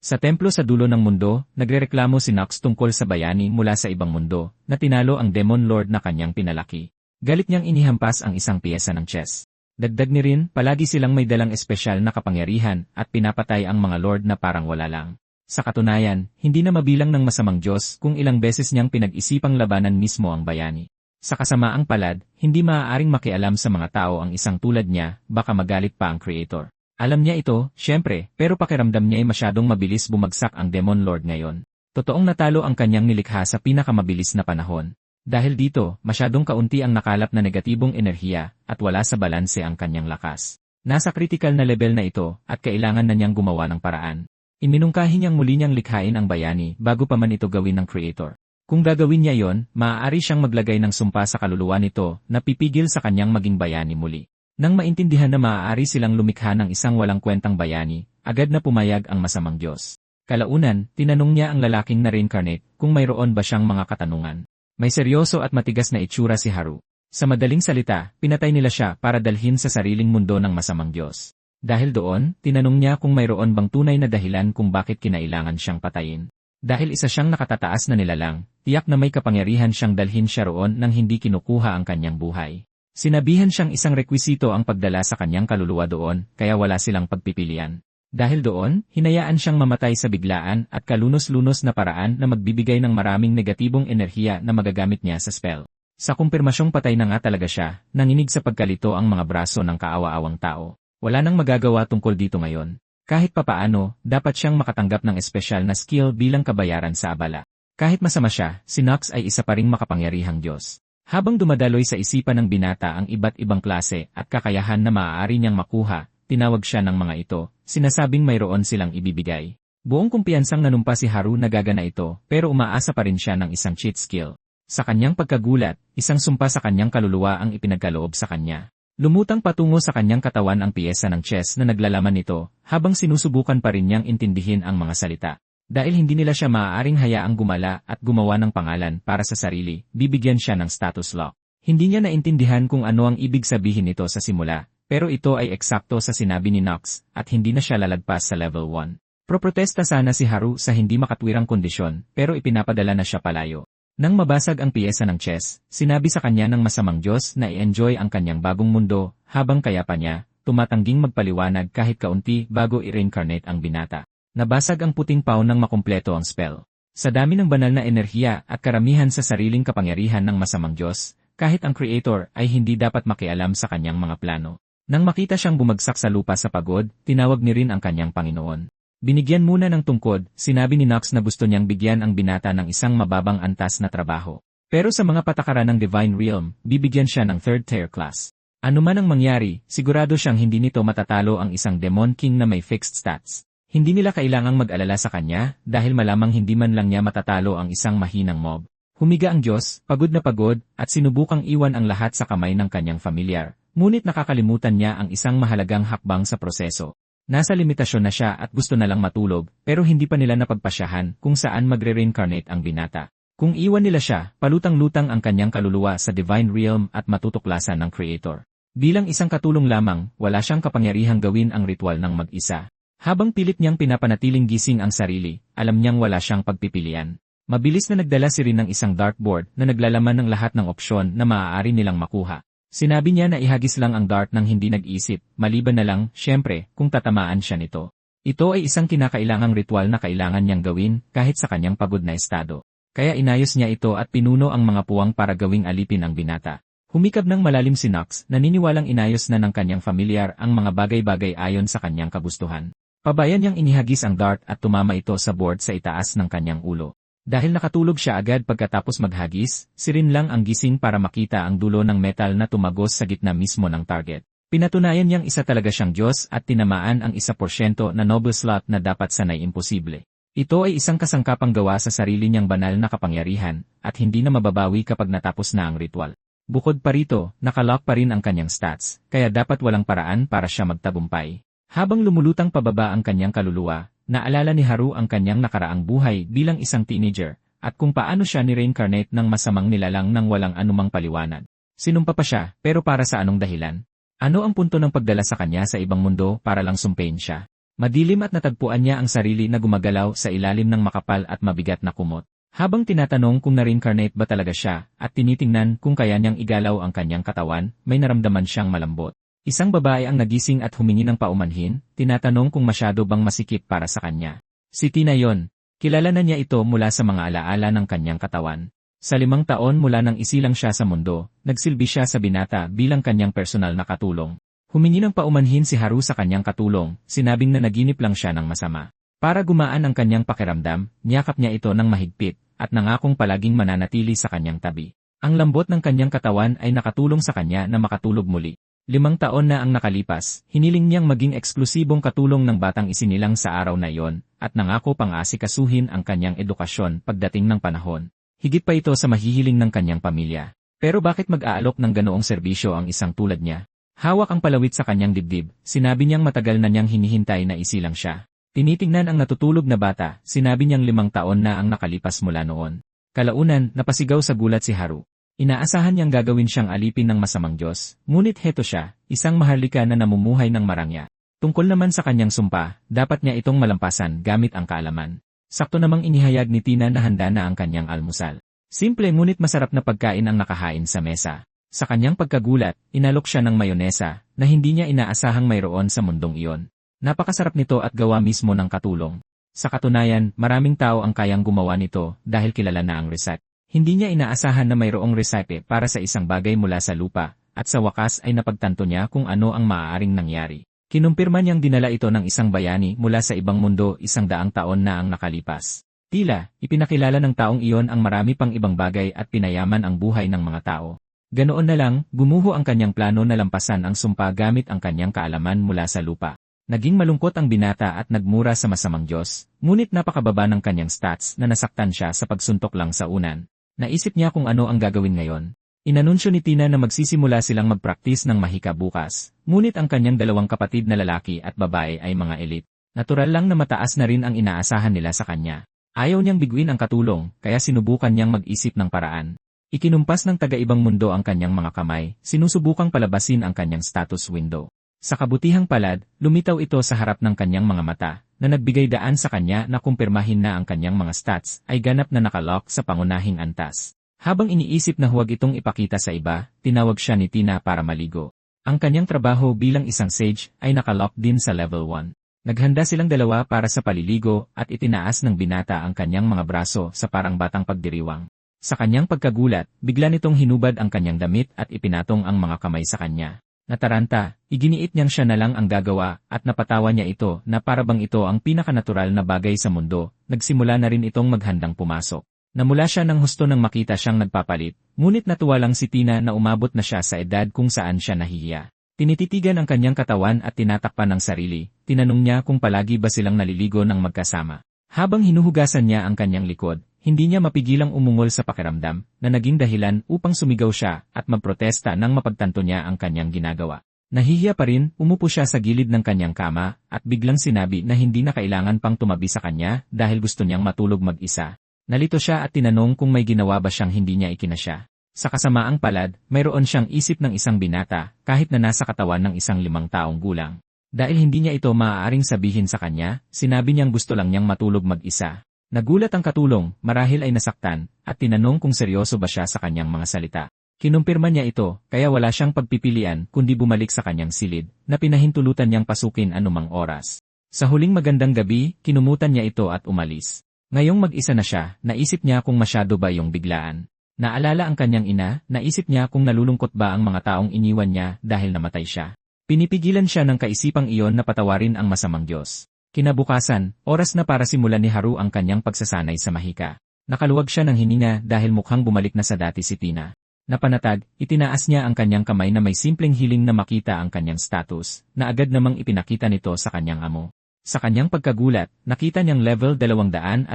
Sa templo sa dulo ng mundo, nagrereklamo si Nox tungkol sa bayani mula sa ibang mundo, na tinalo ang Demon Lord na kanyang pinalaki. Galit niyang inihampas ang isang piyesa ng chess. Dagdag ni rin, palagi silang may dalang espesyal na kapangyarihan at pinapatay ang mga lord na parang wala lang. Sa katunayan, hindi na mabilang ng masamang Diyos kung ilang beses niyang pinag-isipang labanan mismo ang bayani. Sa kasamaang palad, hindi maaaring makialam sa mga tao ang isang tulad niya, baka magalit pa ang Creator. Alam niya ito, syempre, pero pakiramdam niya ay masyadong mabilis bumagsak ang Demon Lord ngayon. Totoong natalo ang kanyang nilikha sa pinakamabilis na panahon. Dahil dito, masyadong kaunti ang nakalap na negatibong enerhiya, at wala sa balanse ang kanyang lakas. Nasa critical na level na ito, at kailangan na niyang gumawa ng paraan. Iminungkahi niyang muli niyang likhain ang bayani bago pa man ito gawin ng Creator. Kung gagawin niya yon, maaari siyang maglagay ng sumpa sa kaluluwa nito na pipigil sa kanyang maging bayani muli. Nang maintindihan na maaari silang lumikha ng isang walang kwentang bayani, agad na pumayag ang masamang Diyos. Kalaunan, tinanong niya ang lalaking na reincarnate kung mayroon ba siyang mga katanungan. May seryoso at matigas na itsura si Haru. Sa madaling salita, pinatay nila siya para dalhin sa sariling mundo ng masamang Diyos. Dahil doon, tinanong niya kung mayroon bang tunay na dahilan kung bakit kinailangan siyang patayin. Dahil isa siyang nakatataas na nilalang, tiyak na may kapangyarihan siyang dalhin siya roon nang hindi kinukuha ang kanyang buhay. Sinabihan siyang isang rekwisito ang pagdala sa kanyang kaluluwa doon, kaya wala silang pagpipilian. Dahil doon, hinayaan siyang mamatay sa biglaan at kalunos-lunos na paraan na magbibigay ng maraming negatibong enerhiya na magagamit niya sa spell. Sa kumpirmasyong patay na nga talaga siya, nanginig sa pagkalito ang mga braso ng kaawa-awang tao. Wala nang magagawa tungkol dito ngayon. Kahit papaano, dapat siyang makatanggap ng espesyal na skill bilang kabayaran sa abala. Kahit masama siya, si Nox ay isa pa ring makapangyarihang Diyos. Habang dumadaloy sa isipan ng binata ang iba't ibang klase at kakayahan na maaari niyang makuha, tinawag siya ng mga ito, sinasabing mayroon silang ibibigay. Buong kumpiyansang nanumpa si Haru na gagana ito, pero umaasa pa rin siya ng isang cheat skill. Sa kanyang pagkagulat, isang sumpa sa kanyang kaluluwa ang ipinagkaloob sa kanya. Lumutang patungo sa kanyang katawan ang piyesa ng chess na naglalaman nito, habang sinusubukan pa rin niyang intindihin ang mga salita. Dahil hindi nila siya maaaring hayaang gumala at gumawa ng pangalan para sa sarili, bibigyan siya ng status lock. Hindi niya naintindihan kung ano ang ibig sabihin nito sa simula, pero ito ay eksakto sa sinabi ni Nox, at hindi na siya lalagpas sa level 1. Proprotesta sana si Haru sa hindi makatwirang kondisyon, pero ipinapadala na siya palayo. Nang mabasag ang piyesa ng chess, sinabi sa kanya ng masamang Diyos na i-enjoy ang kanyang bagong mundo, habang kaya pa niya, tumatangging magpaliwanag kahit kaunti bago i-reincarnate ang binata. Nabasag ang puting paw nang makumpleto ang spell. Sa dami ng banal na enerhiya at karamihan sa sariling kapangyarihan ng masamang Diyos, kahit ang Creator ay hindi dapat makialam sa kanyang mga plano. Nang makita siyang bumagsak sa lupa sa pagod, tinawag ni rin ang kanyang Panginoon. Binigyan muna ng tungkod, sinabi ni Nox na gusto niyang bigyan ang binata ng isang mababang antas na trabaho. Pero sa mga patakaran ng Divine Realm, bibigyan siya ng 3rd tier class. Ano man ang mangyari, sigurado siyang hindi nito matatalo ang isang Demon King na may fixed stats. Hindi nila kailangang mag-alala sa kanya dahil malamang hindi man lang niya matatalo ang isang mahinang mob. Humiga ang Diyos, pagod na pagod, at sinubukang iwan ang lahat sa kamay ng kanyang familiar. Ngunit nakakalimutan niya ang isang mahalagang hakbang sa proseso. Nasa limitasyon na siya at gusto na lang matulog, pero hindi pa nila napagpasyahan kung saan magre-reincarnate ang binata. Kung iwan nila siya, palutang-lutang ang kanyang kaluluwa sa Divine Realm at matutuklasan ng Creator. Bilang isang katulong lamang, wala siyang kapangyarihang gawin ang ritual ng mag-isa. Habang pilit niyang pinapanatiling gising ang sarili, alam niyang wala siyang pagpipilian. Mabilis na nagdala si Rin ng isang dartboard na naglalaman ng lahat ng opsyon na maaari nilang makuha. Sinabi niya na ihagis lang ang dart nang hindi nag-isip, maliban na lang, syempre, kung tatamaan siya nito. Ito ay isang kinakailangang ritual na kailangan niyang gawin kahit sa kanyang pagod na estado. Kaya inayos niya ito at pinuno ang mga puwang para gawing alipin ang binata. Humikab ng malalim si Nox, naniniwalang inayos na ng kanyang familiar ang mga bagay-bagay ayon sa kanyang kagustuhan. Pabayan niyang inihagis ang dart at tumama ito sa board sa itaas ng kanyang ulo. Dahil nakatulog siya agad pagkatapos maghagis, si Rin lang ang gising para makita ang dulo ng metal na tumagos sa gitna mismo ng target. Pinatunayan niyang isa talaga siyang Diyos at tinamaan ang 1% na noble slot na dapat sanay imposible. Ito ay isang kasangkapang gawa sa sarili niyang banal na kapangyarihan at hindi na mababawi kapag natapos na ang ritual. Bukod pa rito, nakalock pa rin ang kanyang stats, kaya dapat walang paraan para siya magtagumpay. Habang lumulutang pababa ang kanyang kaluluwa, naalala ni Haru ang kanyang nakaraang buhay bilang isang teenager, at kung paano siya ni-reincarnate ng masamang nilalang nang walang anumang paliwanag. Sinumpa pa siya, pero para sa anong dahilan? Ano ang punto ng pagdala sa kanya sa ibang mundo para lang sumpein siya? Madilim at natagpuan niya ang sarili na gumagalaw sa ilalim ng makapal at mabigat na kumot. Habang tinatanong kung na-reincarnate ba talaga siya, at tinitingnan kung kaya niyang igalaw ang kanyang katawan, may naramdaman siyang malambot. Isang babae ang nagising at humingi ng paumanhin, tinatanong kung masyado bang masikip para sa kanya. Si Tina yon. Kilala na niya ito mula sa mga alaala ng kanyang katawan. Sa 5 taon mula nang isilang siya sa mundo, nagsilbi siya sa binata bilang kanyang personal na katulong. Humingi ng paumanhin si Haru sa kanyang katulong, sinabing na naginip lang siya ng masama. Para gumaan ang kanyang pakiramdam, niyakap niya ito ng mahigpit, at nangakong palaging mananatili sa kanyang tabi. Ang lambot ng kanyang katawan ay nakatulong sa kanya na makatulog muli. 5 taon na ang nakalipas, hiniling niyang maging eksklusibong katulong ng batang isinilang sa araw na iyon, at nangako pang asikasuhin ang kanyang edukasyon pagdating ng panahon. Higit pa ito sa mahihiling ng kanyang pamilya. Pero bakit mag-aalok ng ganoong serbisyo ang isang tulad niya? Hawak ang palawit sa kanyang dibdib, sinabi niyang matagal na niyang hinihintay na isilang siya. Tinitingnan ang natutulog na bata, sinabi niyang 5 taon na ang nakalipas mula noon. Kalaunan, napasigaw sa gulat si Haru. Inaasahan niyang gagawin siyang alipin ng masamang Diyos, ngunit heto siya, isang maharlika na namumuhay ng marangya. Tungkol naman sa kanyang sumpa, dapat niya itong malampasan gamit ang kaalaman. Sakto namang inihayag ni Tina na handa na ang kanyang almusal. Simple ngunit masarap na pagkain ang nakahain sa mesa. Sa kanyang pagkagulat, inalok siya ng mayonesa, na hindi niya inaasahang mayroon sa mundong iyon. Napakasarap nito at gawa mismo ng katulong. Sa katunayan, maraming tao ang kayang gumawa nito dahil kilala na ang recipe. Hindi niya inaasahan na mayroong recipe para sa isang bagay mula sa lupa, at sa wakas ay napagtanto niya kung ano ang maaaring nangyari. Kinumpirma niyang dinala ito ng isang bayani mula sa ibang mundo 100 taon na ang nakalipas. Tila, ipinakilala ng taong iyon ang marami pang ibang bagay at pinayaman ang buhay ng mga tao. Ganoon na lang, gumuho ang kanyang plano na lampasan ang sumpa gamit ang kanyang kaalaman mula sa lupa. Naging malungkot ang binata at nagmura sa masamang Diyos, ngunit napakababa ng kanyang stats na nasaktan siya sa pagsuntok lang sa unan. Naisip niya kung ano ang gagawin ngayon. Inanunsyo ni Tina na magsisimula silang magpraktis ng mahika bukas, ngunit ang kanyang 2 kapatid na lalaki at babae ay mga elite. Natural lang na mataas na rin ang inaasahan nila sa kanya. Ayaw niyang biguin ang katulong, kaya sinubukan niyang mag-isip ng paraan. Ikinumpas ng taga-ibang mundo ang kanyang mga kamay, sinusubukang palabasin ang kanyang status window. Sa kabutihang palad, lumitaw ito sa harap ng kanyang mga mata, na nagbigay daan sa kanya na kumpirmahin na ang kanyang mga stats ay ganap na nakalock sa pangunahing antas. Habang iniisip na huwag itong ipakita sa iba, tinawag siya ni Tina para maligo. Ang kanyang trabaho bilang isang sage ay nakalock din sa level 1. Naghanda silang dalawa para sa paliligo at itinaas ng binata ang kanyang mga braso sa parang batang pagdiriwang. Sa kanyang pagkagulat, bigla nitong hinubad ang kanyang damit at ipinatong ang mga kamay sa kanya. Nataranta, iginiit niyang siya na lang ang gagawa at napatawa niya ito na parabang ito ang pinakanatural na bagay sa mundo. Nagsimula na rin itong maghandang pumasok. Namula siya ng husto nang makita siyang nagpapalit, ngunit natuwa lang si Tina na umabot na siya sa edad kung saan siya nahihiya. Tinititigan ang kanyang katawan at tinatakpan ng sarili, tinanong niya kung palagi ba silang naliligo ng magkasama. Habang hinuhugasan niya ang kanyang likod, hindi niya mapigilang umungol sa pakiramdam na naging dahilan upang sumigaw siya at magprotesta nang mapagtanto niya ang kanyang ginagawa. Nahihiya pa rin, umupo siya sa gilid ng kanyang kama at biglang sinabi na hindi na kailangan pang tumabi sa kanya dahil gusto niyang matulog mag-isa. Nalito siya at tinanong kung may ginawa ba siyang hindi niya ikinasya. Sa kasamaang palad, mayroon siyang isip ng isang binata kahit na nasa katawan ng isang 5 taong gulang. Dahil hindi niya ito maaaring sabihin sa kanya, sinabi niyang gusto lang niyang matulog mag-isa. Nagulat ang katulong, marahil ay nasaktan, at tinanong kung seryoso ba siya sa kanyang mga salita. Kinumpirma niya ito, kaya wala siyang pagpipilian kundi bumalik sa kanyang silid, na pinahintulutan niyang pasukin anumang oras. Sa huling magandang gabi, kinumutan niya ito at umalis. Ngayong mag-isa na siya, naisip niya kung masyado ba yung biglaan. Naalala ang kanyang ina, naisip niya kung nalulungkot ba ang mga taong iniwan niya dahil namatay siya. Pinipigilan siya ng kaisipang iyon na patawarin ang masamang Diyos. Kinabukasan, oras na para simulan ni Haru ang kanyang pagsasanay sa mahika. Nakaluwag siya ng hininga dahil mukhang bumalik na sa dati si Tina. Napanatag, itinaas niya ang kanyang kamay na may simpleng hiling na makita ang kanyang status, na agad namang ipinakita nito sa kanyang amo. Sa kanyang pagkagulat, nakita niyang level 250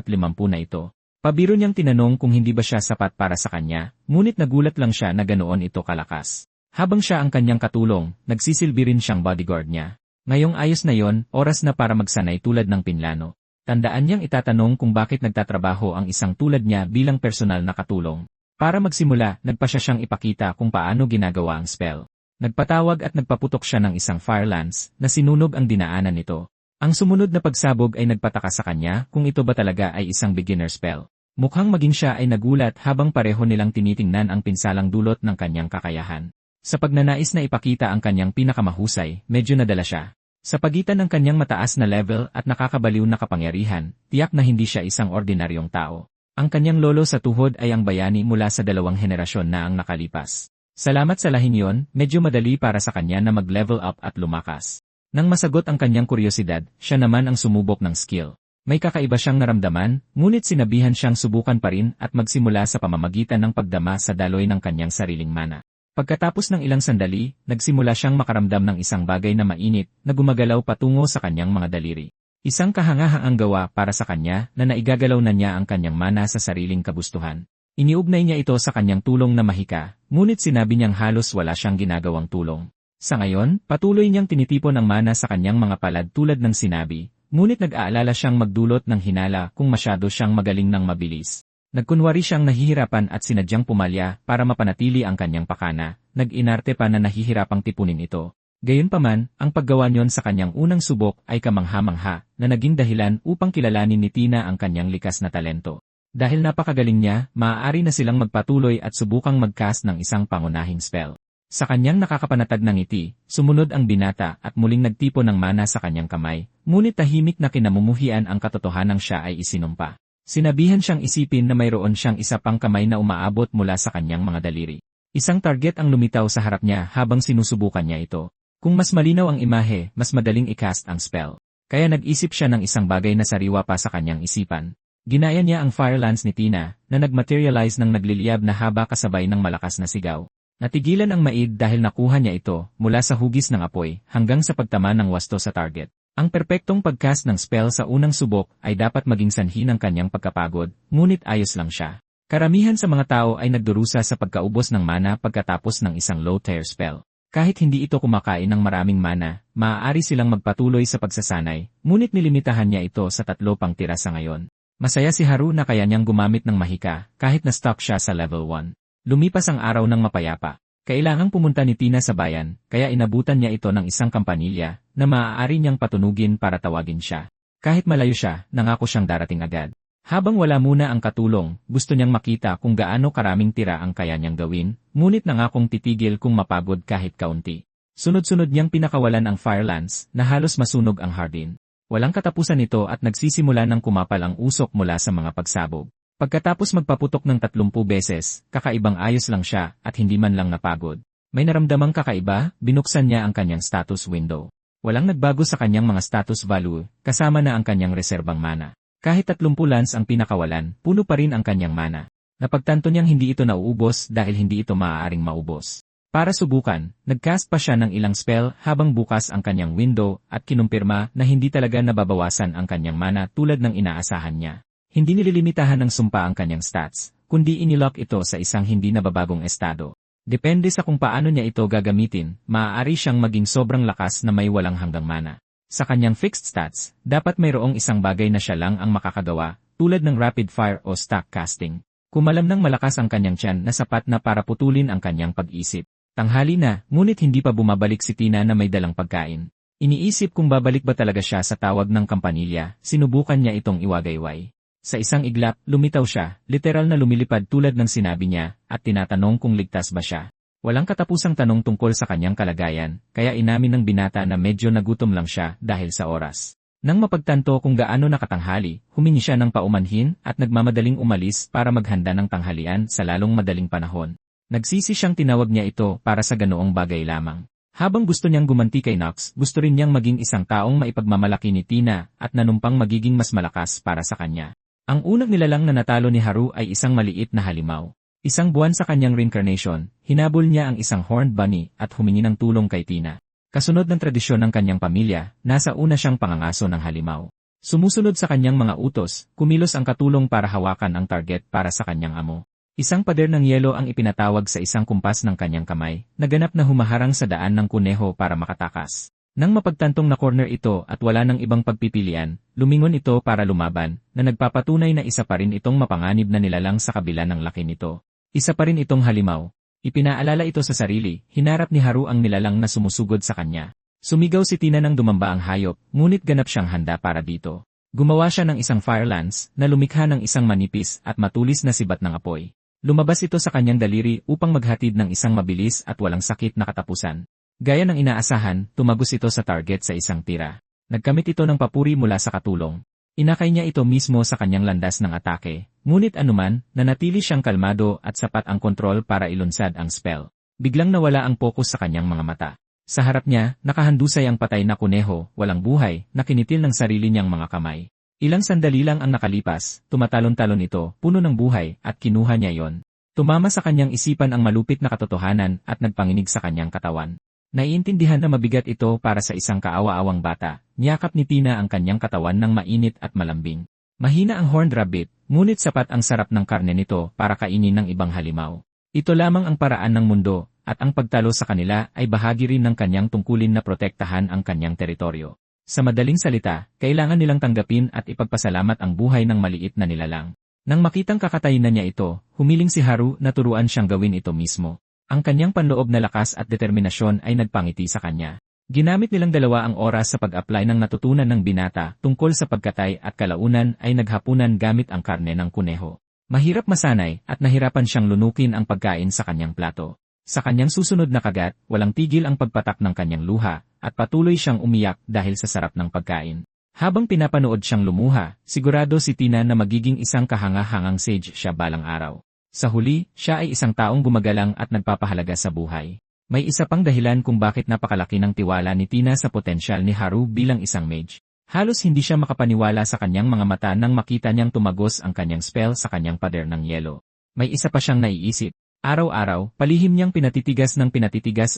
na ito. Pabiro niyang tinanong kung hindi ba siya sapat para sa kanya, ngunit nagulat lang siya na ganoon ito kalakas. Habang siya ang kanyang katulong, nagsisilbi rin siyang bodyguard niya. Ngayong ayos na yon, oras na para magsanay tulad ng pinlano. Tandaan niyang itatanong kung bakit nagtatrabaho ang isang tulad niya bilang personal na katulong. Para magsimula, nagpasya siyang ipakita kung paano ginagawa ang spell. Nagpatawag at nagpaputok siya ng isang fire lance na sinunog ang dinaanan nito. Ang sumunod na pagsabog ay nagpataka sa kanya kung ito ba talaga ay isang beginner spell. Mukhang maging siya ay nagulat habang pareho nilang tinitingnan ang pinsalang dulot ng kanyang kakayahan. Sa pagnanais na ipakita ang kanyang pinakamahusay, medyo nadala siya. Sa pagitan ng kanyang mataas na level at nakakabaliw na kapangyarihan, tiyak na hindi siya isang ordinaryong tao. Ang kanyang lolo sa tuhod ay ang bayani mula sa 2 henerasyon na ang nakalipas. Salamat sa lahing yon, medyo madali para sa kanya na mag-level up at lumakas. Nang masagot ang kanyang kuryosidad, siya naman ang sumubok ng skill. May kakaiba siyang naramdaman, ngunit sinabihan siyang subukan pa rin at magsimula sa pamamagitan ng pagdama sa daloy ng kanyang sariling mana. Pagkatapos ng ilang sandali, nagsimula siyang makaramdam ng isang bagay na mainit na gumagalaw patungo sa kanyang mga daliri. Isang kahangahangang gawa para sa kanya na naigagalaw na niya ang kanyang mana sa sariling kagustuhan. Iniugnay niya ito sa kanyang tulong na mahika, ngunit sinabi niyang halos wala siyang ginagawang tulong. Sa ngayon, patuloy niyang tinitipon ang mana sa kanyang mga palad tulad ng sinabi, ngunit nag-aalala siyang magdulot ng hinala kung masyado siyang magaling ng mabilis. Nagkunwari siyang nahihirapan at sinadyang pumalya para mapanatili ang kanyang pakana, nag-inarte pa na nahihirapang tipunin ito. Gayunpaman, ang paggawa niyon sa kanyang unang subok ay kamangha-mangha na naging dahilan upang kilalanin ni Tina ang kanyang likas na talento. Dahil napakagaling niya, maaari na silang magpatuloy at subukang mag-cast ng isang pangunahing spell. Sa kanyang nakakapanatag na ngiti, sumunod ang binata at muling nagtipon ng mana sa kanyang kamay, ngunit tahimik na kinamumuhian ang katotohanang siya ay isinumpa. Sinabihan siyang isipin na mayroon siyang isa pang kamay na umaabot mula sa kanyang mga daliri. Isang target ang lumitaw sa harap niya habang sinusubukan niya ito. Kung mas malinaw ang imahe, mas madaling i-cast ang spell. Kaya nag-isip siya ng isang bagay na sariwa pa sa kanyang isipan. Ginaya niya ang Fire Lance ni Tina na nag-materialize ng nagliliyab na haba kasabay ng malakas na sigaw. Natigilan ang maid dahil nakuha niya ito mula sa hugis ng apoy hanggang sa pagtama ng wasto sa target. Ang perpektong pagcast ng spell sa unang subok ay dapat maging sanhi ng kanyang pagkapagod, ngunit ayos lang siya. Karamihan sa mga tao ay nagdurusa sa pagkaubos ng mana pagkatapos ng isang low-tier spell. Kahit hindi ito kumakain ng maraming mana, maaari silang magpatuloy sa pagsasanay, ngunit nilimitahan niya ito sa 3 pang tira sa ngayon. Masaya si Haru na kaya niyang gumamit ng mahika kahit na stuck siya sa level 1. Lumipas ang araw ng mapayapa. Kailangang pumunta ni Tina sa bayan, kaya inabutan niya ito ng isang kampanilya na maaari niyang patunugin para tawagin siya. Kahit malayo siya, nangako siyang darating agad. Habang wala muna ang katulong, gusto niyang makita kung gaano karaming tira ang kaya niyang gawin, ngunit nangakong titigil kung mapagod kahit kaunti. Sunod-sunod niyang pinakawalan ang Fire Lance na halos masunog ang hardin. Walang katapusan nito at nagsisimula ng kumapal ang usok mula sa mga pagsabog. Pagkatapos magpaputok ng 30 beses, kakaibang ayos lang siya at hindi man lang napagod. May naramdamang kakaiba, binuksan niya ang kanyang status window. Walang nagbago sa kanyang mga status value, kasama na ang kanyang reserbang mana. Kahit 30 lance ang pinakawalan, puno pa rin ang kanyang mana. Napagtanto niyang hindi ito nauubos dahil hindi ito maaaring maubos. Para subukan, nagcast pa siya ng ilang spell habang bukas ang kanyang window at kinumpirma na hindi talaga nababawasan ang kanyang mana tulad ng inaasahan niya. Hindi nililimitahan ng sumpa ang kanyang stats, kundi inilock ito sa isang hindi nababagong estado. Depende sa kung paano niya ito gagamitin, maaari siyang maging sobrang lakas na may walang hanggang mana. Sa kanyang fixed stats, dapat mayroong isang bagay na siya lang ang makakagawa, tulad ng rapid fire o stack casting. Kumalam ng malakas ang kanyang tiyan na sapat na para putulin ang kanyang pag-isip. Tanghali na, ngunit hindi pa bumabalik si Tina na may dalang pagkain. Iniisip kung babalik ba talaga siya sa tawag ng kampanilya, sinubukan niya itong iwagayway. Sa isang iglap, lumitaw siya, literal na lumilipad tulad ng sinabi niya, at tinatanong kung ligtas ba siya. Walang katapusang tanong tungkol sa kanyang kalagayan, kaya inamin ng binata na medyo nagutom lang siya dahil sa oras. Nang mapagtanto kung gaano nakatanghali, humingi siya ng paumanhin at nagmamadaling umalis para maghanda ng tanghalian sa lalong madaling panahon. Nagsisi siyang tinawag niya ito para sa ganoong bagay lamang. Habang gusto niyang gumanti kay Nox, gusto rin niyang maging isang taong maipagmamalaki ni Tina at nanumpang magiging mas malakas para sa kanya. Ang unang nilalang na natalo ni Haru ay isang maliit na halimaw. Isang buwan sa kanyang reincarnation, hinabol niya ang isang horned bunny at humingi ng tulong kay Tina. Kasunod ng tradisyon ng kanyang pamilya, nasa una siyang pangangaso ng halimaw. Sumusunod sa kanyang mga utos, kumilos ang katulong para hawakan ang target para sa kanyang amo. Isang pader ng yelo ang ipinatawag sa isang kumpas ng kanyang kamay, naganap na humaharang sa daan ng kuneho para makatakas. Nang mapagtantong na corner ito at wala ng ibang pagpipilian, lumingon ito para lumaban, na nagpapatunay na isa pa rin itong mapanganib na nilalang sa kabila ng laki nito. Isa pa rin itong halimaw. Ipinaalala ito sa sarili, hinarap ni Haru ang nilalang na sumusugod sa kanya. Sumigaw si Tina nang dumamba ang hayop, ngunit ganap siyang handa para dito. Gumawa siya ng isang fire lance na lumikha ng isang manipis at matulis na sibat ng apoy. Lumabas ito sa kanyang daliri upang maghatid ng isang mabilis at walang sakit na katapusan. Gaya ng inaasahan, tumagos ito sa target sa isang tira. Nagkamit ito ng papuri mula sa katulong. Inakay niya ito mismo sa kanyang landas ng atake, ngunit anuman, nanatili siyang kalmado at sapat ang kontrol para ilunsad ang spell. Biglang nawala ang focus sa kanyang mga mata. Sa harap niya, nakahandusay ang patay na kuneho, walang buhay, na kinitil ng sarili niyang mga kamay. Ilang sandali lang ang nakalipas, tumatalon-talon ito, puno ng buhay, at kinuha niya yon. Tumama sa kanyang isipan ang malupit na katotohanan at nagpanginig sa kanyang katawan. Naiintindihan na mabigat ito para sa isang kaawa-awang bata, niyakap ni Tina ang kanyang katawan ng mainit at malambing. Mahina ang horned rabbit, ngunit sapat ang sarap ng karne nito para kainin ng ibang halimaw. Ito lamang ang paraan ng mundo, at ang pagtalo sa kanila ay bahagi rin ng kanyang tungkulin na protektahan ang kanyang teritoryo. Sa madaling salita, kailangan nilang tanggapin at ipagpasalamat ang buhay ng maliit na nilalang. Nang makitang kakatayin na niya ito, humiling si Haru na turuan siyang gawin ito mismo. Ang kanyang panloob na lakas at determinasyon ay nagpangiti sa kanya. Ginamit nilang dalawa ang oras sa pag-apply ng natutunan ng binata tungkol sa pagkatay at kalaunan ay naghapunan gamit ang karne ng kuneho. Mahirap masanay at nahirapan siyang lunukin ang pagkain sa kanyang plato. Sa kanyang susunod na kagat, walang tigil ang pagpatak ng kanyang luha at patuloy siyang umiyak dahil sa sarap ng pagkain. Habang pinapanood siyang lumuha, sigurado si Tina na magiging isang kahanga-hangang sage siya balang araw. Sa huli, siya ay isang taong gumagalang at nagpapahalaga sa buhay. May isa pang dahilan kung bakit napakalaki ng tiwala ni Tina sa potensyal ni Haru bilang isang mage. Halos hindi siya makapaniwala sa kanyang mga mata nang makita niyang tumagos ang kanyang spell sa kanyang pader ng yelo. May isa pa siyang naiisip. Araw-araw, palihim niyang pinatitigas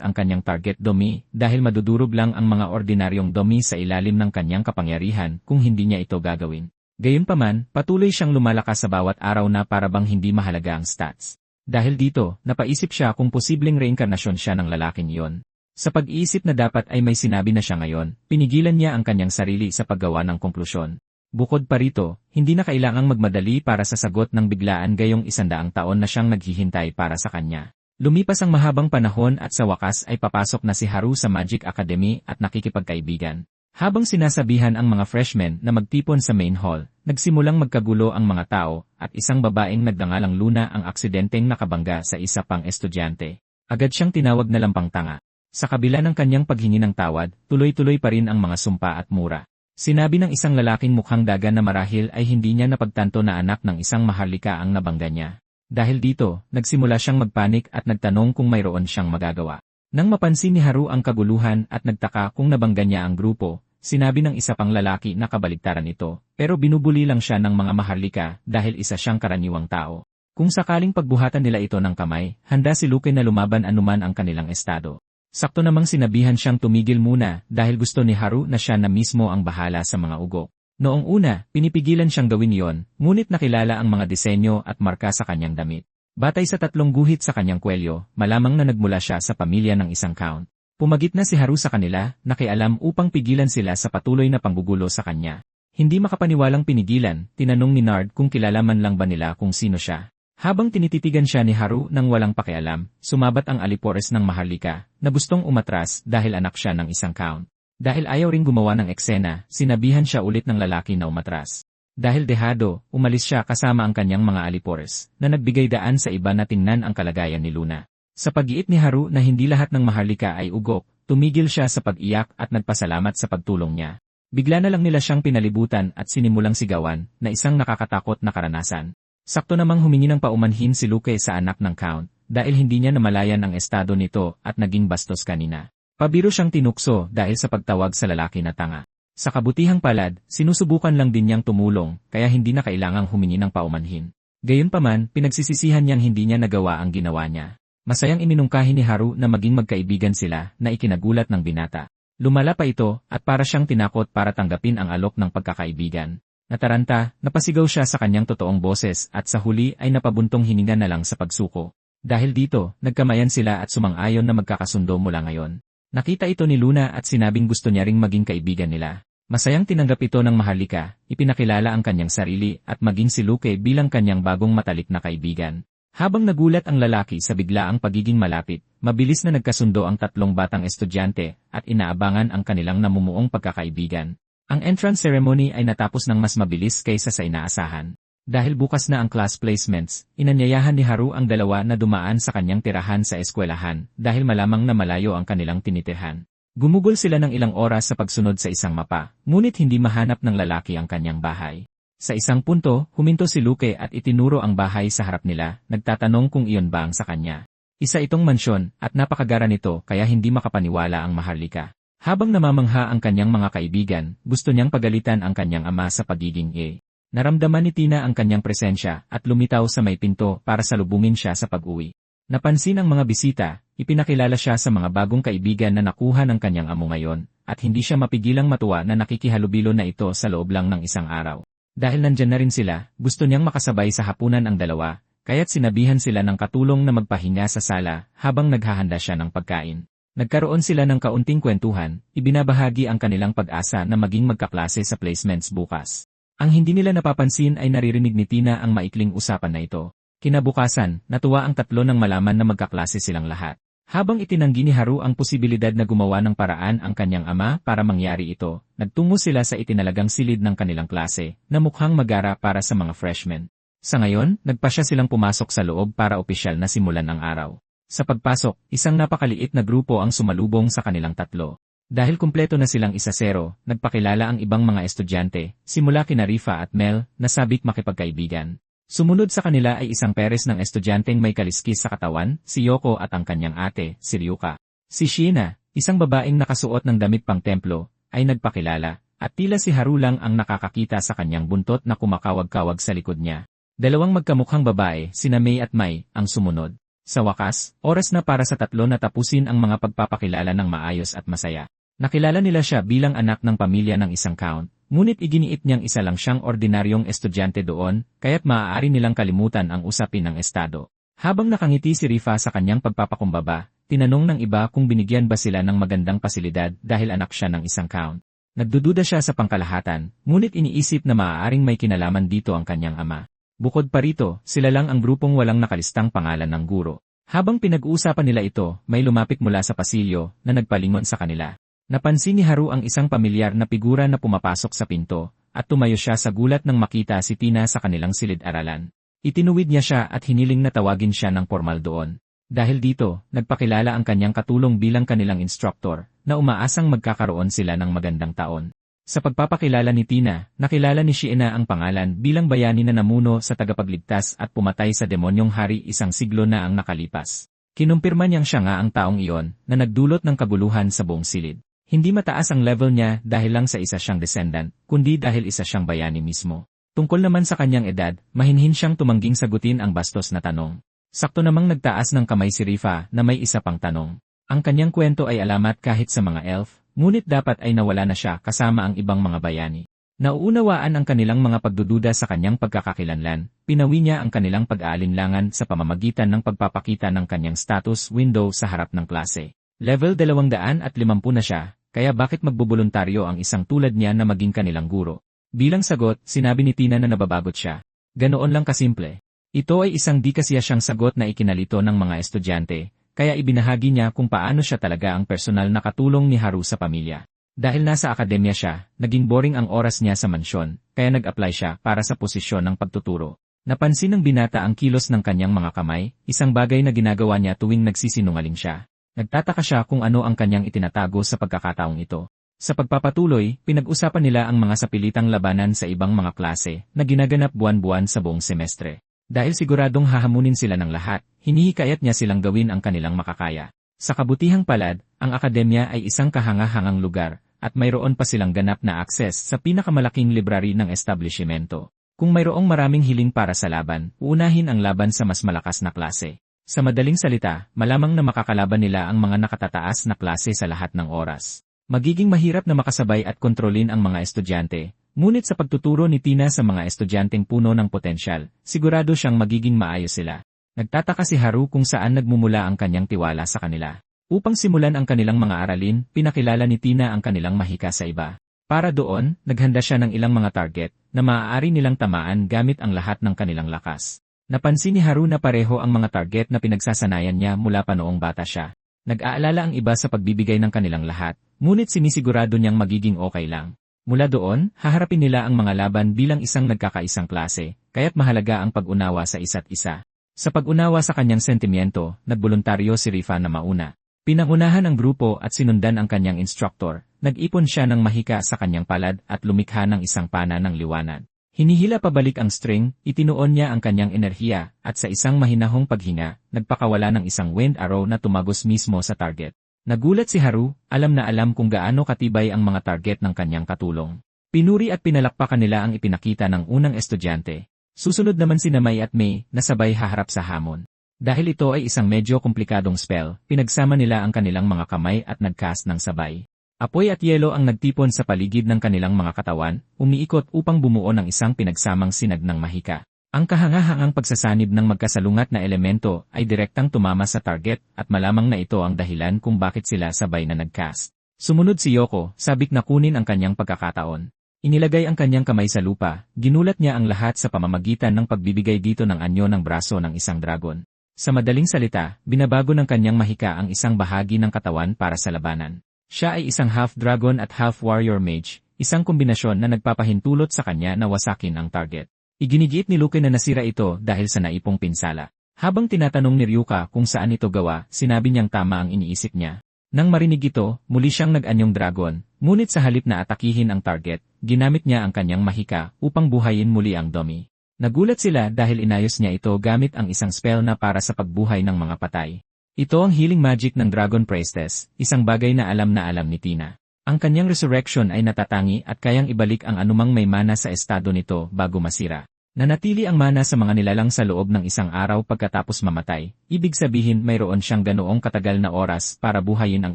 ang kanyang target dummy dahil madudurog lang ang mga ordinaryong dummy sa ilalim ng kanyang kapangyarihan kung hindi niya ito gagawin. Gayunpaman, patuloy siyang lumalakas sa bawat araw na para bang hindi mahalaga ang stats. Dahil dito, napaisip siya kung posibleng reinkarnasyon siya ng lalaking iyon. Sa pag-iisip na dapat ay may sinabi na siya ngayon, pinigilan niya ang kanyang sarili sa paggawa ng konklusyon. Bukod pa rito, hindi na kailangang magmadali para sa sagot ng biglaan gayong 100 taon na siyang naghihintay para sa kanya. Lumipas ang mahabang panahon at sa wakas ay papasok na si Haru sa Magic Academy at nakikipagkaibigan. Habang sinasabihan ang mga freshmen na magtipon sa main hall, nagsimulang magkagulo ang mga tao at isang babaeng nagdangalang Luna ang aksidenteng nakabangga sa isa pang estudyante. Agad siyang tinawag na lampang tanga. Sa kabila ng kanyang paghingi ng tawad, tuloy-tuloy pa rin ang mga sumpa at mura. Sinabi ng isang lalaking mukhang dagan na marahil ay hindi niya napagtanto na anak ng isang maharlika ang nabangga niya. Dahil dito, nagsimula siyang magpanik at nagtanong kung mayroon siyang magagawa. Nang mapansin ni Haru ang kaguluhan at nagtaka kung nabangga niya ang grupo, sinabi ng isa pang lalaki na kabaligtaran ito, pero binubuli lang siya ng mga maharlika dahil isa siyang karaniwang tao. Kung sakaling pagbuhatan nila ito ng kamay, handa si Luke na lumaban anuman ang kanilang estado. Sakto namang sinabihan siyang tumigil muna dahil gusto ni Haru na siya na mismo ang bahala sa mga ugo. Noong una, pinipigilan siyang gawin iyon, ngunit nakilala ang mga disenyo at marka sa kanyang damit. Batay sa 3 guhit sa kanyang kwelyo, malamang na nagmula siya sa pamilya ng isang count. Pumagit na si Haru sa kanila, nakialam upang pigilan sila sa patuloy na panggugulo sa kanya. Hindi makapaniwalang pinigilan, tinanong ni Nard kung kilala man lang ba nila kung sino siya. Habang tinititigan siya ni Haru nang walang pakialam, sumabat ang alipores ng maharlika, na gustong umatras dahil anak siya ng isang count. Dahil ayaw ring gumawa ng eksena, sinabihan siya ulit ng lalaki na umatras. Dahil dehado, umalis siya kasama ang kanyang mga alipores, na nagbigay daan sa iba na tingnan ang kalagayan ni Luna. Sa pag-iit ni Haru na hindi lahat ng maharlika ay ugok, tumigil siya sa pag-iyak at nagpasalamat sa pagtulong niya. Bigla na lang nila siyang pinalibutan at sinimulang sigawan, na isang nakakatakot na karanasan. Sakto namang humingi ng paumanhin si Luke sa anak ng count, dahil hindi niya namalayan ang estado nito at naging bastos kanina. Pabiro siyang tinukso dahil sa pagtawag sa lalaki na tanga. Sa kabutihang palad, sinusubukan lang din niyang tumulong, kaya hindi na kailangang humingi ng paumanhin. Gayunpaman, pinagsisisihan niyang hindi niya nagawa ang ginawa niya. Masayang iminungkahi ni Haru na maging magkaibigan sila na ikinagulat ng binata. Lumala pa ito at para siyang tinakot para tanggapin ang alok ng pagkakaibigan. Nataranta, napasigaw siya sa kanyang totoong boses at sa huli ay napabuntong hininga na lang sa pagsuko. Dahil dito, nagkamayan sila at sumang-ayon na magkakasundo mula ngayon. Nakita ito ni Luna at sinabing gusto niya ring maging kaibigan nila. Masayang tinanggap ito ng maharlika, ipinakilala ang kanyang sarili at maging si Luke bilang kanyang bagong matalik na kaibigan. Habang nagulat ang lalaki sa biglaang pagiging malapit, mabilis na nagkasundo ang tatlong batang estudyante at inaabangan ang kanilang namumuong pagkakaibigan. Ang entrance ceremony ay natapos ng mas mabilis kaysa sa inaasahan. Dahil bukas na ang class placements, inanyayahan ni Haru ang dalawa na dumaan sa kanyang tirahan sa eskwelahan dahil malamang na malayo ang kanilang tinitirhan. Gumugol sila ng ilang oras sa pagsunod sa isang mapa, ngunit hindi mahanap ng lalaki ang kanyang bahay. Sa isang punto, huminto si Luke at itinuro ang bahay sa harap nila, nagtatanong kung iyon ba ang sa kanya. Isa itong mansyon at napakagara nito kaya hindi makapaniwala ang Maharlika. Habang namamangha ang kanyang mga kaibigan, gusto niyang pagalitan ang kanyang ama sa pagiging Naramdaman ni Tina ang kanyang presensya at lumitaw sa may pinto para salubungin siya sa pag-uwi. Napansin ang mga bisita, ipinakilala siya sa mga bagong kaibigan na nakuha ng kanyang amo ngayon, at hindi siya mapigilang matuwa na nakikihalubilo na ito sa loob lang ng isang araw. Dahil nandyan na rin sila, gusto niyang makasabay sa hapunan ang dalawa, kaya't sinabihan sila ng katulong na magpahinga sa sala habang naghahanda siya ng pagkain. Nagkaroon sila ng kaunting kwentuhan, ibinabahagi ang kanilang pag-asa na maging magkaklase sa placements bukas. Ang hindi nila napapansin ay naririnig ni Tina ang maikling usapan na ito. Kinabukasan, natuwa ang tatlo nang malaman na magkaklase silang lahat. Habang itinanggi ni Haru ang posibilidad na gumawa ng paraan ang kanyang ama para mangyari ito, nagtungo sila sa itinalagang silid ng kanilang klase, na mukhang magara para sa mga freshmen. Sa ngayon, nagpasya silang pumasok sa loob para opisyal na simulan ang araw. Sa pagpasok, isang napakaliit na grupo ang sumalubong sa kanilang tatlo. Dahil kumpleto na silang 1-0, nagpakilala ang ibang mga estudyante, simula kina Rifa at Mel, na sabik makipagkaibigan. Sumunod sa kanila ay isang peres ng estudyanteng may kaliskis sa katawan, si Yoko at ang kanyang ate, si Ryuka. Si Sheena, isang babaeng nakasuot ng damit pang templo, ay nagpakilala, at tila si Haru lang ang nakakakita sa kanyang buntot na kumakawag-kawag sa likod niya. Dalawang magkamukhang babae, sina Mei at Mai, ang sumunod. Sa wakas, oras na para sa tatlo na tapusin ang mga pagpapakilala ng maayos at masaya. Nakilala nila siya bilang anak ng pamilya ng isang count, ngunit iginiit niyang isa lang siyang ordinaryong estudyante doon, kaya't maaari nilang kalimutan ang usapin ng estado. Habang nakangiti si Rifa sa kanyang pagpapakumbaba, tinanong ng iba kung binigyan ba sila ng magandang pasilidad dahil anak siya ng isang count. Nagdududa siya sa pangkalahatan, ngunit iniisip na maaaring may kinalaman dito ang kanyang ama. Bukod pa rito, sila lang ang grupong walang nakalistang pangalan ng guro. Habang pinag-uusapan nila ito, may lumapit mula sa pasilyo na nagpalingon sa kanila. Napansin ni Haru ang isang pamilyar na figura na pumapasok sa pinto, at tumayo siya sa gulat nang makita si Tina sa kanilang silid-aralan. Itinuwid niya siya at hiniling na tawagin siya ng formal doon. Dahil dito, nagpakilala ang kanyang katulong bilang kanilang instructor, na umaasang magkakaroon sila ng magandang taon. Sa pagpapakilala ni Tina, nakilala ni Sheena ang pangalan bilang bayani na namuno sa tagapagligtas at pumatay sa demonyong hari 1 siglo na ang nakalipas. Kinumpirma niyang siya nga ang taong iyon na nagdulot ng kaguluhan sa buong silid. Hindi mataas ang level niya dahil lang sa isa siyang descendant, kundi dahil isa siyang bayani mismo. Tungkol naman sa kanyang edad, mahinhin siyang tumangging sagutin ang bastos na tanong. Sakto namang nagtaas ng kamay si Rifa na may isa pang tanong. Ang kanyang kwento ay alamat kahit sa mga elf, ngunit dapat ay nawala na siya kasama ang ibang mga bayani. Nauunawaan ang kanilang mga pagdududa sa kanyang pagkakakilanlan, pinawi niya ang kanilang pag-aalinlangan sa pamamagitan ng pagpapakita ng kanyang status window sa harap ng klase. Level 250 na siya, kaya bakit magboboluntaryo ang isang tulad niya na maging kanilang guro? Bilang sagot, sinabi ni Tina na nababagot siya. Ganoon lang kasimple. Ito ay isang di kasiyasyang sagot na ikinalito ng mga estudyante, kaya ibinahagi niya kung paano siya talaga ang personal na katulong ni Haru sa pamilya. Dahil nasa akademya siya, naging boring ang oras niya sa mansyon, kaya nag-apply siya para sa posisyon ng pagtuturo. Napansin ng binata ang kilos ng kanyang mga kamay, isang bagay na ginagawa niya tuwing nagsisinungaling siya. Nagtataka siya kung ano ang kanyang itinatago sa pagkakataong ito. Sa pagpapatuloy, pinag-usapan nila ang mga sapilitang labanan sa ibang mga klase na ginaganap buwan-buwan sa buong semestre. Dahil siguradong hahamunin sila ng lahat, hinihikayat niya silang gawin ang kanilang makakaya. Sa kabutihang palad, ang akademya ay isang kahanga-hangang lugar, at mayroon pa silang ganap na akses sa pinakamalaking library ng establishmento. Kung mayroong maraming hiling para sa laban, uunahin ang laban sa mas malakas na klase. Sa madaling salita, malamang na makakalaban nila ang mga nakatataas na klase sa lahat ng oras. Magiging mahirap na makasabay at kontrolin ang mga estudyante. Ngunit sa pagtuturo ni Tina sa mga estudyanteng puno ng potensyal, sigurado siyang magiging maayos sila. Nagtataka si Haru kung saan nagmumula ang kanyang tiwala sa kanila. Upang simulan ang kanilang mga aralin, pinakilala ni Tina ang kanilang mahika sa iba. Para doon, naghanda siya ng ilang mga target na maaari nilang tamaan gamit ang lahat ng kanilang lakas. Napansin ni Haru na pareho ang mga target na pinagsasanayan niya mula pa noong bata siya. Nag-aalala ang iba sa pagbibigay ng kanilang lahat, ngunit sinisigurado niyang magiging okay lang. Mula doon, haharapin nila ang mga laban bilang isang nagkakaisang klase, kaya't mahalaga ang pag-unawa sa isa't isa. Sa pag-unawa sa kanyang sentimiento, nagboluntaryo si Rifa na mauna. Pinangunahan ang grupo at sinundan ang kanyang instructor. Nag-ipon siya ng mahika sa kanyang palad at lumikha ng isang pana ng liwanag. Hinihila pabalik ang string, itinuon niya ang kanyang enerhiya, at sa isang mahinahong paghinga, nagpakawala ng isang wind arrow na tumagos mismo sa target. Nagulat si Haru, alam na alam kung gaano katibay ang mga target ng kanyang katulong. Pinuri at pinalakpakan nila ang ipinakita ng unang estudyante. Susunod naman si May at Mei na sabay haharap sa hamon. Dahil ito ay isang medyo komplikadong spell, pinagsama nila ang kanilang mga kamay at nagcast ng sabay. Apoy at yelo ang nagtipon sa paligid ng kanilang mga katawan, umiikot upang bumuo ng isang pinagsamang sinag ng mahika. Ang kahangahangang pagsasanib ng magkasalungat na elemento ay direktang tumama sa target at malamang na ito ang dahilan kung bakit sila sabay na nagcast. Sumunod si Yoko, sabik na kunin ang kanyang pagkakataon. Inilagay ang kanyang kamay sa lupa, ginulat niya ang lahat sa pamamagitan ng pagbibigay dito ng anyo ng braso ng isang dragon. Sa madaling salita, binabago ng kanyang mahika ang isang bahagi ng katawan para sa labanan. Siya ay isang half-dragon at half-warrior mage, isang kombinasyon na nagpapahintulot sa kanya na wasakin ang target. Iginigiit ni Luke na nasira ito dahil sa naipong pinsala. Habang tinatanong ni Ryuka kung saan ito gawa, sinabi niyang tama ang iniisip niya. Nang marinig ito, muli siyang nag-anyong dragon, ngunit sa halip na atakihin ang target, ginamit niya ang kanyang mahika upang buhayin muli ang dummy. Nagulat sila dahil inayos niya ito gamit ang isang spell na para sa pagbuhay ng mga patay. Ito ang healing magic ng Dragon Priestess, isang bagay na alam ni Tina. Ang kanyang resurrection ay natatangi at kayang ibalik ang anumang may mana sa estado nito bago masira. Nanatili ang mana sa mga nilalang sa loob ng isang araw pagkatapos mamatay, ibig sabihin mayroon siyang ganoong katagal na oras para buhayin ang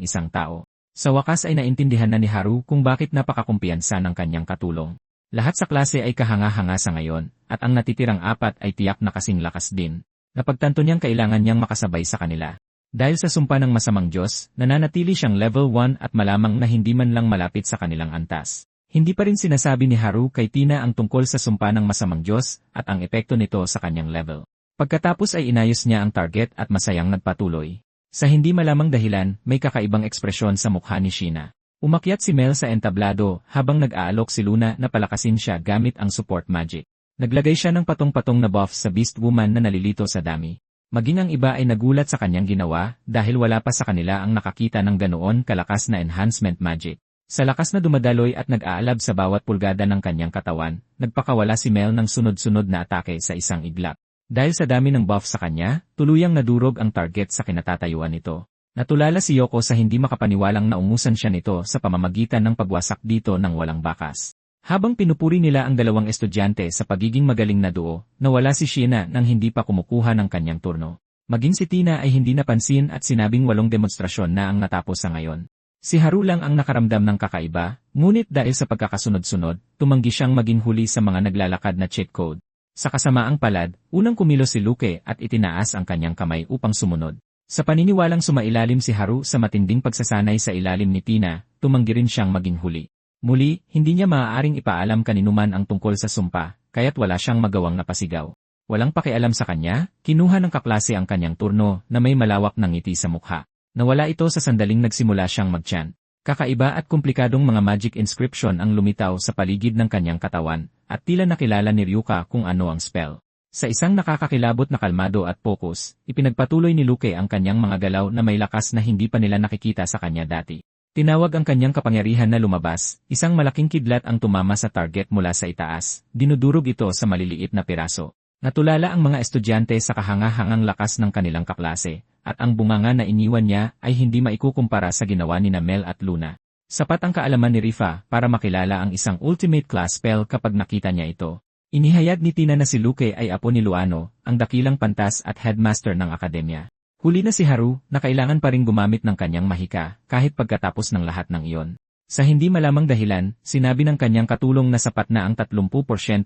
isang tao. Sa wakas ay naintindihan na ni Haru kung bakit napakakumpiyansa ng kanyang katulong. Lahat sa klase ay kahanga-hanga sa ngayon, at ang natitirang apat ay tiyak na kasing lakas din. Napagtanto niyang kailangan niyang makasabay sa kanila. Dahil sa sumpa ng masamang Diyos, nananatili siyang level 1 at malamang na hindi man lang malapit sa kanilang antas. Hindi pa rin sinasabi ni Haru kay Tina ang tungkol sa sumpa ng masamang Diyos at ang epekto nito sa kanyang level. Pagkatapos ay inayos niya ang target at masayang nagpatuloy. Sa hindi malamang dahilan, may kakaibang ekspresyon sa mukha ni Sheena. Umakyat si Mel sa entablado habang nag-aalok si Luna na palakasin siya gamit ang support magic. Naglagay siya ng patong-patong na buff sa Beast Woman na nalilito sa dami. Maging ang iba ay nagulat sa kanyang ginawa dahil wala pa sa kanila ang nakakita ng ganoon kalakas na enhancement magic. Sa lakas na dumadaloy at nag-aalab sa bawat pulgada ng kanyang katawan, nagpakawala si Mel ng sunod-sunod na atake sa isang iglap. Dahil sa dami ng buff sa kanya, tuluyang nadurog ang target sa kinatatayuan nito. Natulala si Yoko sa hindi makapaniwalang naungusan siya nito sa pamamagitan ng pagwasak dito ng walang bakas. Habang pinupuri nila ang dalawang estudyante sa pagiging magaling na duo, nawala si Sheena nang hindi pa kumukuha ng kanyang turno. Maging si Tina ay hindi napansin at sinabing 8 demonstrasyon na ang natapos sa ngayon. Si Haru lang ang nakaramdam ng kakaiba, ngunit dahil sa pagkakasunod-sunod, tumanggi siyang maging huli sa mga naglalakad na cheat code. Sa kasamaang palad, unang kumilos si Luke at itinaas ang kanyang kamay upang sumunod. Sa paniniwalang sumailalim si Haru sa matinding pagsasanay sa ilalim ni Tina, tumanggi rin siyang maging huli. Muli, hindi niya maaaring ipaalam kaninuman ang tungkol sa sumpa, kaya't wala siyang magawang napasigaw. Walang pakialam sa kanya, kinuha ng kaklase ang kanyang turno na may malawak na ngiti sa mukha. Nawala ito sa sandaling nagsimula siyang mag-chant. Kakaiba at komplikadong mga magic inscription ang lumitaw sa paligid ng kanyang katawan, at tila nakilala ni Ryuka kung ano ang spell. Sa isang nakakakilabot na kalmado at focus, ipinagpatuloy ni Luke ang kanyang mga galaw na may lakas na hindi pa nila nakikita sa kanya dati. Tinawag ang kanyang kapangyarihan na lumabas, isang malaking kidlat ang tumama sa target mula sa itaas, dinudurog ito sa maliliit na piraso. Natulala ang mga estudyante sa kahangahangang lakas ng kanilang kaklase, at ang bunganga na iniwan niya ay hindi maikukumpara sa ginawa ni Mel at Luna. Sapat ang kaalaman ni Rifa para makilala ang isang ultimate class spell kapag nakita niya ito. Inihayag ni Tina na si Luke ay apo ni Luano, ang dakilang pantas at headmaster ng akademya. Huli na si Haru na kailangan pa ring gumamit ng kanyang mahika kahit pagkatapos ng lahat ng iyon. Sa hindi malamang dahilan, sinabi ng kanyang katulong na sapat na ang 30%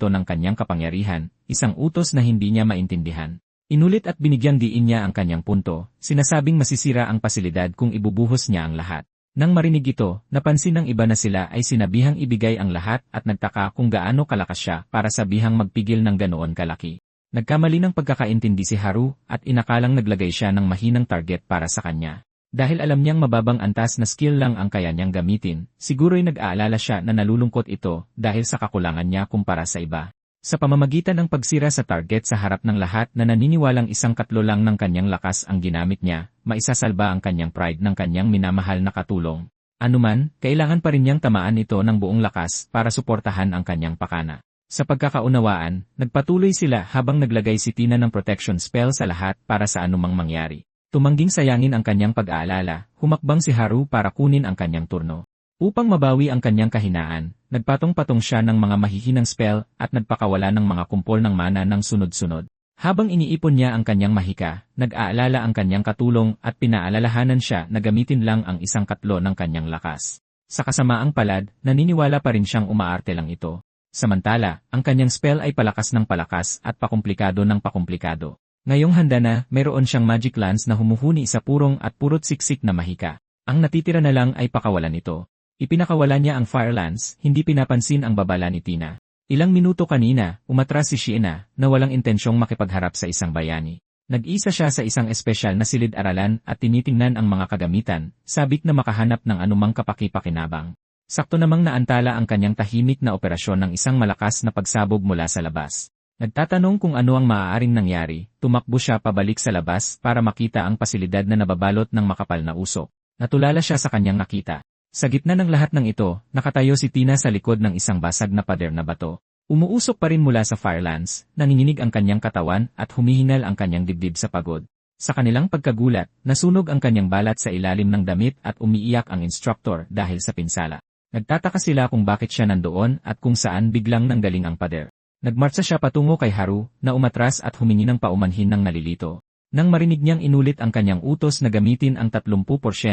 ng kanyang kapangyarihan, isang utos na hindi niya maintindihan. Inulit at binigyang diin niya ang kanyang punto, sinasabing masisira ang pasilidad kung ibubuhos niya ang lahat. Nang marinig ito, napansin ng iba na sila ay sinabihang ibigay ang lahat at nagtaka kung gaano kalakas siya para sabihang magpigil ng ganoon kalaki. Nagkamali ng pagkakaintindi si Haru at inakalang naglagay siya ng mahinang target para sa kanya. Dahil alam niyang mababang antas na skill lang ang kaya niyang gamitin, siguro'y nag-aalala siya na nalulungkot ito dahil sa kakulangan niya kumpara sa iba. Sa pamamagitan ng pagsira sa target sa harap ng lahat na naniniwalang isang katlo lang ng kanyang lakas ang ginamit niya, maisasalba ang kanyang pride ng kanyang minamahal na katulong. Anuman, kailangan pa rin niyang tamaan ito ng buong lakas para suportahan ang kanyang pakana. Sa pagkakaunawaan, nagpatuloy sila habang naglagay si Tina ng protection spell sa lahat para sa anumang mangyari. Tumangging sayangin ang kanyang pag-aalala, humakbang si Haru para kunin ang kanyang turno. Upang mabawi ang kanyang kahinaan, nagpatong-patong siya ng mga mahihinang spell at nagpakawala ng mga kumpol ng mana ng sunod-sunod. Habang iniipon niya ang kanyang mahika, nag-aalala ang kanyang katulong at pinaalalahanan siya na gamitin lang ang isang katlo ng kanyang lakas. Sa kasamaang palad, naniniwala pa rin siyang umaarte lang ito. Samantala, ang kanyang spell ay palakas ng palakas at pakumplikado ng pakumplikado. Ngayong handa na, mayroon siyang magic lance na humuhuni sa purong at purot siksik na mahika. Ang natitira na lang ay pakawalan ito. Ipinakawala niya ang fire lance, hindi pinapansin ang babala ni Tina. Ilang minuto kanina, umatras si Shiina na walang intensyong makipagharap sa isang bayani. Nag-isa siya sa isang espesyal na silid-aralan at tinitingnan ang mga kagamitan, sabik na makahanap ng anumang kapaki-pakinabang. Sakto namang naantala ang kanyang tahimik na operasyon ng isang malakas na pagsabog mula sa labas. Nagtatanong kung ano ang maaaring nangyari, tumakbo siya pabalik sa labas para makita ang pasilidad na nababalot ng makapal na usok. Natulala siya sa kanyang nakita. Sa gitna ng lahat ng ito, nakatayo si Tina sa likod ng isang basag na pader na bato. Umuusok pa rin mula sa fire lance, nanginginig ang kanyang katawan at humihingal ang kanyang dibdib sa pagod. Sa kanilang pagkagulat, nasunog ang kanyang balat sa ilalim ng damit at umiiyak ang instructor dahil sa pinsala. Nagtataka sila kung bakit siya nandoon at kung saan biglang nanggaling ang pader. Nagmartsa siya patungo kay Haru na umatras at humingi ng paumanhin ng nalilito. Nang marinig niyang inulit ang kanyang utos na gamitin ang 30%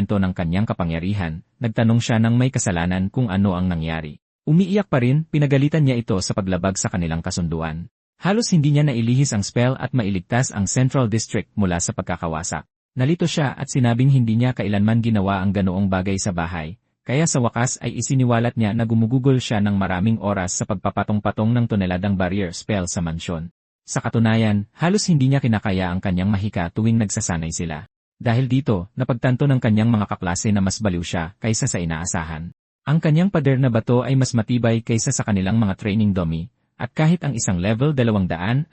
ng kanyang kapangyarihan, nagtanong siya ng may kasalanan kung ano ang nangyari. Umiiyak pa rin, pinagalitan niya ito sa paglabag sa kanilang kasunduan. Halos hindi niya nailihis ang spell at mailigtas ang Central District mula sa pagkakawasak. Nalito siya at sinabing hindi niya kailanman ginawa ang ganoong bagay sa bahay. Kaya sa wakas ay isiniwalat niya na gumugugol siya ng maraming oras sa pagpapatong-patong ng toneladang barrier spell sa mansyon. Sa katunayan, halos hindi niya kinakaya ang kanyang mahika tuwing nagsasanay sila. Dahil dito, napagtanto ng kanyang mga kaklase na mas baliw siya kaysa sa inaasahan. Ang kanyang pader na bato ay mas matibay kaysa sa kanilang mga training dummy, at kahit ang isang level 250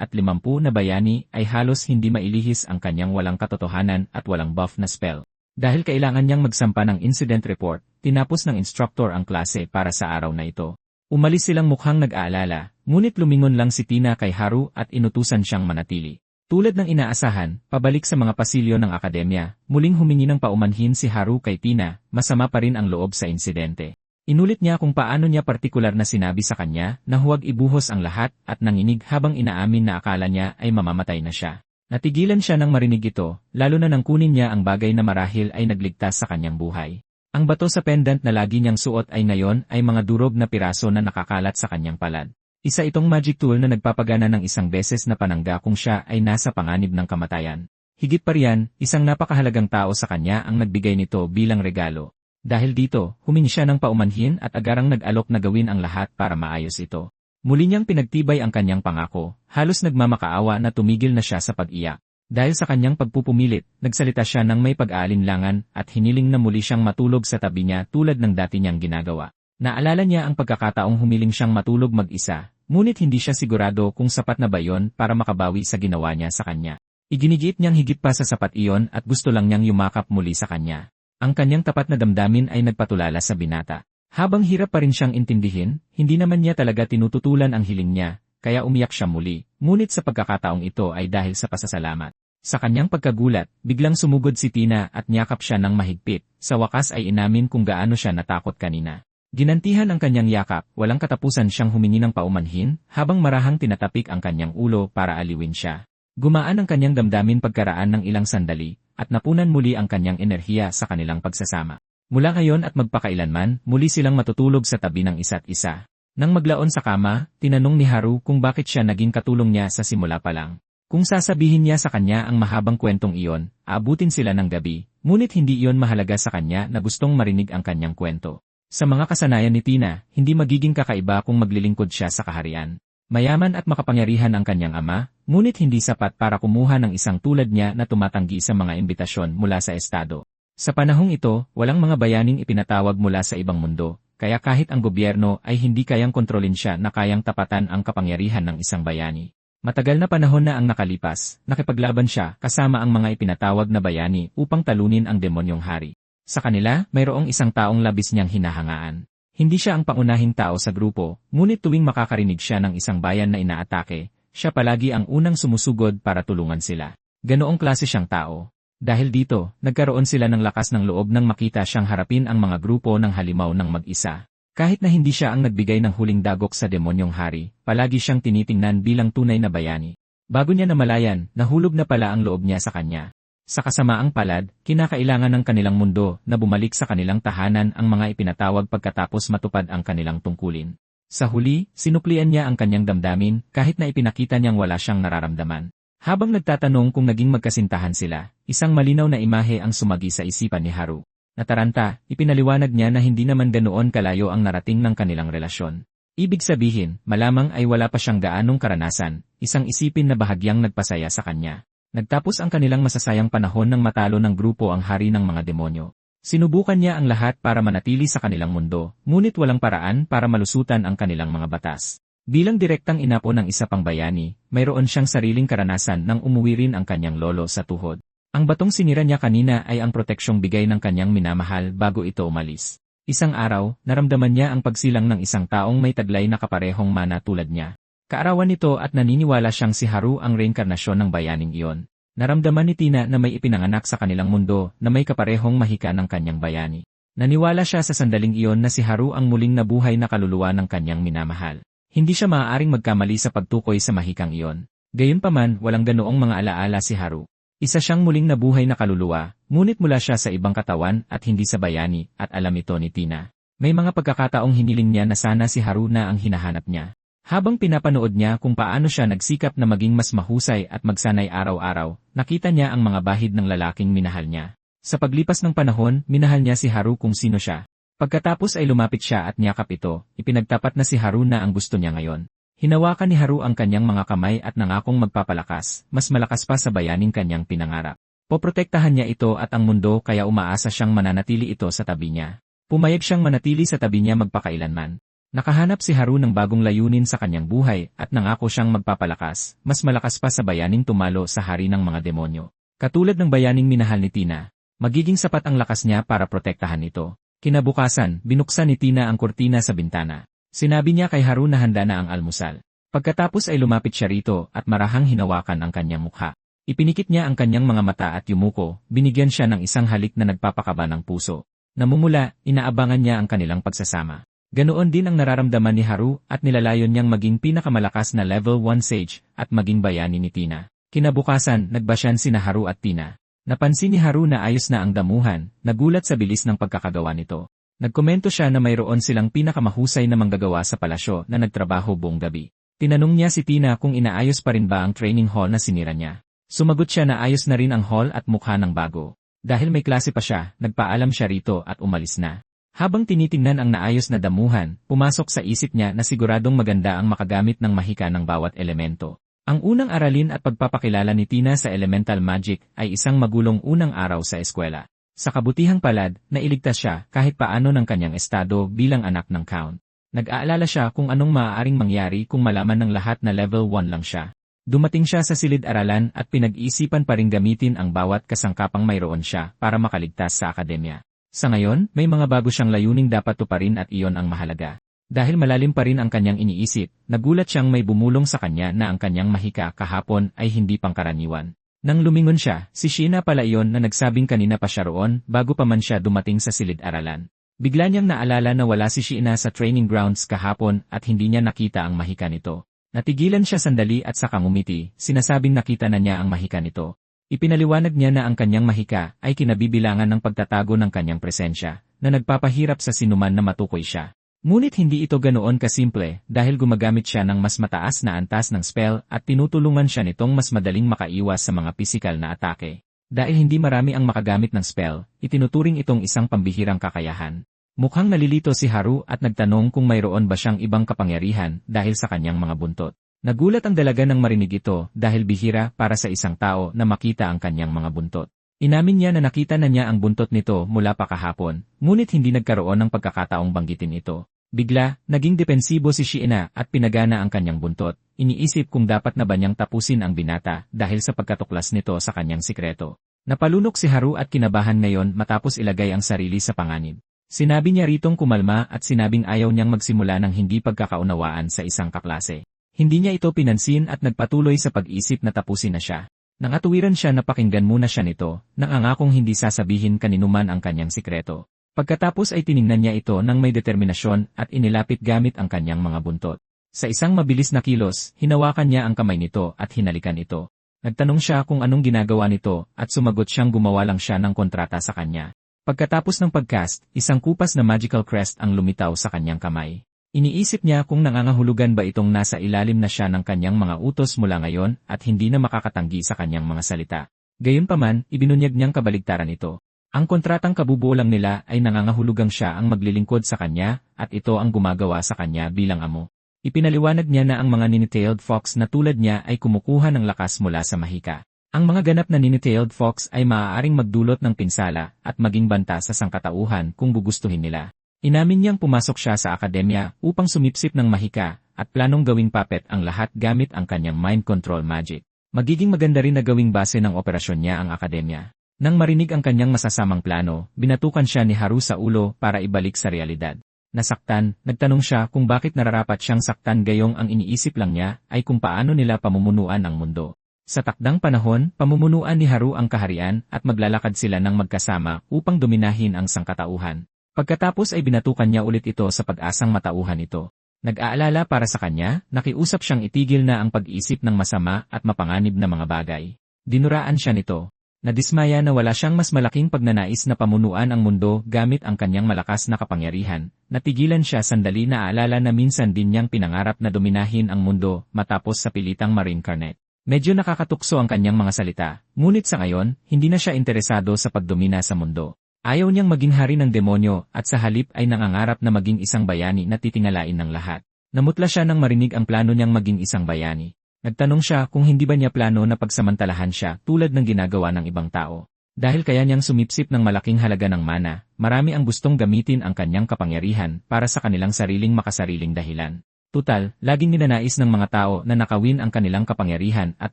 na bayani ay halos hindi mailihis ang kanyang walang katotohanan at walang buff na spell. Dahil kailangan niyang magsampa ng incident report, tinapos ng instructor ang klase para sa araw na ito. Umalis silang mukhang nag-aalala, ngunit lumingon lang si Tina kay Haru at inutusan siyang manatili. Tulad ng inaasahan, pabalik sa mga pasilyo ng akademya, muling humingi ng paumanhin si Haru kay Tina, masama pa rin ang loob sa insidente. Inulit niya kung paano niya partikular na sinabi sa kanya na huwag ibuhos ang lahat at nanginig habang inaamin na akala niya ay mamamatay na siya. Natigilan siya nang marinig ito, lalo na nang kunin niya ang bagay na marahil ay nagligtas sa kanyang buhay. Ang bato sa pendant na lagi niyang suot ay ngayon ay mga durog na piraso na nakakalat sa kanyang palad. Isa itong magic tool na nagpapagana ng isang beses na panangga kung siya ay nasa panganib ng kamatayan. Higit pa riyan, isang napakahalagang tao sa kanya ang nagbigay nito bilang regalo. Dahil dito, humingi siya ng paumanhin at agarang nag-alok na gawin ang lahat para maayos ito. Muli niyang pinagtibay ang kanyang pangako, halos nagmamakaawa na tumigil na siya sa pag-iyak. Dahil sa kanyang pagpupumilit, nagsalita siya ng may pag-aalinlangan at hiniling na muli siyang matulog sa tabi niya tulad ng dati niyang ginagawa. Naalala niya ang pagkakataong humiling siyang matulog mag-isa, ngunit hindi siya sigurado kung sapat na ba yon para makabawi sa ginawa niya sa kanya. Iginigiit niyang higit pa sa sapat iyon at gusto lang niyang yumakap muli sa kanya. Ang kanyang tapat na damdamin ay nagpatulala sa binata. Habang hirap pa rin siyang intindihin, hindi naman niya talaga tinututulan ang hiling niya, kaya umiyak siya muli, ngunit sa pagkakataong ito ay dahil sa pasasalamat. Sa kanyang pagkagulat, biglang sumugod si Tina at niyakap siya ng mahigpit, sa wakas ay inamin kung gaano siya natakot kanina. Ginantihan ang kanyang yakap, walang katapusan siyang humingi ng paumanhin, habang marahang tinatapik ang kanyang ulo para aliwin siya. Gumaan ang kanyang damdamin pagkaraan ng ilang sandali, at napunan muli ang kanyang enerhiya sa kanilang pagsasama. Mula ngayon at magpakailanman, muli silang matutulog sa tabi ng isa't isa. Nang maglaon sa kama, tinanong ni Haru kung bakit siya naging katulong niya sa simula pa lang. Kung sasabihin niya sa kanya ang mahabang kwentong iyon, aabutin sila ng gabi, ngunit hindi iyon mahalaga sa kanya na gustong marinig ang kanyang kwento. Sa mga kasanayan ni Tina, hindi magiging kakaiba kung maglilingkod siya sa kaharian. Mayaman at makapangyarihan ang kanyang ama, ngunit hindi sapat para kumuha ng isang tulad niya na tumatanggi sa mga imbitasyon mula sa estado. Sa panahong ito, walang mga bayaning ipinatawag mula sa ibang mundo, kaya kahit ang gobyerno ay hindi kayang kontrolin siya na kayang tapatan ang kapangyarihan ng isang bayani. Matagal na panahon na ang nakalipas, nakipaglaban siya kasama ang mga ipinatawag na bayani upang talunin ang demonyong hari. Sa kanila, mayroong isang taong labis niyang hinahangaan. Hindi siya ang pangunahing tao sa grupo, ngunit tuwing makakarinig siya ng isang bayan na inaatake, siya palagi ang unang sumusugod para tulungan sila. Ganoong klase siyang tao. Dahil dito, nagkaroon sila ng lakas ng loob nang makita siyang harapin ang mga grupo ng halimaw ng mag-isa. Kahit na hindi siya ang nagbigay ng huling dagok sa demonyong hari, palagi siyang tinitingnan bilang tunay na bayani. Bago niya namalayan, nahulog na pala ang loob niya sa kanya. Sa kasamaang palad, kinakailangan ng kanilang mundo na bumalik sa kanilang tahanan ang mga ipinatawag pagkatapos matupad ang kanilang tungkulin. Sa huli, sinuklian niya ang kanyang damdamin kahit na ipinakita niyang wala siyang nararamdaman. Habang nagtatanong kung naging magkasintahan sila, isang malinaw na imahe ang sumagi sa isipan ni Haru. Nataranta, ipinaliwanag niya na hindi naman ganoon kalayo ang narating ng kanilang relasyon. Ibig sabihin, malamang ay wala pa siyang gaanong karanasan, isang isipin na bahagyang nagpasaya sa kanya. Nagtapos ang kanilang masasayang panahon nang matalo ng grupo ang hari ng mga demonyo. Sinubukan niya ang lahat para manatili sa kanilang mundo, ngunit walang paraan para malusutan ang kanilang mga batas. Bilang direktang inapo ng isa pang bayani, mayroon siyang sariling karanasan nang umuwi rin ang kanyang lolo sa tuhod. Ang batong sinira niya kanina ay ang proteksyong bigay ng kanyang minamahal bago ito umalis. Isang araw, naramdaman niya ang pagsilang ng isang taong may taglay na kaparehong mana tulad niya. Kaarawan nito at naniniwala siyang si Haru ang reinkarnasyon ng bayaning iyon. Naramdaman ni Tina na may ipinanganak sa kanilang mundo na may kaparehong mahika ng kanyang bayani. Naniwala siya sa sandaling iyon na si Haru ang muling nabuhay na kaluluwa ng kanyang minamahal. Hindi siya maaaring magkamali sa pagtukoy sa mahikang iyon. Gayunpaman, walang ganoong mga alaala si Haru. Isa siyang muling nabuhay na kaluluwa, ngunit mula siya sa ibang katawan at hindi sa bayani, at alam ito ni Tina. May mga pagkakataong hiniling niya na sana si Haru na ang hinahanap niya. Habang pinapanood niya kung paano siya nagsikap na maging mas mahusay at magsanay araw-araw, nakita niya ang mga bahid ng lalaking minahal niya. Sa paglipas ng panahon, minahal niya si Haru kung sino siya. Pagkatapos ay lumapit siya at niyakap ito, ipinagtapat na si Haru na ang gusto niya ngayon. Hinawakan ni Haru ang kanyang mga kamay at nangakong magpapalakas, mas malakas pa sa bayaning kanyang pinangarap. Poprotektahan niya ito at ang mundo kaya umaasa siyang mananatili ito sa tabi niya. Pumayag siyang manatili sa tabi niya magpakailanman. Nakahanap si Haru ng bagong layunin sa kanyang buhay at nangako siyang magpapalakas, mas malakas pa sa bayaning tumalo sa hari ng mga demonyo. Katulad ng bayaning minahal ni Tina, magiging sapat ang lakas niya para protektahan ito. Kinabukasan, binuksan ni Tina ang kurtina sa bintana. Sinabi niya kay Haru na handa na ang almusal. Pagkatapos ay lumapit siya rito at marahang hinawakan ang kanyang mukha. Ipinikit niya ang kanyang mga mata at yumuko, binigyan siya ng isang halik na nagpapakaba ng puso. Namumula, inaabangan niya ang kanilang pagsasama. Ganoon din ang nararamdaman ni Haru at nilalayon niyang maging pinakamalakas na level 1 sage at maging bayani ni Tina. Kinabukasan, nagbasyan sina Haru at Tina. Napansin ni Haru na ayos na ang damuhan, nagulat sa bilis ng pagkakagawa nito. Nagkomento siya na mayroon silang pinakamahusay na manggagawa sa palasyo na nagtrabaho buong gabi. Tinanong niya si Tina kung inaayos pa rin ba ang training hall na sinira niya. Sumagot siya na ayos na rin ang hall at mukha ng bago. Dahil may klase pa siya, nagpaalam siya rito at umalis na. Habang tinitingnan ang naayos na damuhan, pumasok sa isip niya na siguradong maganda ang makagamit ng mahika ng bawat elemento. Ang unang aralin at pagpapakilala ni Tina sa elemental magic ay isang magulong unang araw sa eskwela. Sa kabutihang palad, nailigtas siya kahit paano ng kanyang estado bilang anak ng Count. Nag-aalala siya kung anong maaaring mangyari kung malaman ng lahat na level 1 lang siya. Dumating siya sa silid-aralan at pinag-iisipan pa ring gamitin ang bawat kasangkapang mayroon siya para makaligtas sa akademya. Sa ngayon, may mga bago siyang layuning dapat tuparin at iyon ang mahalaga. Dahil malalim pa rin ang kanyang iniisip, nagulat siyang may bumulong sa kanya na ang kanyang mahika kahapon ay hindi pangkaraniwan. Nang lumingon siya, si Sheena pala iyon na nagsabing kanina pa siya roon bago pa man siya dumating sa silid-aralan. Bigla niyang naalala na wala si Sheena sa training grounds kahapon at hindi niya nakita ang mahika nito. Natigilan siya sandali at saka ngumiti, sinasabing nakita na niya ang mahika nito. Ipinaliwanag niya na ang kanyang mahika ay kinabibilangan ng pagtatago ng kanyang presensya, na nagpapahirap sa sinuman na matukoy siya. Ngunit hindi ito ganoon kasimple dahil gumagamit siya ng mas mataas na antas ng spell at tinutulungan siya nitong mas madaling makaiwas sa mga pisikal na atake. Dahil hindi marami ang makagamit ng spell, itinuturing itong isang pambihirang kakayahan. Mukhang nalilito si Haru at nagtanong kung mayroon ba siyang ibang kapangyarihan dahil sa kanyang mga buntot. Nagulat ang dalaga nang marinig ito dahil bihira para sa isang tao na makita ang kanyang mga buntot. Inamin niya na nakita na niya ang buntot nito mula pa kahapon, ngunit hindi nagkaroon ng pagkakataong banggitin ito. Bigla, naging depensibo si Shiina at pinagana ang kanyang buntot. Iniisip kung dapat na ba niyang tapusin ang binata dahil sa pagkatuklas nito sa kanyang sikreto. Napalunok si Haru at kinabahan ngayon matapos ilagay ang sarili sa panganib. Sinabi niya ritong kumalma at sinabing ayaw niyang magsimula ng hindi pagkakaunawaan sa isang kaklase. Hindi niya ito pinansin at nagpatuloy sa pag-isip na tapusin na siya. Nangatuwiran siya na pakinggan muna siya nito, nangangakong hindi sasabihin kaninuman ang kanyang sikreto. Pagkatapos ay tiningnan niya ito ng may determinasyon at inilapit gamit ang kanyang mga buntot. Sa isang mabilis na kilos, hinawakan niya ang kamay nito at hinalikan ito. Nagtanong siya kung anong ginagawa nito at sumagot siyang gumawa lang siya ng kontrata sa kanya. Pagkatapos ng pagcast, isang kupas na magical crest ang lumitaw sa kanyang kamay. Iniisip niya kung nangangahulugan ba itong nasa ilalim na siya ng kanyang mga utos mula ngayon at hindi na makakatanggi sa kanyang mga salita. Gayunpaman, ibinunyag niyang kabaligtaran ito. Ang kontratang kabubuo lang nila ay nangangahulugang siya ang maglilingkod sa kanya at ito ang gumagawa sa kanya bilang amo. Ipinaliwanag niya na ang mga ninitailed fox na tulad niya ay kumukuha ng lakas mula sa mahika. Ang mga ganap na ninitailed fox ay maaaring magdulot ng pinsala at maging banta sa sangkatauhan kung gugustuhin nila. Inamin niyang pumasok siya sa akademya upang sumipsip ng mahika at planong gawing puppet ang lahat gamit ang kanyang mind control magic. Magiging maganda rin na gawing base ng operasyon niya ang akademya. Nang marinig ang kanyang masasamang plano, binatukan siya ni Haru sa ulo para ibalik sa realidad. Nasaktan, nagtanong siya kung bakit nararapat siyang saktan gayong ang iniisip lang niya ay kung paano nila pamumunuan ang mundo. Sa takdang panahon, pamumunuan ni Haru ang kaharian at maglalakad sila ng magkasama upang dominahin ang sangkatauhan. Pagkatapos ay binatukan niya ulit ito sa pag-asang matauhan ito. Nag-aalala para sa kanya, nakiusap siyang itigil na ang pag-iisip ng masama at mapanganib na mga bagay. Dinuraan siya nito. Nadismaya na wala siyang mas malaking pagnanais na pamunuan ang mundo gamit ang kanyang malakas na kapangyarihan. Natigilan siya sandali na aalala na minsan din niyang pinangarap na dominahin ang mundo matapos sa pilitang ma-reincarnate. Medyo nakakatukso ang kanyang mga salita, ngunit sa ngayon, hindi na siya interesado sa pagdomina sa mundo. Ayaw niyang maging hari ng demonyo at sa halip ay nangangarap na maging isang bayani na titingalain ng lahat. Namutla siya nang marinig ang plano niyang maging isang bayani. Nagtanong siya kung hindi ba niya plano na pagsamantalahan siya tulad ng ginagawa ng ibang tao. Dahil kaya niyang sumipsip ng malaking halaga ng mana, marami ang gustong gamitin ang kanyang kapangyarihan para sa kanilang sariling makasariling dahilan. Tutal, laging ninanais ng mga tao na nakawin ang kanilang kapangyarihan at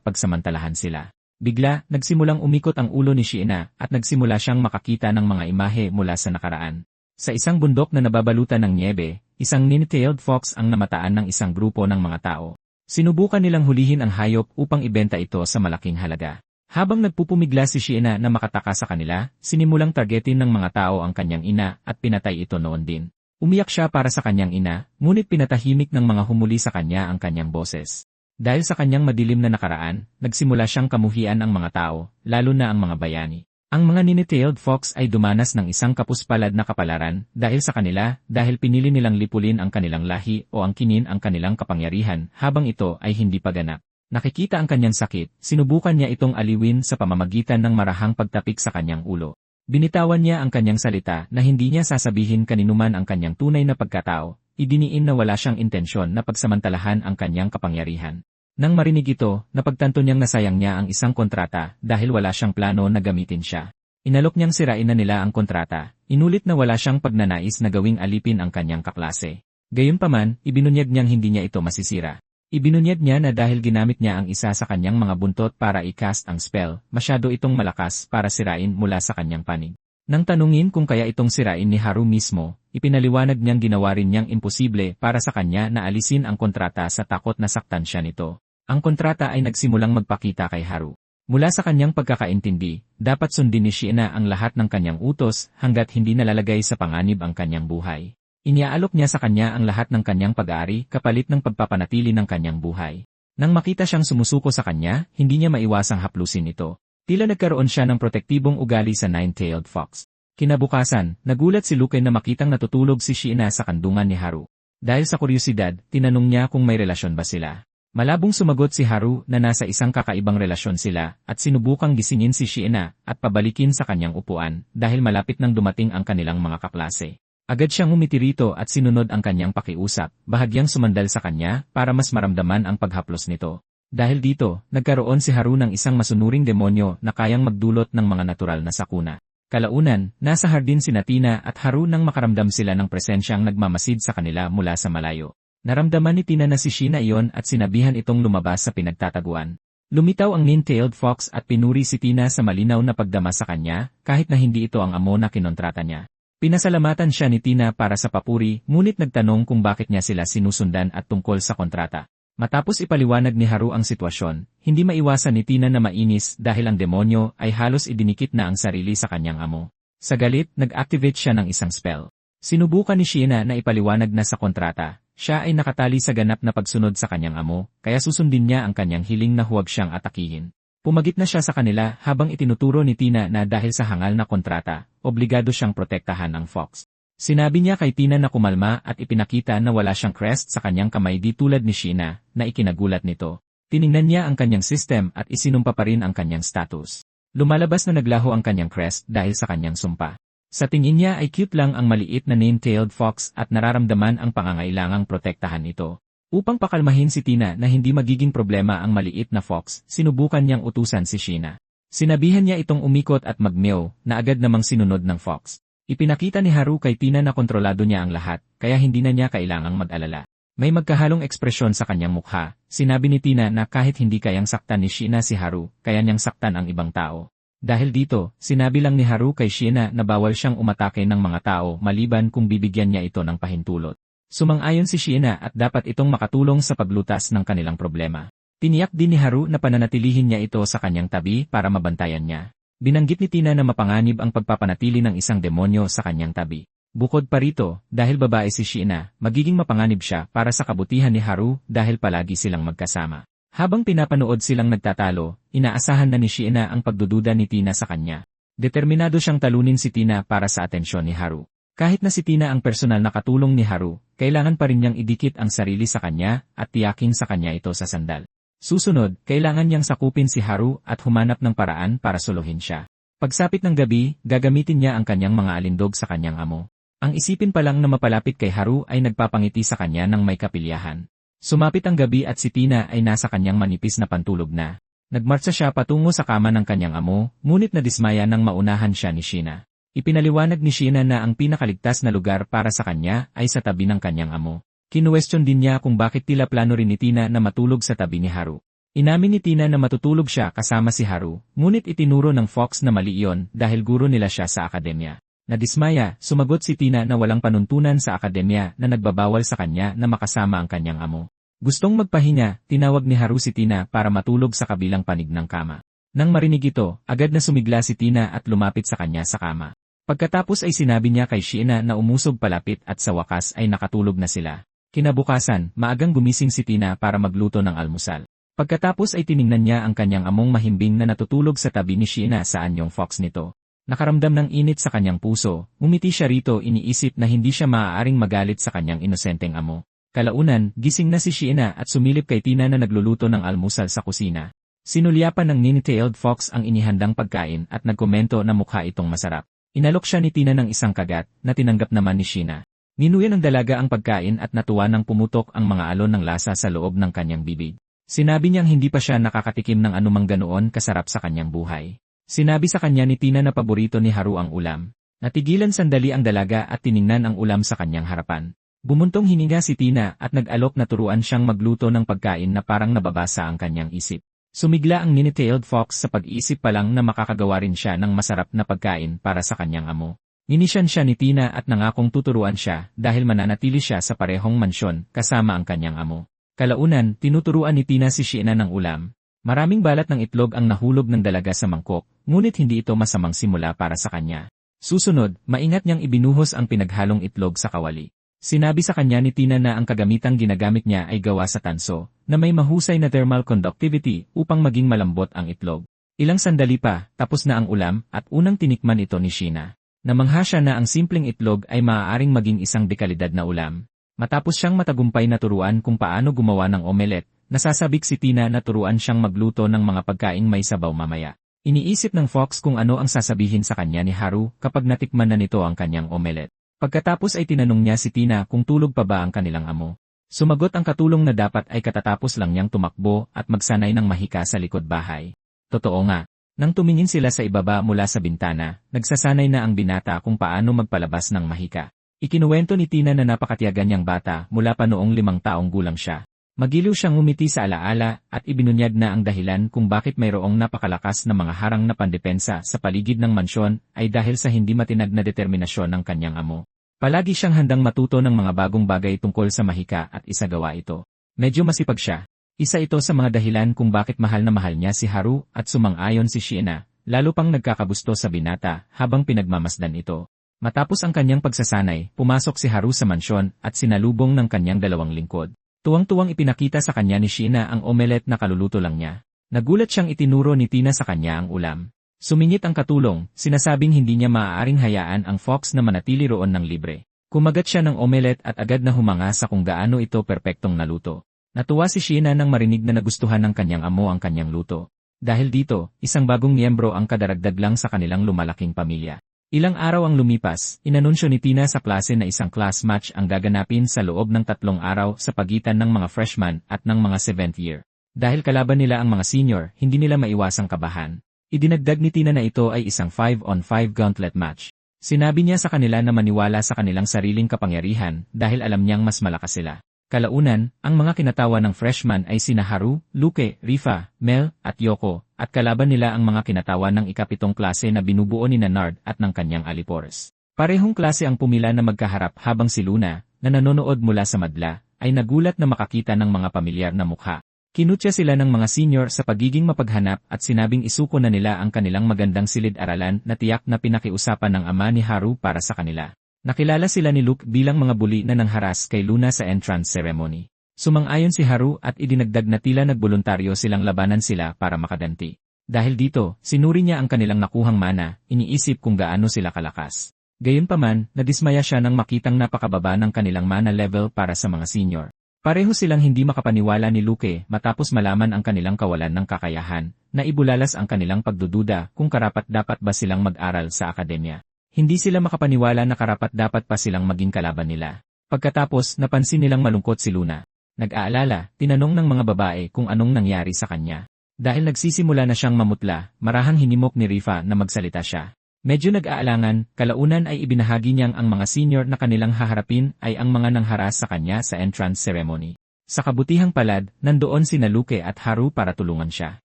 pagsamantalahan sila. Bigla, nagsimulang umikot ang ulo ni Shiina at nagsimula siyang makakita ng mga imahe mula sa nakaraan. Sa isang bundok na nababalutan ng niebe, isang ninitailed fox ang namataan ng isang grupo ng mga tao. Sinubukan nilang hulihin ang hayop upang ibenta ito sa malaking halaga. Habang nagpupumigla si Shiina na makataka sa kanila, sinimulang targetin ng mga tao ang kanyang ina at pinatay ito noon din. Umiyak siya para sa kanyang ina, ngunit pinatahimik ng mga humuli sa kanya ang kanyang boses. Dahil sa kanyang madilim na nakaraan, nagsimula siyang kamuhian ang mga tao, lalo na ang mga bayani. Ang mga ninitailed fox ay dumanas ng isang kapuspalad na kapalaran dahil sa kanila dahil pinili nilang lipulin ang kanilang lahi o angkinin ang kanilang kapangyarihan habang ito ay hindi pa ganap. Nakikita ang kanyang sakit, sinubukan niya itong aliwin sa pamamagitan ng marahang pagtapik sa kanyang ulo. Binitawan niya ang kanyang salita na hindi niya sasabihin kaninuman ang kanyang tunay na pagkatao, idiniin na wala siyang intensyon na pagsamantalahan ang kanyang kapangyarihan. Nang marinig ito, napagtanto niyang nasayang niya ang isang kontrata dahil wala siyang plano na gamitin siya. Inalok niyang sirain na nila ang kontrata, inulit na wala siyang pagnanais na gawing alipin ang kanyang kaklase. Gayunpaman, ibinunyag niyang hindi niya ito masisira. Ibinunyag niya na dahil ginamit niya ang isa sa kanyang mga buntot para i-cast ang spell, masyado itong malakas para sirain mula sa kanyang panig. Nang tanungin kung kaya itong sirain ni Haru mismo, ipinaliwanag niyang ginawa rin niyang imposible para sa kanya na alisin ang kontrata sa takot na saktan siya nito. Ang kontrata ay nagsimulang magpakita kay Haru. Mula sa kanyang pagkakaintindi, dapat sundin ni Shiina ang lahat ng kanyang utos hanggat hindi nalalagay sa panganib ang kanyang buhay. Iniaalok niya sa kanya ang lahat ng kanyang pag-aari kapalit ng pagpapanatili ng kanyang buhay. Nang makita siyang sumusuko sa kanya, hindi niya maiwasang haplusin ito. Tila nagkaroon siya ng protektibong ugali sa nine-tailed fox. Kinabukasan, nagulat si Luke na makitang natutulog si Shiina sa kandungan ni Haru. Dahil sa kuryosidad, tinanong niya kung may relasyon ba sila. Malabong sumagot si Haru na nasa isang kakaibang relasyon sila at sinubukang gisingin si Shiina at pabalikin sa kanyang upuan dahil malapit nang dumating ang kanilang mga kaklase. Agad siyang umiti rito at sinunod ang kanyang pakiusap, bahagyang sumandal sa kanya para mas maramdaman ang paghaplos nito. Dahil dito, nagkaroon si Haru ng isang masunuring demonyo na kayang magdulot ng mga natural na sakuna. Kalaunan, nasa hardin sina Tina at Haru nang makaramdam sila ng presensyang nagmamasid sa kanila mula sa malayo. Naramdaman ni Tina na si Sheena iyon at sinabihan itong lumabas sa pinagtataguan. Lumitaw ang Nine-Tailed Fox at pinuri si Tina sa malinaw na pagdama sa kanya, kahit na hindi ito ang amo na kinontrata niya. Pinasalamatan siya ni Tina para sa papuri, ngunit nagtanong kung bakit niya sila sinusundan at tungkol sa kontrata. Matapos ipaliwanag ni Haru ang sitwasyon, hindi maiwasan ni Tina na mainis dahil ang demonyo ay halos idinikit na ang sarili sa kanyang amo. Sa galit, nag-activate siya ng isang spell. Sinubukan ni Sheena na ipaliwanag na sa kontrata, siya ay nakatali sa ganap na pagsunod sa kanyang amo, kaya susundin niya ang kanyang hiling na huwag siyang atakihin. Pumagit na siya sa kanila habang itinuturo ni Tina na dahil sa hangal na kontrata, obligado siyang protektahan ang Fox. Sinabi niya kay Tina na kumalma at ipinakita na wala siyang crest sa kanyang kamay di tulad ni Sheena, na ikinagulat nito. Tiningnan niya ang kanyang system at isinumpa pa rin ang kanyang status. Lumalabas na naglaho ang kanyang crest dahil sa kanyang sumpa. Sa tingin niya ay cute lang ang maliit na Nine-Tailed Fox at nararamdaman ang pangangailangang protektahan ito. Upang pakalmahin si Tina na hindi magiging problema ang maliit na fox, sinubukan niyang utusan si Sheena. Sinabihan niya itong umikot at magmeow na agad namang sinunod ng fox. Ipinakita ni Haru kay Tina na kontrolado niya ang lahat, kaya hindi na niya kailangang mag-alala. May magkahalong ekspresyon sa kanyang mukha. Sinabi ni Tina na kahit hindi kayang saktan ni Sheena si Haru, kaya niyang saktan ang ibang tao. Dahil dito, sinabi lang ni Haru kay Sheena na bawal siyang umatake ng mga tao maliban kung bibigyan niya ito ng pahintulot. Sumang-ayon si Sheena at dapat itong makatulong sa paglutas ng kanilang problema. Tiniyak din ni Haru na pananatilihin niya ito sa kanyang tabi para mabantayan niya. Binanggit ni Tina na mapanganib ang pagpapanatili ng isang demonyo sa kanyang tabi. Bukod pa rito, dahil babae si Sheena, magiging mapanganib siya para sa kabutihan ni Haru dahil palagi silang magkasama. Habang pinapanood silang nagtatalo, inaasahan na ni Sheena ang pagdududa ni Tina sa kanya. Determinado siyang talunin si Tina para sa atensyon ni Haru. Kahit na si Tina ang personal na katulong ni Haru, kailangan pa rin niyang idikit ang sarili sa kanya at tiyakin sa kanya ito sa sandal. Susunod, kailangan niyang sakupin si Haru at humanap ng paraan para suluhin siya. Pagsapit ng gabi, gagamitin niya ang kanyang mga alindog sa kanyang amo. Ang isipin pa lang na mapalapit kay Haru ay nagpapangiti sa kanya ng may kapilyahan. Sumapit ang gabi at si Tina ay nasa kanyang manipis na pantulog na. Nagmarcha siya patungo sa kama ng kanyang amo, ngunit nadismaya nang maunahan siya ni Sheena. Ipinaliwanag ni Sheena na ang pinakaligtas na lugar para sa kanya ay sa tabi ng kanyang amo. Kinuwestiyon din niya kung bakit tila plano rin ni Tina na matulog sa tabi ni Haru. Inamin ni Tina na matutulog siya kasama si Haru, ngunit itinuro ng Fox na mali iyon dahil guro nila siya sa akademya. Nadismaya, sumagot si Tina na walang panuntunan sa akademya na nagbabawal sa kanya na makasama ang kanyang amo. Gustong magpahinga, tinawag ni Haru si Tina para matulog sa kabilang panig ng kama. Nang marinig ito, agad na sumigla si Tina at lumapit sa kanya sa kama. Pagkatapos ay sinabi niya kay Sheena na umusog palapit at sa wakas ay nakatulog na sila. Kinabukasan, maagang gumising si Tina para magluto ng almusal. Pagkatapos ay tiningnan niya ang kanyang among mahimbing na natutulog sa tabi ni Sheena sa anyong Fox nito. Nakaramdam ng init sa kanyang puso, umiti siya rito iniisip na hindi siya maaaring magalit sa kanyang inosenteng amo. Kalaunan, gising na si Sheena at sumilip kay Tina na nagluluto ng almusal sa kusina. Sinulyapan ng Nine-Tailed Fox ang inihandang pagkain at nagkomento na mukha itong masarap. Inalok siya ni Tina ng isang kagat na tinanggap naman ni Sheena. Ninuyan ng dalaga ang pagkain at natuwa nang pumutok ang mga alon ng lasa sa loob ng kanyang bibig. Sinabi niyang hindi pa siya nakakatikim ng anumang ganoon kasarap sa kanyang buhay. Sinabi sa kanya ni Tina na paborito ni Haru ang ulam. Natigilan sandali ang dalaga at tiningnan ang ulam sa kanyang harapan. Bumuntong hininga si Tina at nag-alok na turuan siyang magluto ng pagkain na parang nababasa ang kanyang isip. Sumigla ang Nine-Tailed Fox sa pag-iisip pa lang na makakagawa rin siya ng masarap na pagkain para sa kanyang amo. Ninisyan siya ni Tina at nangakong tuturuan siya dahil mananatili siya sa parehong mansyon kasama ang kanyang amo. Kalaunan, tinuturuan ni Tina si Sheena ng ulam. Maraming balat ng itlog ang nahulog ng dalaga sa mangkok, ngunit hindi ito masamang simula para sa kanya. Susunod, maingat niyang ibinuhos ang pinaghalong itlog sa kawali. Sinabi sa kanya ni Tina na ang kagamitang ginagamit niya ay gawa sa tanso, na may mahusay na thermal conductivity upang maging malambot ang itlog. Ilang sandali pa, tapos na ang ulam at unang tinikman ito ni Sheena. Namangha siya na ang simpleng itlog ay maaaring maging isang dekalidad na ulam. Matapos siyang matagumpay na turuan kung paano gumawa ng omelette, nasasabik si Tina na turuan siyang magluto ng mga pagkaing may sabaw mamaya. Iniisip ng Fox kung ano ang sasabihin sa kanya ni Haru kapag natikman na nito ang kanyang omelette. Pagkatapos ay tinanong niya si Tina kung tulog pa ba ang kanilang amo. Sumagot ang katulong na dapat ay katatapos lang niyang tumakbo at magsanay ng mahika sa likod bahay. Totoo nga. Nang tumingin sila sa ibaba mula sa bintana, nagsasanay na ang binata kung paano magpalabas ng mahika. Ikinuwento ni Tina na napakatiyagan niyang bata mula pa noong 5 taong gulang siya. Magiliw siyang ngumiti sa alaala at ibinunyag na ang dahilan kung bakit mayroong napakalakas na mga harang na pandepensa sa paligid ng mansyon ay dahil sa hindi matinag na determinasyon ng kanyang amo. Palagi siyang handang matuto ng mga bagong bagay tungkol sa mahika at isagawa ito. Medyo masipag siya. Isa ito sa mga dahilan kung bakit mahal na mahal niya si Haru at sumang-ayon si Shiina, lalo pang nagkakagusto sa binata habang pinagmamasdan ito. Matapos ang kanyang pagsasanay, pumasok si Haru sa mansyon at sinalubong ng kanyang 2 lingkod. Tuwang-tuwang ipinakita sa kanya ni Shiina ang omelette na kaluluto lang niya. Nagulat siyang itinuro ni Tina sa kanya ang ulam. Sumingit ang katulong, sinasabing hindi niya maaaring hayaan ang Fox na manatili roon ng libre. Kumagat siya ng omelette at agad na humanga sa kung gaano ito perpektong naluto. Natuwa si Shiina nang marinig na nagustuhan ng kanyang amo ang kanyang luto. Dahil dito, isang bagong miyembro ang kadaragdag lang sa kanilang lumalaking pamilya. Ilang araw ang lumipas, inanunsyo ni Tina sa klase na isang class match ang gaganapin sa loob ng 3 araw sa pagitan ng mga freshman at ng mga 7th year. Dahil kalaban nila ang mga senior, hindi nila maiwasang kabahan. Idinagdag ni Tina na ito ay isang 5-on-5 gauntlet match. Sinabi niya sa kanila na maniwala sa kanilang sariling kapangyarihan dahil alam niyang mas malakas sila. Kalaunan, ang mga kinatawa ng freshman ay sina Haru, Luke, Rifa, Mel, at Yoko, at kalaban nila ang mga kinatawa ng ika-7 klase na binubuo ni Nard at ng kanyang alipores. Parehong klase ang pumila na magkaharap habang si Luna, na nanonood mula sa madla, ay nagulat na makakita ng mga pamilyar na mukha. Kinutya sila ng mga senior sa pagiging mapaghanap at sinabing isuko na nila ang kanilang magandang silid-aralan na tiyak na pinakiusapan ng ama ni Haru para sa kanila. Nakilala sila ni Luke bilang mga buli na nangharas kay Luna sa entrance ceremony. Sumang-ayon si Haru at idinagdag na tila nagboluntaryo silang labanan sila para makaganti. Dahil dito, sinuri niya ang kanilang nakuhang mana, iniisip kung gaano sila kalakas. Gayunpaman, nadismaya siya nang makitang napakababa ng kanilang mana level para sa mga senior. Pareho silang hindi makapaniwala ni Luke matapos malaman ang kanilang kawalan ng kakayahan, na ibulalas ang kanilang pagdududa kung karapat-dapat ba silang mag-aral sa akademya. Hindi sila makapaniwala na karapat-dapat pa silang maging kalaban nila. Pagkatapos, napansin nilang malungkot si Luna. Nag-aalala, tinanong ng mga babae kung anong nangyari sa kanya. Dahil nagsisimula na siyang mamutla, marahang hinimok ni Rifa na magsalita siya. Medyo nag-aalangan, kalaunan ay ibinahagi niyang ang mga senior na kanilang haharapin ay ang mga nangharas sa kanya sa entrance ceremony. Sa kabutihang palad, nandoon sina Luke at Haru para tulungan siya.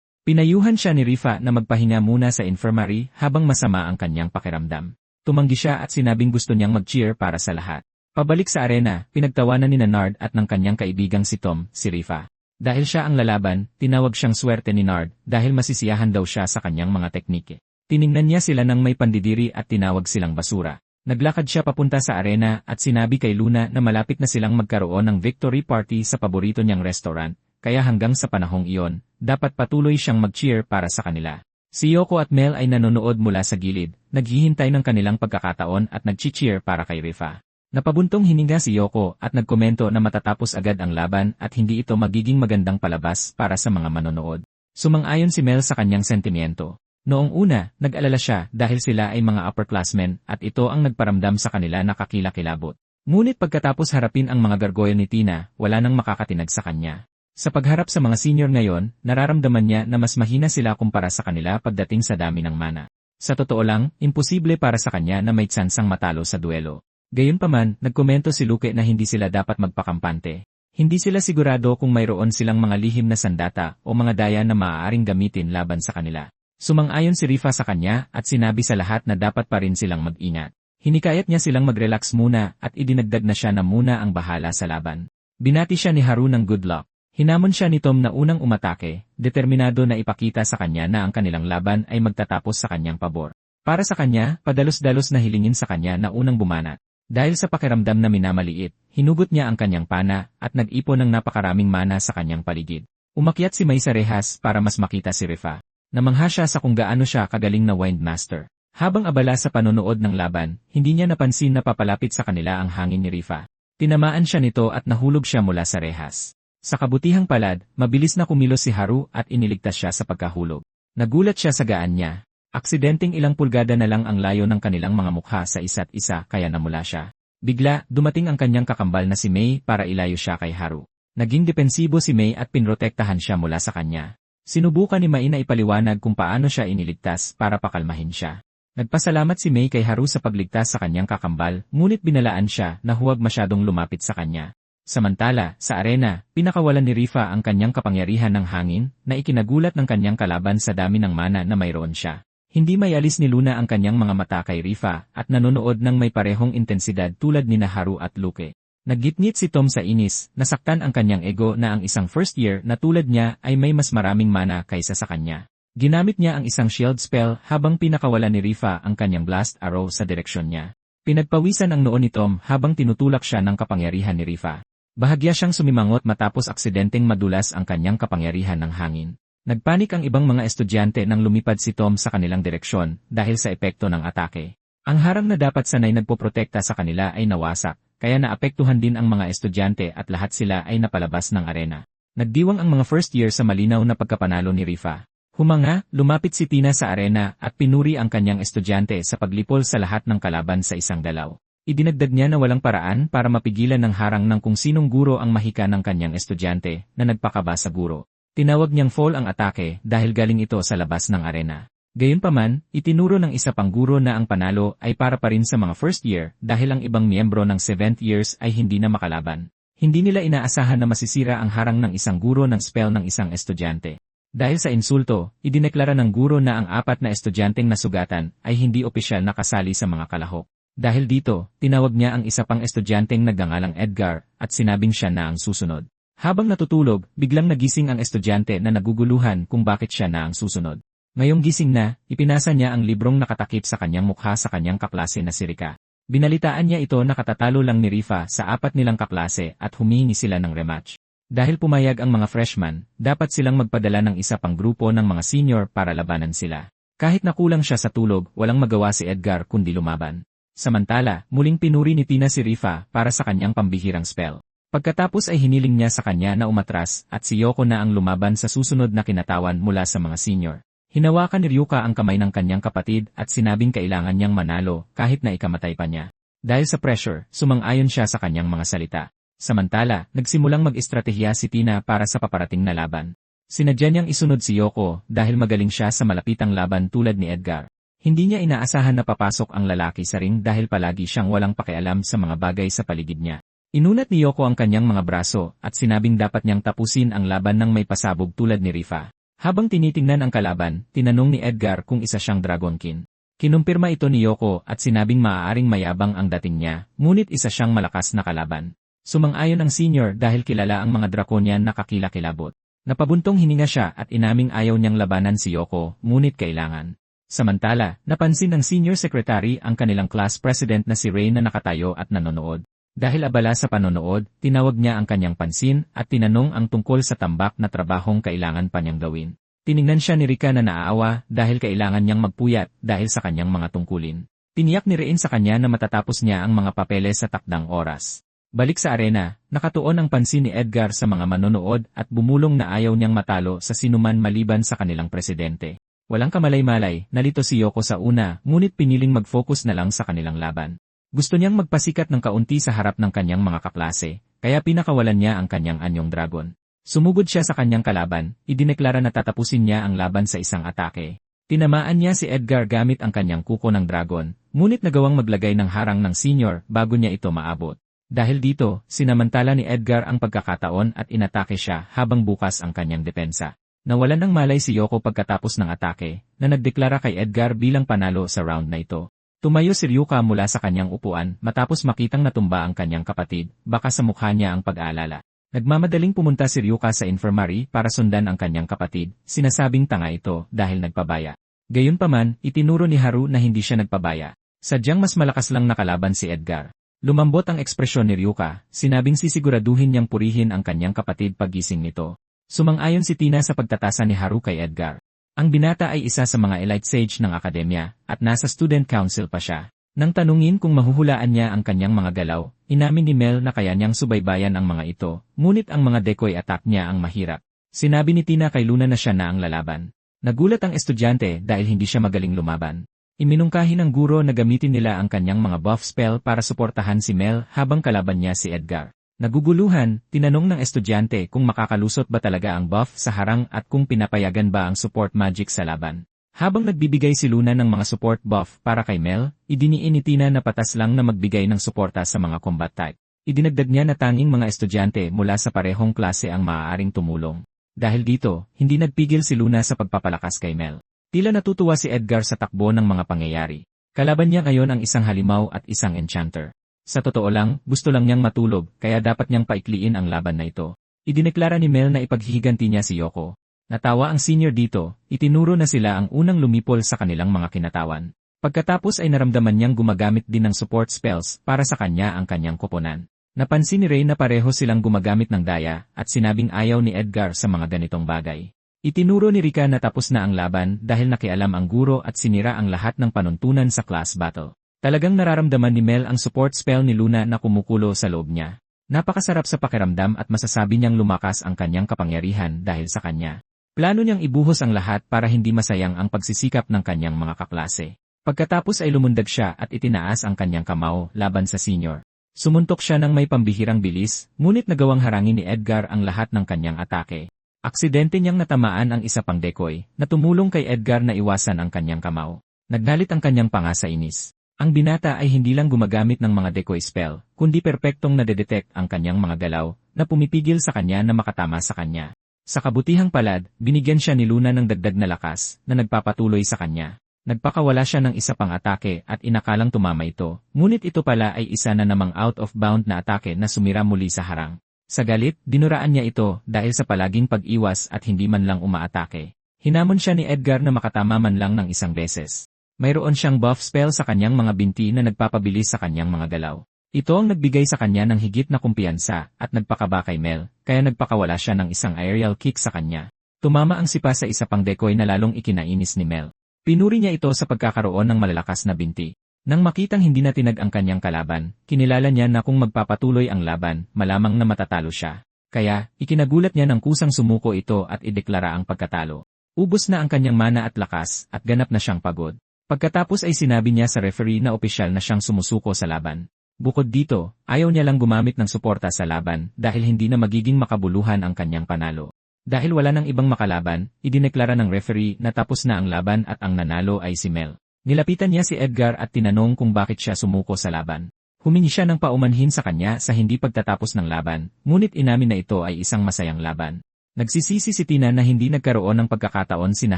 Pinayuhan siya ni Rifa na magpahinga muna sa infirmary habang masama ang kanyang pakiramdam. Tumanggi siya at sinabing gusto niyang mag-cheer para sa lahat. Pabalik sa arena, pinagtawanan ni Nard at ng kanyang kaibigang si Tom, si Rifa. Dahil siya ang lalaban, tinawag siyang swerte ni Nard dahil masisiyahan daw siya sa kanyang mga teknike. Tiningnan niya sila ng may pandidiri at tinawag silang basura. Naglakad siya papunta sa arena at sinabi kay Luna na malapit na silang magkaroon ng victory party sa paborito niyang restaurant, kaya hanggang sa panahong iyon, dapat patuloy siyang mag-cheer para sa kanila. Si Yoko at Mel ay nanonood mula sa gilid, naghihintay ng kanilang pagkakataon at nag-cheer para kay Rifa. Napabuntong hininga si Yoko at nagkomento na matatapos agad ang laban at hindi ito magiging magandang palabas para sa mga manonood. Sumang-ayon si Mel sa kanyang sentimiento. Noong una, nag-alala siya dahil sila ay mga upperclassmen at ito ang nagparamdam sa kanila na kakilakilabot. Ngunit pagkatapos harapin ang mga gargoyle ni Tina, wala nang makakatinag sa kanya. Sa pagharap sa mga senior ngayon, nararamdaman niya na mas mahina sila kumpara sa kanila pagdating sa dami ng mana. Sa totoo lang, imposible para sa kanya na may tsansang matalo sa duelo. Gayunpaman, nagkomento si Luke na hindi sila dapat magpakampante. Hindi sila sigurado kung mayroon silang mga lihim na sandata o mga daya na maaaring gamitin laban sa kanila. Sumang-ayon si Rifa sa kanya at sinabi sa lahat na dapat pa rin silang mag-ingat. Hinikayat niya silang mag-relax muna at idinagdag na siya na muna ang bahala sa laban. Binati siya ni Haru ng good luck. Hinamon siya ni Tom na unang umatake, determinado na ipakita sa kanya na ang kanilang laban ay magtatapos sa kanyang pabor. Para sa kanya, padalos-dalos na hilingin sa kanya na unang bumanat. Dahil sa pakiramdam na minamaliit, hinugot niya ang kanyang pana at nag-ipon ng napakaraming mana sa kanyang paligid. Umakyat si May sa rehas para mas makita si Rifa. Namangha siya sa kung gaano siya kagaling na windmaster. Habang abala sa panonood ng laban, hindi niya napansin na papalapit sa kanila ang hangin ni Rifa. Tinamaan siya nito at nahulog siya mula sa rehas. Sa kabutihang palad, mabilis na kumilos si Haru at iniligtas siya sa pagkahulog. Nagulat siya sa gaan niya. Aksidenteng ilang pulgada na lang ang layo ng kanilang mga mukha sa isa't isa kaya namula siya. Bigla, dumating ang kanyang kakambal na si Mei para ilayo siya kay Haru. Naging depensibo si Mei at pinrotektahan siya mula sa kanya. Sinubukan ni Mei na ipaliwanag kung paano siya iniligtas para pakalmahin siya. Nagpasalamat si Mei kay Haru sa pagligtas sa kanyang kakambal, ngunit binalaan siya na huwag masyadong lumapit sa kanya. Samantala, sa arena, pinakawalan ni Rifa ang kanyang kapangyarihan ng hangin na ikinagulat ng kanyang kalaban sa dami ng mana na mayroon siya. Hindi mayalis ni Luna ang kanyang mga mata kay Rifa at nanonood ng may parehong intensidad tulad ni Haru at Luke. Naggitngit si Tom sa inis, nasaktan ang kanyang ego na ang isang first year na tulad niya ay may mas maraming mana kaysa sa kanya. Ginamit niya ang isang shield spell habang pinakawalan ni Rifa ang kanyang blast arrow sa direksyon niya. Pinagpawisan ang noo ni Tom habang tinutulak siya ng kapangyarihan ni Rifa. Bahagya siyang sumimangot matapos aksidenteng madulas ang kanyang kapangyarihan ng hangin. Nagpanik ang ibang mga estudyante nang lumipad si Tom sa kanilang direksyon dahil sa epekto ng atake. Ang harang na dapat sanay nagpoprotekta sa kanila ay nawasak, kaya naapektuhan din ang mga estudyante at lahat sila ay napalabas ng arena. Nagdiwang ang mga first year sa malinaw na pagkapanalo ni Rifa. Humanga, lumapit si Tina sa arena at pinuri ang kanyang estudyante sa paglipol sa lahat ng kalaban sa isang dalaw. Idinagdag niya na walang paraan para mapigilan ng harang ng kung sinong guro ang mahika ng kanyang estudyante na nagpakaba sa guro. Tinawag niyang fall ang atake dahil galing ito sa labas ng arena. Gayunpaman, itinuro ng isa pang guro na ang panalo ay para pa rin sa mga first year dahil ang ibang miyembro ng 7th years ay hindi na makalaban. Hindi nila inaasahan na masisira ang harang ng isang guro ng spell ng isang estudyante. Dahil sa insulto, idineklara ng guro na ang 4 na estudyanteng nasugatan ay hindi opisyal na kasali sa mga kalahok. Dahil dito, tinawag niya ang isa pang estudyanteng nagngangalang Edgar at sinabing siya na ang susunod. Habang natutulog, biglang nagising ang estudyante na naguguluhan kung bakit siya na ang susunod. Ngayong gising na, ipinasa niya ang librong nakatakip sa kanyang mukha sa kanyang kaklase na si Rika. Binalitaan niya ito na katatalo lang ni Rifa sa 4 nilang kaklase at humingi sila ng rematch. Dahil pumayag ang mga freshman, dapat silang magpadala ng isa pang grupo ng mga senior para labanan sila. Kahit nakulang siya sa tulog, walang magawa si Edgar kundi lumaban. Samantala, muling pinuri ni Tina si Rifa para sa kanyang pambihirang spell. Pagkatapos ay hiniling niya sa kanya na umatras at si Yoko na ang lumaban sa susunod na kinatawan mula sa mga senior. Hinawakan ni Ryuka ang kamay ng kanyang kapatid at sinabing kailangan niyang manalo kahit na ikamatay pa niya. Dahil sa pressure, sumang-ayon siya sa kanyang mga salita. Samantala, nagsimulang mag-estratehiya si Tina para sa paparating na laban. Sinadya niyang isunod si Yoko dahil magaling siya sa malapitang laban tulad ni Edgar. Hindi niya inaasahan na papasok ang lalaki sa ring dahil palagi siyang walang pakialam sa mga bagay sa paligid niya. Inunat ni Yoko ang kanyang mga braso at sinabing dapat niyang tapusin ang laban ng may pasabog tulad ni Rifa. Habang tinitingnan ang kalaban, tinanong ni Edgar kung isa siyang Dragonkin. Kinumpirma ito ni Yoko at sinabing maaaring mayabang ang dating niya, ngunit isa siyang malakas na kalaban. Sumang-ayon ang senior dahil kilala ang mga Draconian na kakilakilabot. Napabuntong hininga siya at inaming ayaw niyang labanan si Yoko, ngunit kailangan. Samantala, napansin ng senior secretary ang kanilang class president na si Ray na nakatayo at nanonood. Dahil abala sa panonood, tinawag niya ang kanyang pansin at tinanong ang tungkol sa tambak na trabahong kailangan pa niyang gawin. Tiningnan siya ni Rika na naaawa dahil kailangan niyang magpuyat dahil sa kanyang mga tungkulin. Tiniyak ni Rain sa kanya na matatapos niya ang mga papeles sa takdang oras. Balik sa arena, nakatuon ang pansin ni Edgar sa mga manonood at bumulong na ayaw niyang matalo sa sinuman maliban sa kanilang presidente. Walang kamalay-malay, nalito si Yoko sa una, ngunit piniling mag-focus na lang sa kanilang laban. Gusto niyang magpasikat ng kaunti sa harap ng kanyang mga kaklase, kaya pinakawalan niya ang kanyang anyong dragon. Sumugod siya sa kanyang kalaban, idineklara na tatapusin niya ang laban sa isang atake. Tinamaan niya si Edgar gamit ang kanyang kuko ng dragon, ngunit nagawang maglagay ng harang ng senior bago niya ito maabot. Dahil dito, sinamantala ni Edgar ang pagkakataon at inatake siya habang bukas ang kanyang depensa. Nawalan ng malay si Yoko pagkatapos ng atake, na nagdeklara kay Edgar bilang panalo sa round na ito. Tumayo si Ryuka mula sa kanyang upuan matapos makitang natumba ang kanyang kapatid, baka sa mukha niya ang pag-aalala. Nagmamadaling pumunta si Ryuka sa infirmary para sundan ang kanyang kapatid, sinasabing tanga ito dahil nagpabaya. Gayunpaman, itinuro ni Haru na hindi siya nagpabaya. Sadyang mas malakas lang nakalaban si Edgar. Lumambot ang ekspresyon ni Ryuka, sinabing sisiguraduhin niyang purihin ang kanyang kapatid paggising nito. Sumang-ayon si Tina sa pagtatasa ni Haru kay Edgar. Ang binata ay isa sa mga elite sage ng akademya, at nasa student council pa siya. Nang tanungin kung mahuhulaan niya ang kanyang mga galaw, inamin ni Mel na kaya niyang subaybayan ang mga ito, ngunit ang mga decoy attack niya ang mahirap. Sinabi ni Tina kay Luna na siya na ang lalaban. Nagulat ang estudyante dahil hindi siya magaling lumaban. Iminungkahi ng guro na gamitin nila ang kanyang mga buff spell para suportahan si Mel habang kalaban niya si Edgar. Naguguluhan, tinanong ng estudyante kung makakalusot ba talaga ang buff sa harang at kung pinapayagan ba ang support magic sa laban. Habang nagbibigay si Luna ng mga support buff para kay Mel, idiniin ni Tina na patas lang na magbigay ng suporta sa mga combat type. Idinagdag niya na tanging mga estudyante mula sa parehong klase ang maaaring tumulong. Dahil dito, hindi nagpigil si Luna sa pagpapalakas kay Mel. Tila natutuwa si Edgar sa takbo ng mga pangyayari. Kalaban niya ngayon ang isang halimaw at isang enchanter. Sa totoo lang, gusto lang niyang matulog, kaya dapat niyang paikliin ang laban na ito. Idineklara ni Mel na ipaghihiganti niya si Yoko. Natawa ang senior dito, itinuro na sila ang unang lumipol sa kanilang mga kinatawan. Pagkatapos ay naramdaman niyang gumagamit din ng support spells para sa kanya ang kanyang koponan. Napansin ni Ray na pareho silang gumagamit ng daya at sinabing ayaw ni Edgar sa mga ganitong bagay. Itinuro ni Rika na tapos na ang laban dahil nakialam ang guro at sinira ang lahat ng panuntunan sa class battle. Talagang nararamdaman ni Mel ang support spell ni Luna na kumukulo sa loob niya. Napakasarap sa pakiramdam at masasabi niyang lumakas ang kanyang kapangyarihan dahil sa kanya. Plano niyang ibuhos ang lahat para hindi masayang ang pagsisikap ng kanyang mga kaklase. Pagkatapos ay lumundag siya at itinaas ang kanyang kamao laban sa senior. Sumuntok siya ng may pambihirang bilis, ngunit nagawang harangin ni Edgar ang lahat ng kanyang atake. Aksidente niyang natamaan ang isa pang decoy, na tumulong kay Edgar na iwasan ang kanyang kamao. Nagdalit ang kanyang panga sa inis. Ang binata ay hindi lang gumagamit ng mga decoy spell, kundi perpektong nadedetect ang kanyang mga galaw, na pumipigil sa kanya na makatama sa kanya. Sa kabutihang palad, binigyan siya ni Luna ng dagdag na lakas, na nagpapatuloy sa kanya. Nagpakawala siya ng isa pang atake at inakalang tumama ito, ngunit ito pala ay isa na namang out-of-bound na atake na sumira muli sa harang. Sa galit, dinuraan niya ito dahil sa palaging pag-iwas at hindi man lang umaatake. Hinamon siya ni Edgar na makatama man lang ng isang beses. Mayroon siyang buff spell sa kanyang mga binti na nagpapabilis sa kanyang mga galaw. Ito ang nagbigay sa kanya ng higit na kumpiyansa at nagpakaba kay Mel, kaya nagpakawala siya ng isang aerial kick sa kanya. Tumama ang sipa sa isa pang decoy na lalong ikinainis ni Mel. Pinuri niya ito sa pagkakaroon ng malalakas na binti. Nang makitang hindi na tinag ang kanyang kalaban, kinilala niya na kung magpapatuloy ang laban, malamang na matatalo siya. Kaya, ikinagulat niya ng kusang sumuko ito at ideklara ang pagkatalo. Ubos na ang kanyang mana at lakas, at ganap na siyang pagod. Pagkatapos ay sinabi niya sa referee na opisyal na siyang sumusuko sa laban. Bukod dito, ayaw niya lang gumamit ng suporta sa laban dahil hindi na magiging makabuluhan ang kanyang panalo. Dahil wala nang ibang makalaban, idineklara ng referee na tapos na ang laban at ang nanalo ay si Mel. Nilapitan niya si Edgar at tinanong kung bakit siya sumuko sa laban. Humingi siya ng paumanhin sa kanya sa hindi pagtatapos ng laban, ngunit inamin na ito ay isang masayang laban. Nagsisisi si Tina na hindi nagkaroon ng pagkakataon sina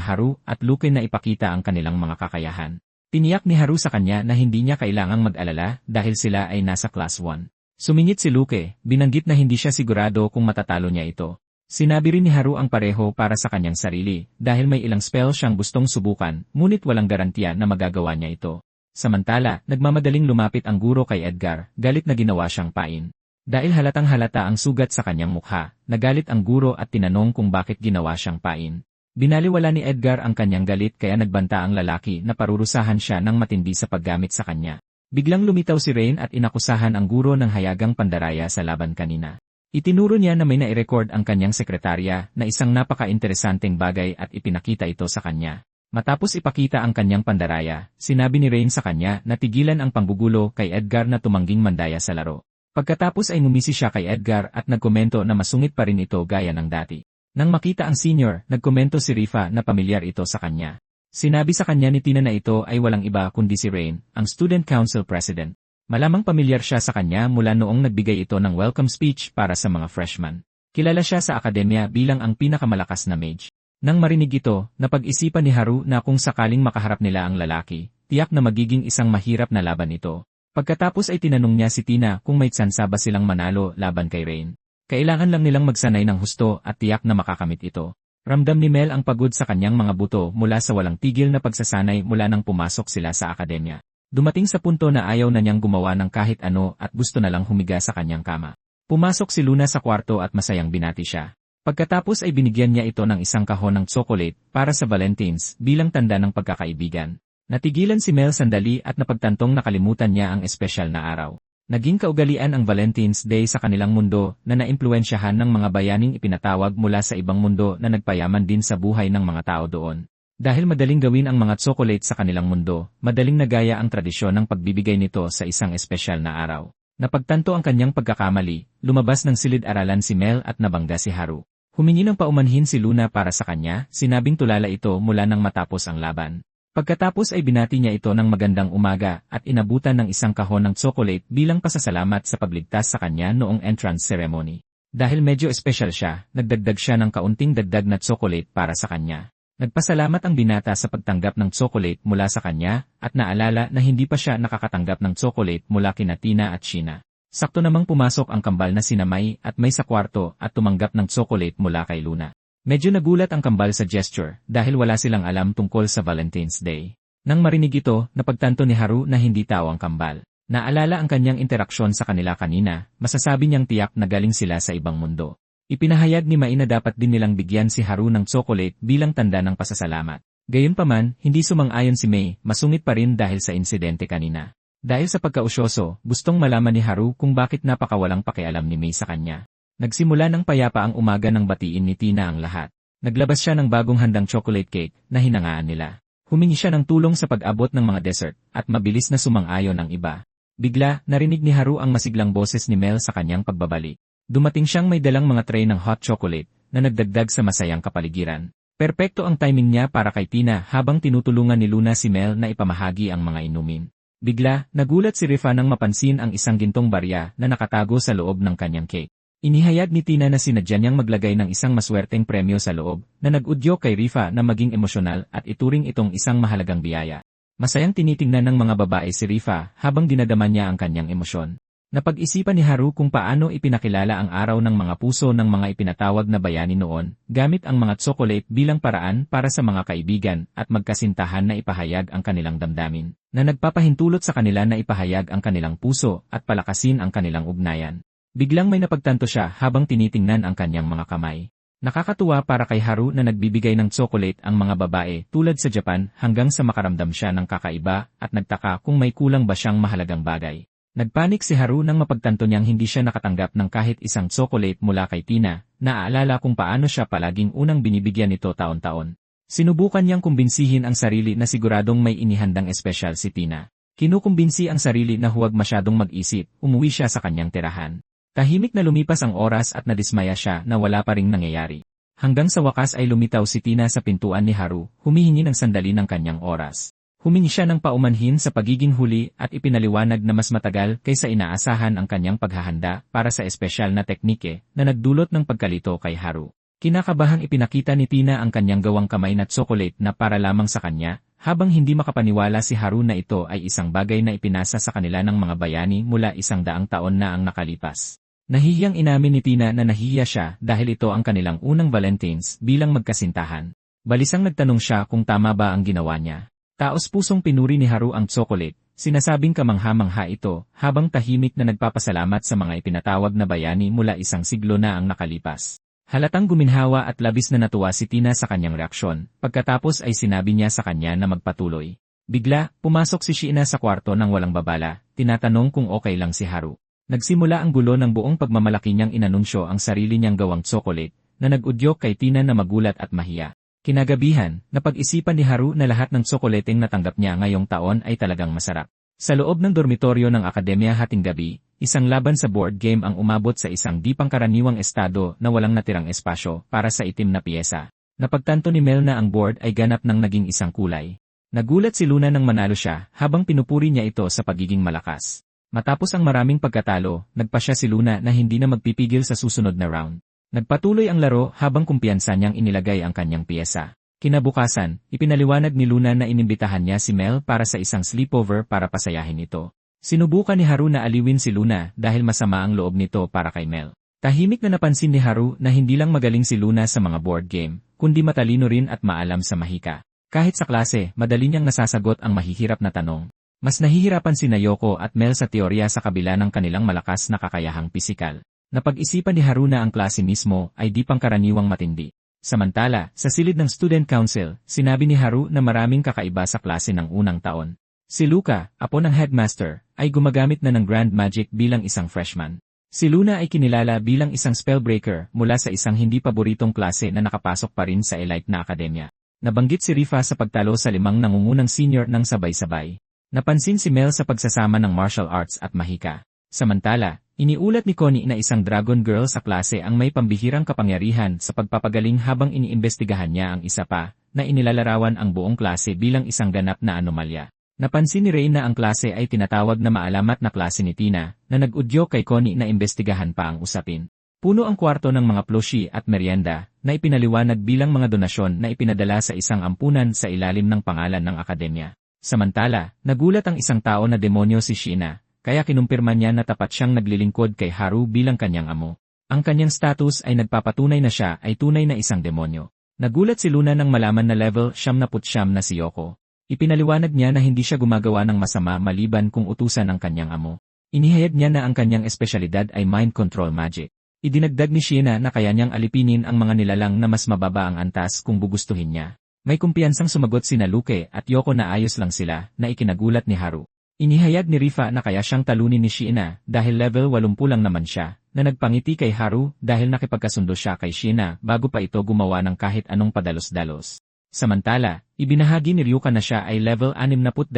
Haru at Luke na ipakita ang kanilang mga kakayahan. Tiniyak ni Haru sa kanya na hindi niya kailangang mag-alala dahil sila ay nasa class 1. Sumingit si Luke, binanggit na hindi siya sigurado kung matatalo niya ito. Sinabi rin ni Haru ang pareho para sa kanyang sarili, dahil may ilang spell siyang gustong subukan, ngunit walang garantiya na magagawa niya ito. Samantala, nagmamadaling lumapit ang guro kay Edgar, galit na ginawa siyang pain. Dahil halatang halata ang sugat sa kanyang mukha, nagalit ang guro at tinanong kung bakit ginawa siyang pain. Binaliwala ni Edgar ang kanyang galit kaya nagbanta ang lalaki na parurusahan siya ng matindi sa paggamit sa kanya. Biglang lumitaw si Rain at inakusahan ang guro ng hayagang pandaraya sa laban kanina. Itinuro niya na may nai-record ang kanyang sekretarya na isang napaka-interesanteng bagay at ipinakita ito sa kanya. Matapos ipakita ang kanyang pandaraya, sinabi ni Rain sa kanya na tigilan ang panggugulo kay Edgar na tumangging mandaya sa laro. Pagkatapos ay ngumisi siya kay Edgar at nagkomento na masungit pa rin ito gaya ng dati. Nang makita ang senior, nagkomento si Rifa na pamilyar ito sa kanya. Sinabi sa kanya ni Tina na ito ay walang iba kundi si Rain, ang Student Council President. Malamang pamilyar siya sa kanya mula noong nagbigay ito ng welcome speech para sa mga freshman. Kilala siya sa akademya bilang ang pinakamalakas na mage. Nang marinig ito, napag-isipan ni Haru na kung sakaling makaharap nila ang lalaki, tiyak na magiging isang mahirap na laban ito. Pagkatapos ay tinanong niya si Tina kung may tsansa ba silang manalo laban kay Rain. Kailangan lang nilang magsanay ng husto at tiyak na makakamit ito. Ramdam ni Mel ang pagod sa kanyang mga buto mula sa walang tigil na pagsasanay mula nang pumasok sila sa akademya. Dumating sa punto na ayaw na niyang gumawa ng kahit ano at gusto na lang humiga sa kanyang kama. Pumasok si Luna sa kwarto at masayang binati siya. Pagkatapos ay binigyan niya ito ng isang kahon ng chocolate para sa Valentines bilang tanda ng pagkakaibigan. Natigilan si Mel sandali at napagtantong nakalimutan niya ang espesyal na araw. Naging kaugalian ang Valentine's Day sa kanilang mundo na naimpluwensyahan ng mga bayaning ipinatawag mula sa ibang mundo na nagpayaman din sa buhay ng mga tao doon. Dahil madaling gawin ang mga tsokolate sa kanilang mundo, madaling nagaya ang tradisyon ng pagbibigay nito sa isang espesyal na araw. Napagtanto ang kanyang pagkakamali, lumabas ng silid-aralan si Mel at nabangga si Haru. Humingi ng paumanhin si Luna para sa kanya, sinabing tulala ito mula nang matapos ang laban. Pagkatapos ay binati niya ito ng magandang umaga at inabutan ng isang kahon ng tsokolate bilang pasasalamat sa pagligtas sa kanya noong entrance ceremony. Dahil medyo espesyal siya, nagdagdag siya ng kaunting dagdag na tsokolate para sa kanya. Nagpasalamat ang binata sa pagtanggap ng tsokolate mula sa kanya at naalala na hindi pa siya nakakatanggap ng tsokolate mula kina Tina at Sheena. Sakto namang pumasok ang kambal na sina Mai at May sa kwarto at tumanggap ng tsokolate mula kay Luna. Medyo nagulat ang kambal sa gesture dahil wala silang alam tungkol sa Valentine's Day. Nang marinig ito, napagtanto ni Haru na hindi tao ang kambal. Naalala ang kanyang interaksyon sa kanila kanina, masasabi niyang tiyak na galing sila sa ibang mundo. Ipinahayag ni Mai na dapat din nilang bigyan si Haru ng tsokolate bilang tanda ng pasasalamat. Gayunpaman, hindi sumang-ayon si Mai, masungit pa rin dahil sa insidente kanina. Dahil sa pagkausyoso, gustong malaman ni Haru kung bakit napakawalang pakialam ni Mai sa kanya. Nagsimula ng payapa ang umaga nang batiin ni Tina ang lahat. Naglabas siya ng bagong handang chocolate cake na hinangaan nila. Humingi siya ng tulong sa pag-abot ng mga dessert at mabilis na sumang-ayon ang iba. Bigla, narinig ni Haru ang masiglang boses ni Mel sa kanyang pagbabalik. Dumating siyang may dalang mga tray ng hot chocolate na nagdagdag sa masayang kapaligiran. Perpekto ang timing niya para kay Tina habang tinutulungan ni Luna si Mel na ipamahagi ang mga inumin. Bigla, nagulat si Rifa nang mapansin ang isang gintong barya na nakatago sa loob ng kanyang cake. Inihayag ni Tina na sinadya niyang maglagay ng isang maswerteng premyo sa loob na nag-udyok kay Rifa na maging emosyonal at ituring itong isang mahalagang biyaya. Masayang tinitingnan ng mga babae si Rifa habang dinadama niya ang kanyang emosyon. Napag-isipan ni Haru kung paano ipinakilala ang araw ng mga puso ng mga ipinatawag na bayani noon, gamit ang mga tsokolate bilang paraan para sa mga kaibigan at magkasintahan na ipahayag ang kanilang damdamin, na nagpapahintulot sa kanila na ipahayag ang kanilang puso at palakasin ang kanilang ugnayan. Biglang may napagtanto siya habang tinitingnan ang kanyang mga kamay. Nakakatuwa para kay Haru na nagbibigay ng tsokolate ang mga babae tulad sa Japan hanggang sa makaramdam siya ng kakaiba at nagtaka kung may kulang ba siyang mahalagang bagay. Nagpanik si Haru nang mapagtanto niyang hindi siya nakatanggap ng kahit isang tsokolate mula kay Tina, naaalala kung paano siya palaging unang binibigyan nito taon-taon. Sinubukan niyang kumbinsihin ang sarili na siguradong may inihandang espesyal si Tina. Kinukumbinsi ang sarili na huwag masyadong mag-isip, umuwi siya sa kanyang tirahan. Tahimik na lumipas ang oras at nadismaya siya na wala pa ring nangyayari. Hanggang sa wakas ay lumitaw si Tina sa pintuan ni Haru, humihingi ng sandali ng kanyang oras. Humingi siya ng paumanhin sa pagiging huli at ipinaliwanag na mas matagal kaysa inaasahan ang kanyang paghahanda para sa espesyal na teknike na nagdulot ng pagkalito kay Haru. Kinakabahang ipinakita ni Tina ang kanyang gawang kamay na tsokolate na para lamang sa kanya, habang hindi makapaniwala si Haru na ito ay isang bagay na ipinasa sa kanila ng mga bayani mula 100 taon na ang nakalipas. Nahihiyang inamin ni Tina na nahihiya siya dahil ito ang kanilang unang Valentines bilang magkasintahan. Balisang nagtanong siya kung tama ba ang ginawa niya. Taos-pusong pinuri ni Haru ang tsokolate, sinasabing kamangha-mangha ito habang tahimik na nagpapasalamat sa mga ipinatawag na bayani mula 1 siglo na ang nakalipas. Halatang guminhawa at labis na natuwa si Tina sa kanyang reaksyon, pagkatapos ay sinabi niya sa kanya na magpatuloy. Bigla, pumasok si Sheena sa kwarto nang walang babala, tinatanong kung okay lang si Haru. Nagsimula ang gulo ng buong pagmamalaki niyang inanunsyo ang sarili niyang gawang tsokolate, na nag-udyok kay Tina na magulat at mahiya. Kinagabihan, napag-isipan ni Haru na lahat ng tsokoleteng natanggap niya ngayong taon ay talagang masarap. Sa loob ng dormitoryo ng akademya hating gabi, isang laban sa board game ang umabot sa isang di pangkaraniwang estado na walang natirang espasyo para sa itim na piyesa. Napagtanto ni Mel na ang board ay ganap ng naging isang kulay. Nagulat si Luna nang manalo siya habang pinupuri niya ito sa pagiging malakas. Matapos ang maraming pagkatalo, nagpasya si Luna na hindi na magpipigil sa susunod na round. Nagpatuloy ang laro habang kumpiyansa niyang inilagay ang kanyang piyesa. Kinabukasan, ipinaliwanag ni Luna na inimbitahan niya si Mel para sa isang sleepover para pasayahin ito. Sinubukan ni Haru na aliwin si Luna dahil masama ang loob nito para kay Mel. Tahimik na napansin ni Haru na hindi lang magaling si Luna sa mga board game, kundi matalino rin at maalam sa mahika. Kahit sa klase, madali niyang nasasagot ang mahihirap na tanong. Mas nahihirapan si Yoko at Mel sa teorya sa kabila ng kanilang malakas na kakayahang pisikal. Napag-isipan ni Haru na ang klase mismo ay di pangkaraniwang matindi. Samantala, sa silid ng Student Council, sinabi ni Haru na maraming kakaiba sa klase ng unang taon. Si Luka, apo ng headmaster, ay gumagamit na ng Grand Magic bilang isang freshman. Si Luna ay kinilala bilang isang spellbreaker mula sa isang hindi paboritong klase na nakapasok pa rin sa elite na akademya. Nabanggit si Rifa sa pagtalo sa 5 nangungunang senior ng sabay-sabay. Napansin si Mel sa pagsasama ng martial arts at mahika. Samantala, iniulat ni Connie na isang dragon girl sa klase ang may pambihirang kapangyarihan sa pagpapagaling habang iniimbestigahan niya ang isa pa, na inilalarawan ang buong klase bilang isang ganap na anomalya. Napansin ni Ray na ang klase ay tinatawag na maalamat na klase ni Tina, na nag-udyo kay Connie na imbestigahan pa ang usapin. Puno ang kwarto ng mga plushie at merienda, na ipinaliwanag bilang mga donasyon na ipinadala sa isang ampunan sa ilalim ng pangalan ng akademya. Samantala, nagulat ang isang tao na demonyo si Sheena, kaya kinumpirma niya na tapat siyang naglilingkod kay Haru bilang kanyang amo. Ang kanyang status ay nagpapatunay na siya ay tunay na isang demonyo. Nagulat si Luna nang malaman na level 79 na si Yoko. Ipinaliwanag niya na hindi siya gumagawa ng masama maliban kung utusan ng kanyang amo. Inihayag niya na ang kanyang espesyalidad ay mind control magic. Idinagdag ni Sheena na kaya niyang alipinin ang mga nilalang na mas mababa ang antas kung gugustuhin niya. May kumpiyansang sumagot sina Luke at Yoko na ayos lang sila, na ikinagulat ni Haru. Inihayag ni Rifa na kaya siyang talunin ni Sheena dahil level 80 lang naman siya, na nagpangiti kay Haru dahil nakipagkasundo siya kay Sheena bago pa ito gumawa ng kahit anong padalos-dalos. Samantala, ibinahagi ni Ryuka na siya ay level 62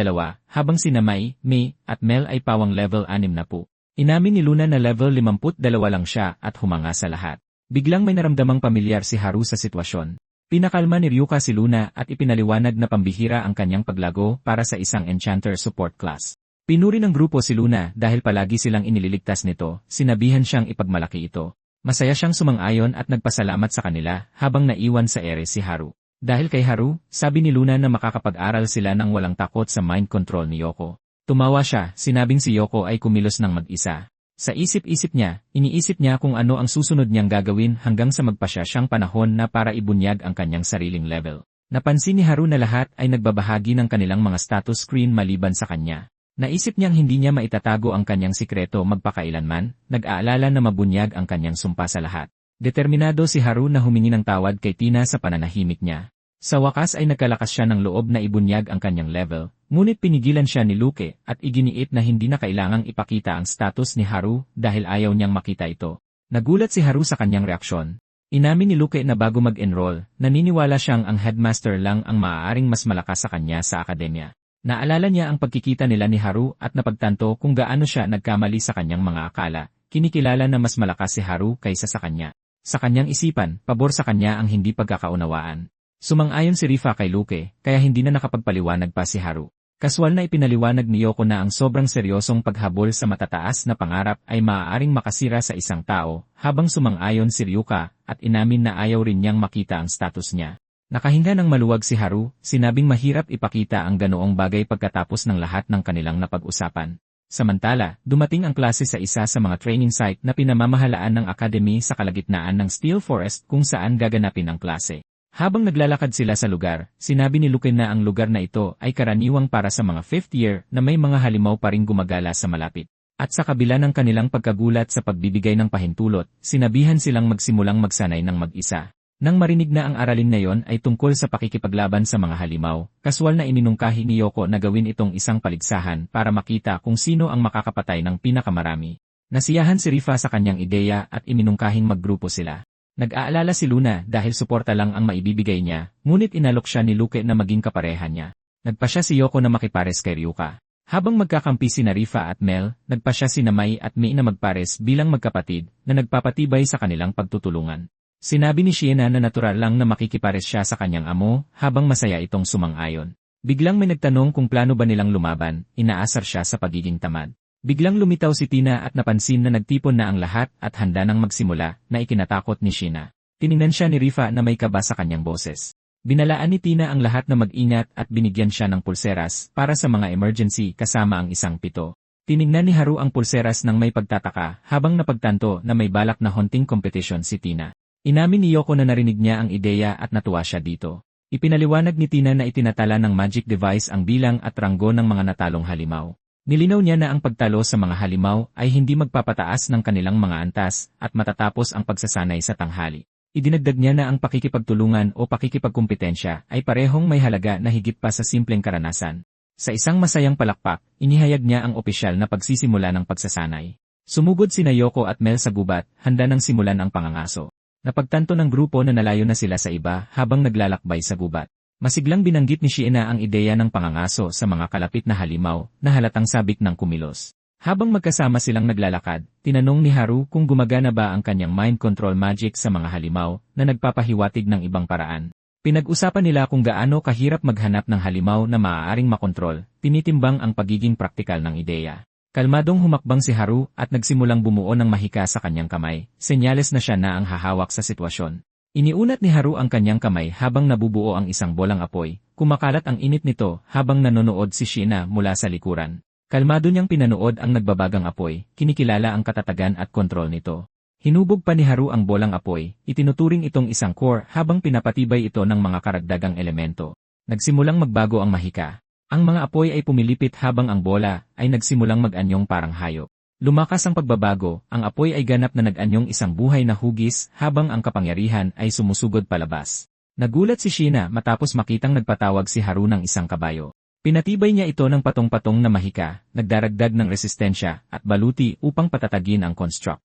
habang sina Mai, Mei at Mel ay pawang level 60. Inamin ni Luna na level 52 lang siya at humanga sa lahat. Biglang may naramdamang pamilyar si Haru sa sitwasyon. Pinakalma ni Ryuka si Luna at ipinaliwanag na pambihira ang kanyang paglago para sa isang Enchanter support class. Pinuri ng grupo si Luna dahil palagi silang inililigtas nito, sinabihan siyang ipagmalaki ito. Masaya siyang sumang-ayon at nagpasalamat sa kanila habang naiwan sa ere si Haru. Dahil kay Haru, sabi ni Luna na makakapag-aral sila ng walang takot sa mind control ni Yoko. Tumawa siya, sinabing si Yoko ay kumilos ng mag-isa. Sa isip-isip niya, iniisip niya kung ano ang susunod niyang gagawin hanggang sa magpasya siyang panahon na para ibunyag ang kanyang sariling level. Napansin ni Haru na lahat ay nagbabahagi ng kanilang mga status screen maliban sa kanya. Naisip niyang hindi niya maitatago ang kanyang sikreto magpakailanman, nag-aalala na mabunyag ang kanyang sumpa sa lahat. Determinado si Haru na humingi ng tawad kay Tina sa pananahimik niya. Sa wakas ay nagkalakas siya ng loob na ibunyag ang kanyang level, ngunit pinigilan siya ni Luke at iginiit na hindi na kailangang ipakita ang status ni Haru dahil ayaw niyang makita ito. Nagulat si Haru sa kanyang reaksyon. Inamin ni Luke na bago mag-enroll, naniniwala siyang ang headmaster lang ang maaaring mas malakas sa kanya sa akademya. Naalala niya ang pagkikita nila ni Haru at napagtanto kung gaano siya nagkamali sa kanyang mga akala. Kinikilala na mas malakas si Haru kaysa sa kanya. Sa kanyang isipan, pabor sa kanya ang hindi pagkakaunawaan. Sumang-ayon si Rifa kay Luke, kaya hindi na nakapagpaliwanag pa si Haru. Kaswal na ipinaliwanag ni Yoko na ang sobrang seryosong paghabol sa matataas na pangarap ay maaaring makasira sa isang tao, habang sumang-ayon si Ryuka at inamin na ayaw rin niyang makita ang status niya. Nakahinga ng maluwag si Haru, sinabing mahirap ipakita ang ganoong bagay pagkatapos ng lahat ng kanilang napag-usapan. Samantala, dumating ang klase sa isa sa mga training site na pinamamahalaan ng academy sa kalagitnaan ng Steel Forest kung saan gaganapin ang klase. Habang naglalakad sila sa lugar, sinabi ni Luke na ang lugar na ito ay karaniwang para sa mga 5th year na may mga halimaw pa ring gumagala sa malapit. At sa kabila ng kanilang pagkagulat sa pagbibigay ng pahintulot, sinabihan silang magsimulang magsanay ng mag-isa. Nang marinig na ang aralin na yon ay tungkol sa pakikipaglaban sa mga halimaw, kaswal na iminungkahi ni Yoko na gawin itong isang paligsahan para makita kung sino ang makakapatay ng pinakamarami. Nasiyahan si Rifa sa kanyang ideya at iminungkahing maggrupo sila. Nag-aalala si Luna dahil suporta lang ang maibibigay niya, ngunit inalok siya ni Luke na maging kapareha niya. Nagpasya si Yoko na makipares kay Ryuka. Habang magkakampi sina Rifa at Mel, nagpasya sina Mai at Mei na magpares bilang magkapatid na nagpapatibay sa kanilang pagtutulungan. Sinabi ni Sheena na natural lang na makikipares siya sa kanyang amo habang masaya itong sumang-ayon. Biglang may nagtanong kung plano ba nilang lumaban, inaasar siya sa pagiging tamad. Biglang lumitaw si Tina at napansin na nagtipon na ang lahat at handa nang magsimula na ikinatakot ni Sheena. Tiningnan siya ni Rifa na may kaba sa kanyang boses. Binalaan ni Tina ang lahat na mag-ingat at binigyan siya ng pulseras para sa mga emergency kasama ang isang pito. Tiningnan ni Haru ang pulseras nang may pagtataka habang napagtanto na may balak na hunting competition si Tina. Inamin ni Yoko na narinig niya ang ideya at natuwa siya dito. Ipinaliwanag ni Tina na itinatala ng magic device ang bilang at ranggo ng mga natalong halimaw. Nilinaw niya na ang pagtalo sa mga halimaw ay hindi magpapataas ng kanilang mga antas at matatapos ang pagsasanay sa tanghali. Idinagdag niya na ang pakikipagtulungan o pakikipagkumpetensya ay parehong may halaga na higit pa sa simpleng karanasan. Sa isang masayang palakpak, inihayag niya ang opisyal na pagsisimula ng pagsasanay. Sumugod sina Yoko at Mel sa gubat, handa nang simulan ang pangangaso. Napagtanto ng grupo na nalayo na sila sa iba habang naglalakbay sa gubat. Masiglang binanggit ni Shiina ang ideya ng pangangaso sa mga kalapit na halimaw na halatang sabik ng kumilos. Habang magkasama silang naglalakad, tinanong ni Haru kung gumagana ba ang kanyang mind control magic sa mga halimaw na nagpapahiwatig ng ibang paraan. Pinag-usapan nila kung gaano kahirap maghanap ng halimaw na maaaring makontrol, tinitimbang ang pagiging praktikal ng ideya. Kalmadong humakbang si Haru at nagsimulang bumuo ng mahika sa kanyang kamay, senyales na siya na ang hahawak sa sitwasyon. Iniunat ni Haru ang kanyang kamay habang nabubuo ang isang bolang apoy, kumakalat ang init nito habang nanonood si Shiina mula sa likuran. Kalmado niyang pinanood ang nagbabagang apoy, kinikilala ang katatagan at kontrol nito. Hinubog pa ni Haru ang bolang apoy, itinuturing itong isang core habang pinapatibay ito ng mga karagdagang elemento. Nagsimulang magbago ang mahika. Ang mga apoy ay pumilipit habang ang bola ay nagsimulang mag-anyong parang hayop. Lumakas ang pagbabago, ang apoy ay ganap na nag-anyong isang buhay na hugis habang ang kapangyarihan ay sumusugod palabas. Nagulat si Shiina matapos makitang nagpatawag si Haru ng isang kabayo. Pinatibay niya ito ng patong-patong na mahika, nagdaragdag ng resistensya at baluti upang patatagin ang construct.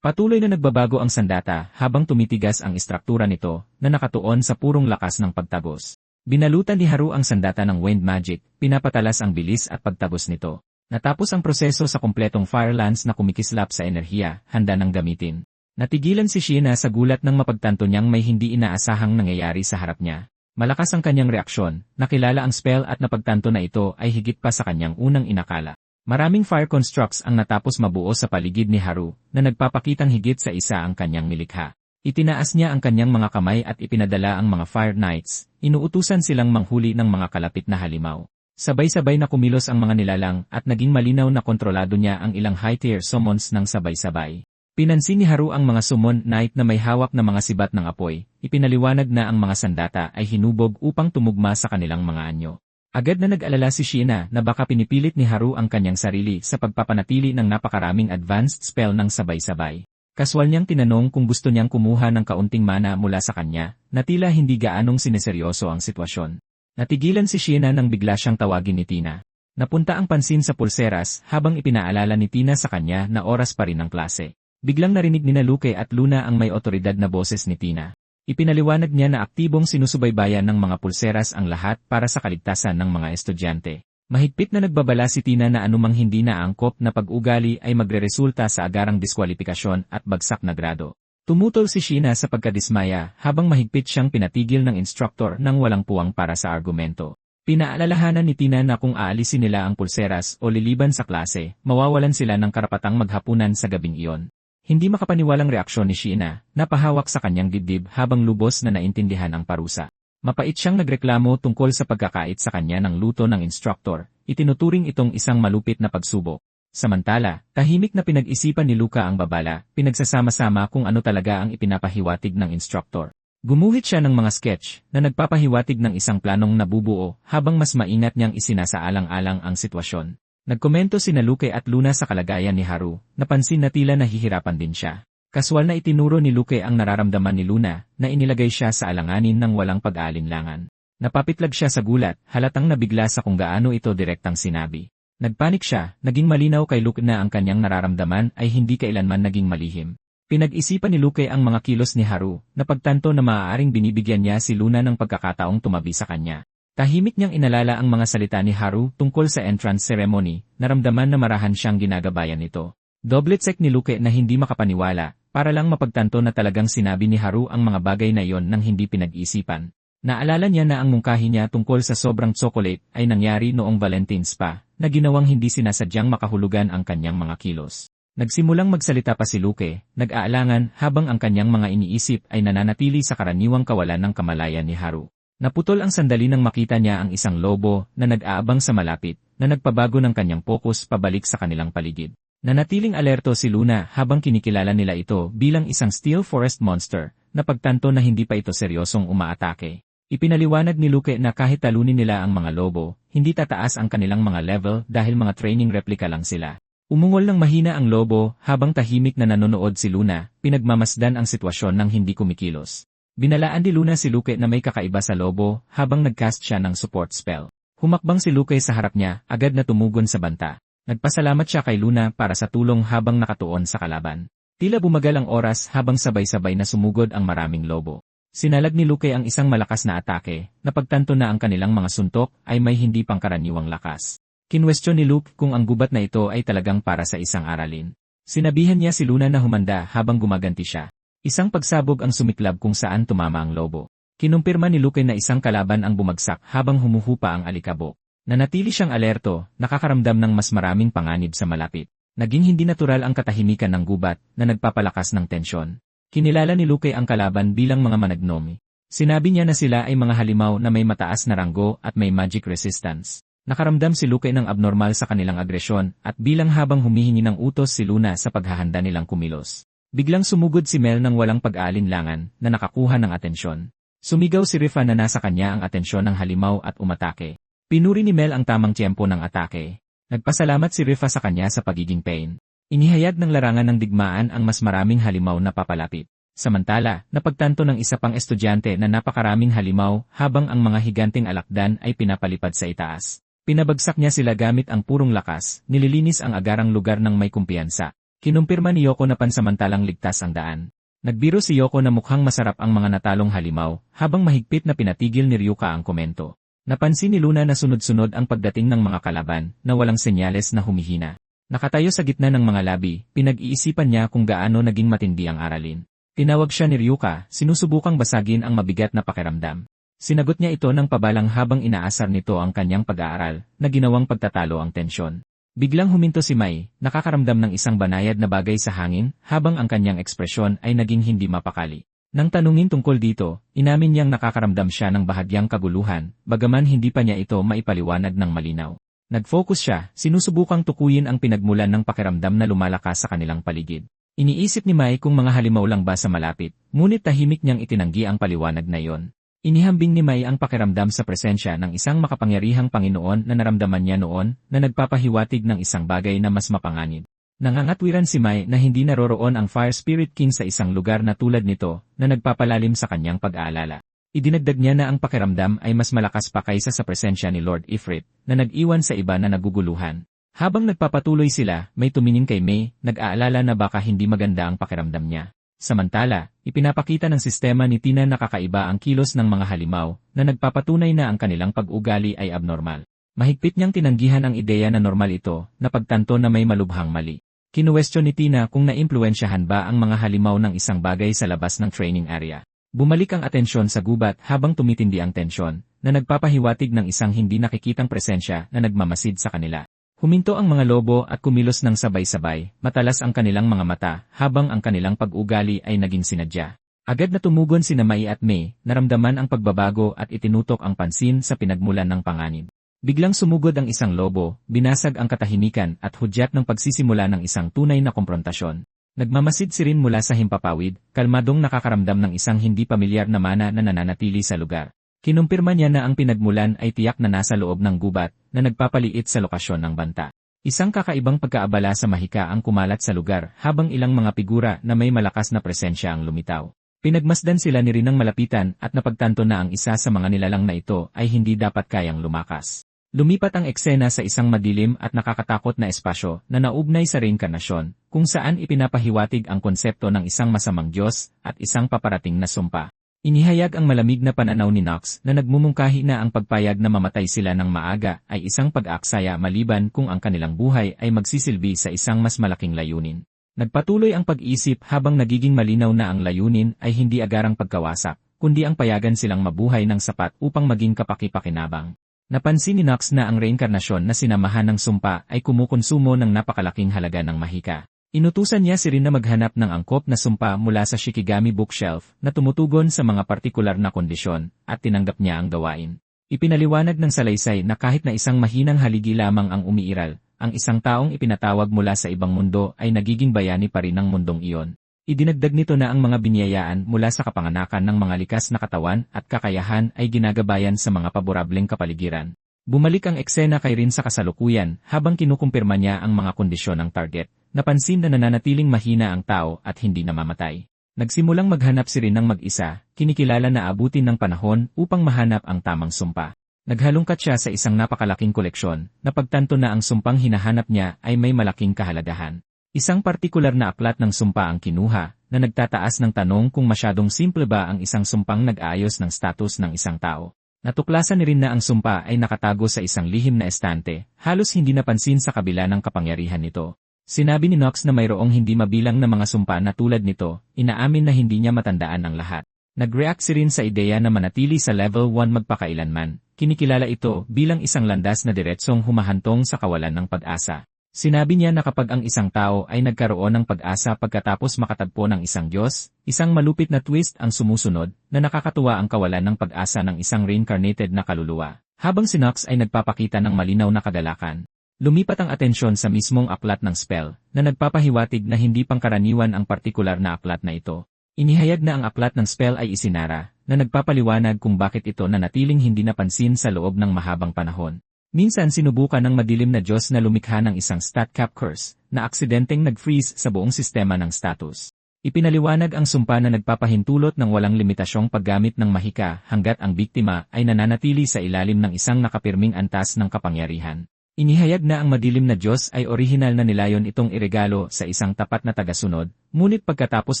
Patuloy na nagbabago ang sandata habang tumitigas ang istruktura nito na nakatuon sa purong lakas ng pagtagos. Binalutan ni Haru ang sandata ng wind magic, pinapatalas ang bilis at pagtagos nito. Natapos ang proseso sa kumpletong fire lance na kumikislap sa enerhiya, handa ng gamitin. Natigilan si Shiina sa gulat nang mapagtanto niyang may hindi inaasahang nangyayari sa harap niya. Malakas ang kanyang reaksyon, nakilala ang spell at napagtanto na ito ay higit pa sa kanyang unang inakala. Maraming fire constructs ang natapos mabuo sa paligid ni Haru na nagpapakitang higit sa isa ang kanyang nilikha. Itinaas niya ang kanyang mga kamay at ipinadala ang mga fire knights, inuutusan silang manghuli ng mga kalapit na halimaw. Sabay-sabay na kumilos ang mga nilalang at naging malinaw na kontrolado niya ang ilang high-tier summons ng sabay-sabay. Pinansin ni Haru ang mga summon knight na may hawak na mga sibat ng apoy, ipinaliwanag na ang mga sandata ay hinubog upang tumugma sa kanilang mga anyo. Agad na nag-alala si Shiina na baka pinipilit ni Haru ang kanyang sarili sa pagpapanatili ng napakaraming advanced spell ng sabay-sabay. Kaswal niyang tinanong kung gusto niyang kumuha ng kaunting mana mula sa kanya, na tila hindi gaanong sineseryoso ang sitwasyon. Natigilan si Shiina nang bigla siyang tawagin ni Tina. Napunta ang pansin sa pulseras habang ipinaalala ni Tina sa kanya na oras pa rin ang klase. Biglang narinig ni Luke at Luna ang may otoridad na boses ni Tina. Ipinaliwanag niya na aktibong sinusubaybayan ng mga pulseras ang lahat para sa kaligtasan ng mga estudyante. Mahigpit na nagbabala si Tina na anumang hindi naangkop na pag-ugali ay magreresulta sa agarang diskwalifikasyon at bagsak na grado. Tumutol si Shiina sa pagkadismaya habang mahigpit siyang pinatigil ng instructor nang walang puwang para sa argumento. Pinaalalahanan ni Tina na kung aalisin nila ang pulseras o liliban sa klase, mawawalan sila ng karapatang maghapunan sa gabing iyon. Hindi makapaniwalang reaksyon ni Shiina, napahawak sa kanyang dibdib habang lubos na naintindihan ang parusa. Mapait siyang nagreklamo tungkol sa pagkakait sa kanya ng luto ng instructor, itinuturing itong isang malupit na pagsubok. Samantala, tahimik na pinag-isipan ni Luca ang babala, pinagsasama-sama kung ano talaga ang ipinapahiwatig ng instructor. Gumuhit siya ng mga sketch na nagpapahiwatig ng isang planong nabubuo habang mas maingat niyang isinasaalang-alang ang sitwasyon. Nagkomento sina Luke at Luna sa kalagayan ni Haru, napansin na tila nahihirapan din siya. Kaswal na itinuro ni Luke ang nararamdaman ni Luna na inilagay siya sa alanganin ng walang pag-aalinlangan. Napapitlag siya sa gulat, halatang nabigla sa kung gaano ito direktang sinabi. Nagpanik siya, naging malinaw kay Luke na ang kanyang nararamdaman ay hindi kailanman naging malihim. Pinag-isipan ni Luke ang mga kilos ni Haru, napagtanto na maaaring binibigyan niya si Luna ng pagkakataong tumabi sa kanya. Tahimik niyang inalala ang mga salita ni Haru tungkol sa entrance ceremony, naramdaman na marahan siyang ginagabayan nito. Double-check ni Luke na hindi makapaniwala, para lang mapagtanto na talagang sinabi ni Haru ang mga bagay na iyon nang hindi pinag-isipan. Naalala niya na ang mungkahi niya tungkol sa sobrang chocolate ay nangyari noong Valentine's pa, na ginawang hindi sinasadyang makahulugan ang kanyang mga kilos. Nagsimulang magsalita pa si Luke, nag-aalangan habang ang kanyang mga iniisip ay nananatili sa karaniwang kawalan ng kamalayan ni Haru. Naputol ang sandali nang makita niya ang isang lobo na nag-aabang sa malapit, na nagpabago ng kanyang focus pabalik sa kanilang paligid. Nanatiling alerto si Luna habang kinikilala nila ito bilang isang steel forest monster, na pagtanto na hindi pa ito seryosong umaatake. Ipinaliwanag ni Luke na kahit talunin nila ang mga lobo, hindi tataas ang kanilang mga level dahil mga training replica lang sila. Umungol ng mahina ang lobo habang tahimik na nanonood si Luna, pinagmamasdan ang sitwasyon ng hindi kumikilos. Binalaan ni Luna si Luke na may kakaiba sa lobo habang nagcast siya ng support spell. Humakbang si Luke sa harap niya, agad na tumugon sa banta. Nagpasalamat siya kay Luna para sa tulong habang nakatuon sa kalaban. Tila bumagal ang oras habang sabay-sabay na sumugod ang maraming lobo. Sinalag ni Luke ang isang malakas na atake, napagtanto na ang kanilang mga suntok ay may hindi pangkaraniwang lakas. Kinwestiyon ni Luke kung ang gubat na ito ay talagang para sa isang aralin. Sinabihan niya si Luna na humanda habang gumaganti siya. Isang pagsabog ang sumiklab kung saan tumama ang lobo. Kinumpirma ni Luke na isang kalaban ang bumagsak habang humuhupa ang alikabok. Nanatili siyang alerto, nakakaramdam ng mas maraming panganib sa malapit. Naging hindi natural ang katahimikan ng gubat na nagpapalakas ng tensyon. Kinilala ni Luke ang kalaban bilang mga managnomi. Sinabi niya na sila ay mga halimaw na may mataas na ranggo at may magic resistance. Nakaramdam si Luke ng abnormal sa kanilang agresyon at bilang habang humihingi ng utos si Luna sa paghahanda nilang kumilos. Biglang sumugod si Mel ng walang pag-aalinlangan na nakakuha ng atensyon. Sumigaw si Rifa na nasa kanya ang atensyon ng halimaw at umatake. Pinuri ni Mel ang tamang tiyempo ng atake. Nagpasalamat si Rifa sa kanya sa pagiging pain. Inihayag ng larangan ng digmaan ang mas maraming halimaw na papalapit. Samantala, napagtanto ng isa pang estudyante na napakaraming halimaw habang ang mga higanteng alakdan ay pinapalipad sa itaas. Pinabagsak niya sila gamit ang purong lakas, nililinis ang agarang lugar ng may kumpiyansa. Kinumpirma ni Yoko na pansamantalang ligtas ang daan. Nagbiro si Yoko na mukhang masarap ang mga natalong halimaw, habang mahigpit na pinatigil ni Ryuka ang komento. Napansin ni Luna na sunod-sunod ang pagdating ng mga kalaban, na walang senyales na humihina. Nakatayo sa gitna ng mga labi, pinag-iisipan niya kung gaano naging matindi ang aralin. Tinawag siya ni Ryuka, sinusubukang basagin ang mabigat na pakiramdam. Sinagot niya ito ng pabalang habang inaasar nito ang kanyang pag-aaral, na ginawang pagtatalo ang tensyon. Biglang huminto si Mai, nakakaramdam ng isang banayad na bagay sa hangin, habang ang kanyang ekspresyon ay naging hindi mapakali. Nang tanungin tungkol dito, inamin niyang nakakaramdam siya ng bahagyang kaguluhan, bagaman hindi pa niya ito maipaliwanag ng malinaw. Nag-focus siya, sinusubukang tukuyin ang pinagmulan ng pakiramdam na lumalakas sa kanilang paligid. Iniisip ni Mai kung mga halimaw lang ba sa malapit, ngunit tahimik niyang itinanggi ang paliwanag na iyon. Inihambing ni Mai ang pakiramdam sa presensya ng isang makapangyarihang Panginoon na naramdaman niya noon na nagpapahiwatig ng isang bagay na mas mapanganib. Nangangatwiran si Mai na hindi naroroon ang Fire Spirit King sa isang lugar na tulad nito na nagpapalalim sa kanyang pag-aalala. Idinagdag niya na ang pakiramdam ay mas malakas pa kaysa sa presensya ni Lord Ifrit na nag-iwan sa iba na naguguluhan. Habang nagpapatuloy sila, may tumingin kay Mai, nag-aalala na baka hindi maganda ang pakiramdam niya. Samantala, ipinapakita ng sistema ni Tina na kakaiba ang kilos ng mga halimaw na nagpapatunay na ang kanilang pag-ugali ay abnormal. Mahigpit niyang tinanggihan ang ideya na normal ito, na pagtanto na may malubhang mali. Kinuwestiyon ni Tina kung naimpluwensyahan ba ang mga halimaw ng isang bagay sa labas ng training area. Bumalik ang atensyon sa gubat habang tumitindi ang tensyon, na nagpapahiwatig ng isang hindi nakikitang presensya na nagmamasid sa kanila. Huminto ang mga lobo at kumilos ng sabay-sabay, matalas ang kanilang mga mata, habang ang kanilang pag-ugali ay naging sinadya. Agad na tumugon sina Mai at Mei, naramdaman ang pagbabago at itinutok ang pansin sa pinagmulan ng panganib. Biglang sumugod ang isang lobo, binasag ang katahimikan at hudyat ng pagsisimula ng isang tunay na komprontasyon. Nagmamasid si Rin mula sa himpapawid, kalmadong nakakaramdam ng isang hindi pamilyar na mana na nananatili sa lugar. Kinumpirma niya na ang pinagmulan ay tiyak na nasa loob ng gubat na nagpapaliit sa lokasyon ng banta. Isang kakaibang pagkaabala sa mahika ang kumalat sa lugar habang ilang mga figura na may malakas na presensya ang lumitaw. Pinagmasdan sila ni Rin ng malapitan at napagtanto na ang isa sa mga nilalang na ito ay hindi dapat kayang lumakas. Lumipat ang eksena sa isang madilim at nakakatakot na espasyo na naugnay sa reinkarnasyon, kung saan ipinapahiwatig ang konsepto ng isang masamang Diyos at isang paparating na sumpa. Inihayag ang malamig na pananaw ni Nox na nagmumungkahi na ang pagpayag na mamatay sila ng maaga ay isang pag-aaksaya maliban kung ang kanilang buhay ay magsisilbi sa isang mas malaking layunin. Nagpatuloy ang pag-isip habang nagiging malinaw na ang layunin ay hindi agarang pagkawasak, kundi ang payagan silang mabuhay ng sapat upang maging kapaki-pakinabang. Napansin ni Nox na ang reinkarnasyon na sinamahan ng sumpa ay kumukonsumo ng napakalaking halaga ng mahika. Inutusan niya si Rin na maghanap ng angkop na sumpa mula sa Shikigami bookshelf na tumutugon sa mga partikular na kondisyon, at tinanggap niya ang gawain. Ipinaliwanag ng salaysay na kahit na isang mahinang haligi lamang ang umiiral, ang isang taong ipinatawag mula sa ibang mundo ay nagiging bayani pa rin ng mundong iyon. Idinagdag nito na ang mga binyayaan mula sa kapanganakan ng mga likas na katawan at kakayahan ay ginagabayan sa mga paborableng kapaligiran. Bumalik ang eksena kay Rin sa kasalukuyan habang kinukumpirma niya ang mga kondisyon ng target. Napansin na nananatiling mahina ang tao at hindi namamatay. Nagsimulang maghanap si Rin ng mag-isa, kinikilala na abutin ng panahon upang mahanap ang tamang sumpa. Naghalungkat siya sa isang napakalaking koleksyon, napagtanto na ang sumpang hinahanap niya ay may malaking kahalagahan. Isang partikular na aklat ng sumpa ang kinuha, na nagtataas ng tanong kung masyadong simple ba ang isang sumpang nag-aayos ng status ng isang tao. Natuklasan ni rin na ang sumpa ay nakatago sa isang lihim na estante, halos hindi napansin sa kabila ng kapangyarihan nito. Sinabi ni Knox na mayroong hindi mabilang na mga sumpa na tulad nito, inaamin na hindi niya matandaan ang lahat. Nag-react si rin sa ideya na manatili sa level 1 magpakailanman. Kinikilala ito bilang isang landas na diretsong humahantong sa kawalan ng pag-asa. Sinabi niya na kapag ang isang tao ay nagkaroon ng pag-asa pagkatapos makatagpo ng isang Diyos, isang malupit na twist ang sumusunod na nakakatuwa ang kawalan ng pag-asa ng isang reincarnated na kaluluwa. Habang si Knox ay nagpapakita ng malinaw na kagalakan, lumipat ang atensyon sa mismong aklat ng spell na nagpapahiwatig na hindi pangkaraniwan ang partikular na aklat na ito. Inihayag na ang aklat ng spell ay isinara na nagpapaliwanag kung bakit ito nanatiling hindi napansin sa loob ng mahabang panahon. Minsan sinubukan ng madilim na Diyos na lumikha ng isang StatCap curse na aksidenteng nag-freeze sa buong sistema ng status. Ipinaliwanag ang sumpa na nagpapahintulot ng walang limitasyong paggamit ng mahika hanggat ang biktima ay nananatili sa ilalim ng isang nakapirming antas ng kapangyarihan. Inihayag na ang madilim na Diyos ay orihinal na nilayon itong iregalo sa isang tapat na tagasunod, ngunit pagkatapos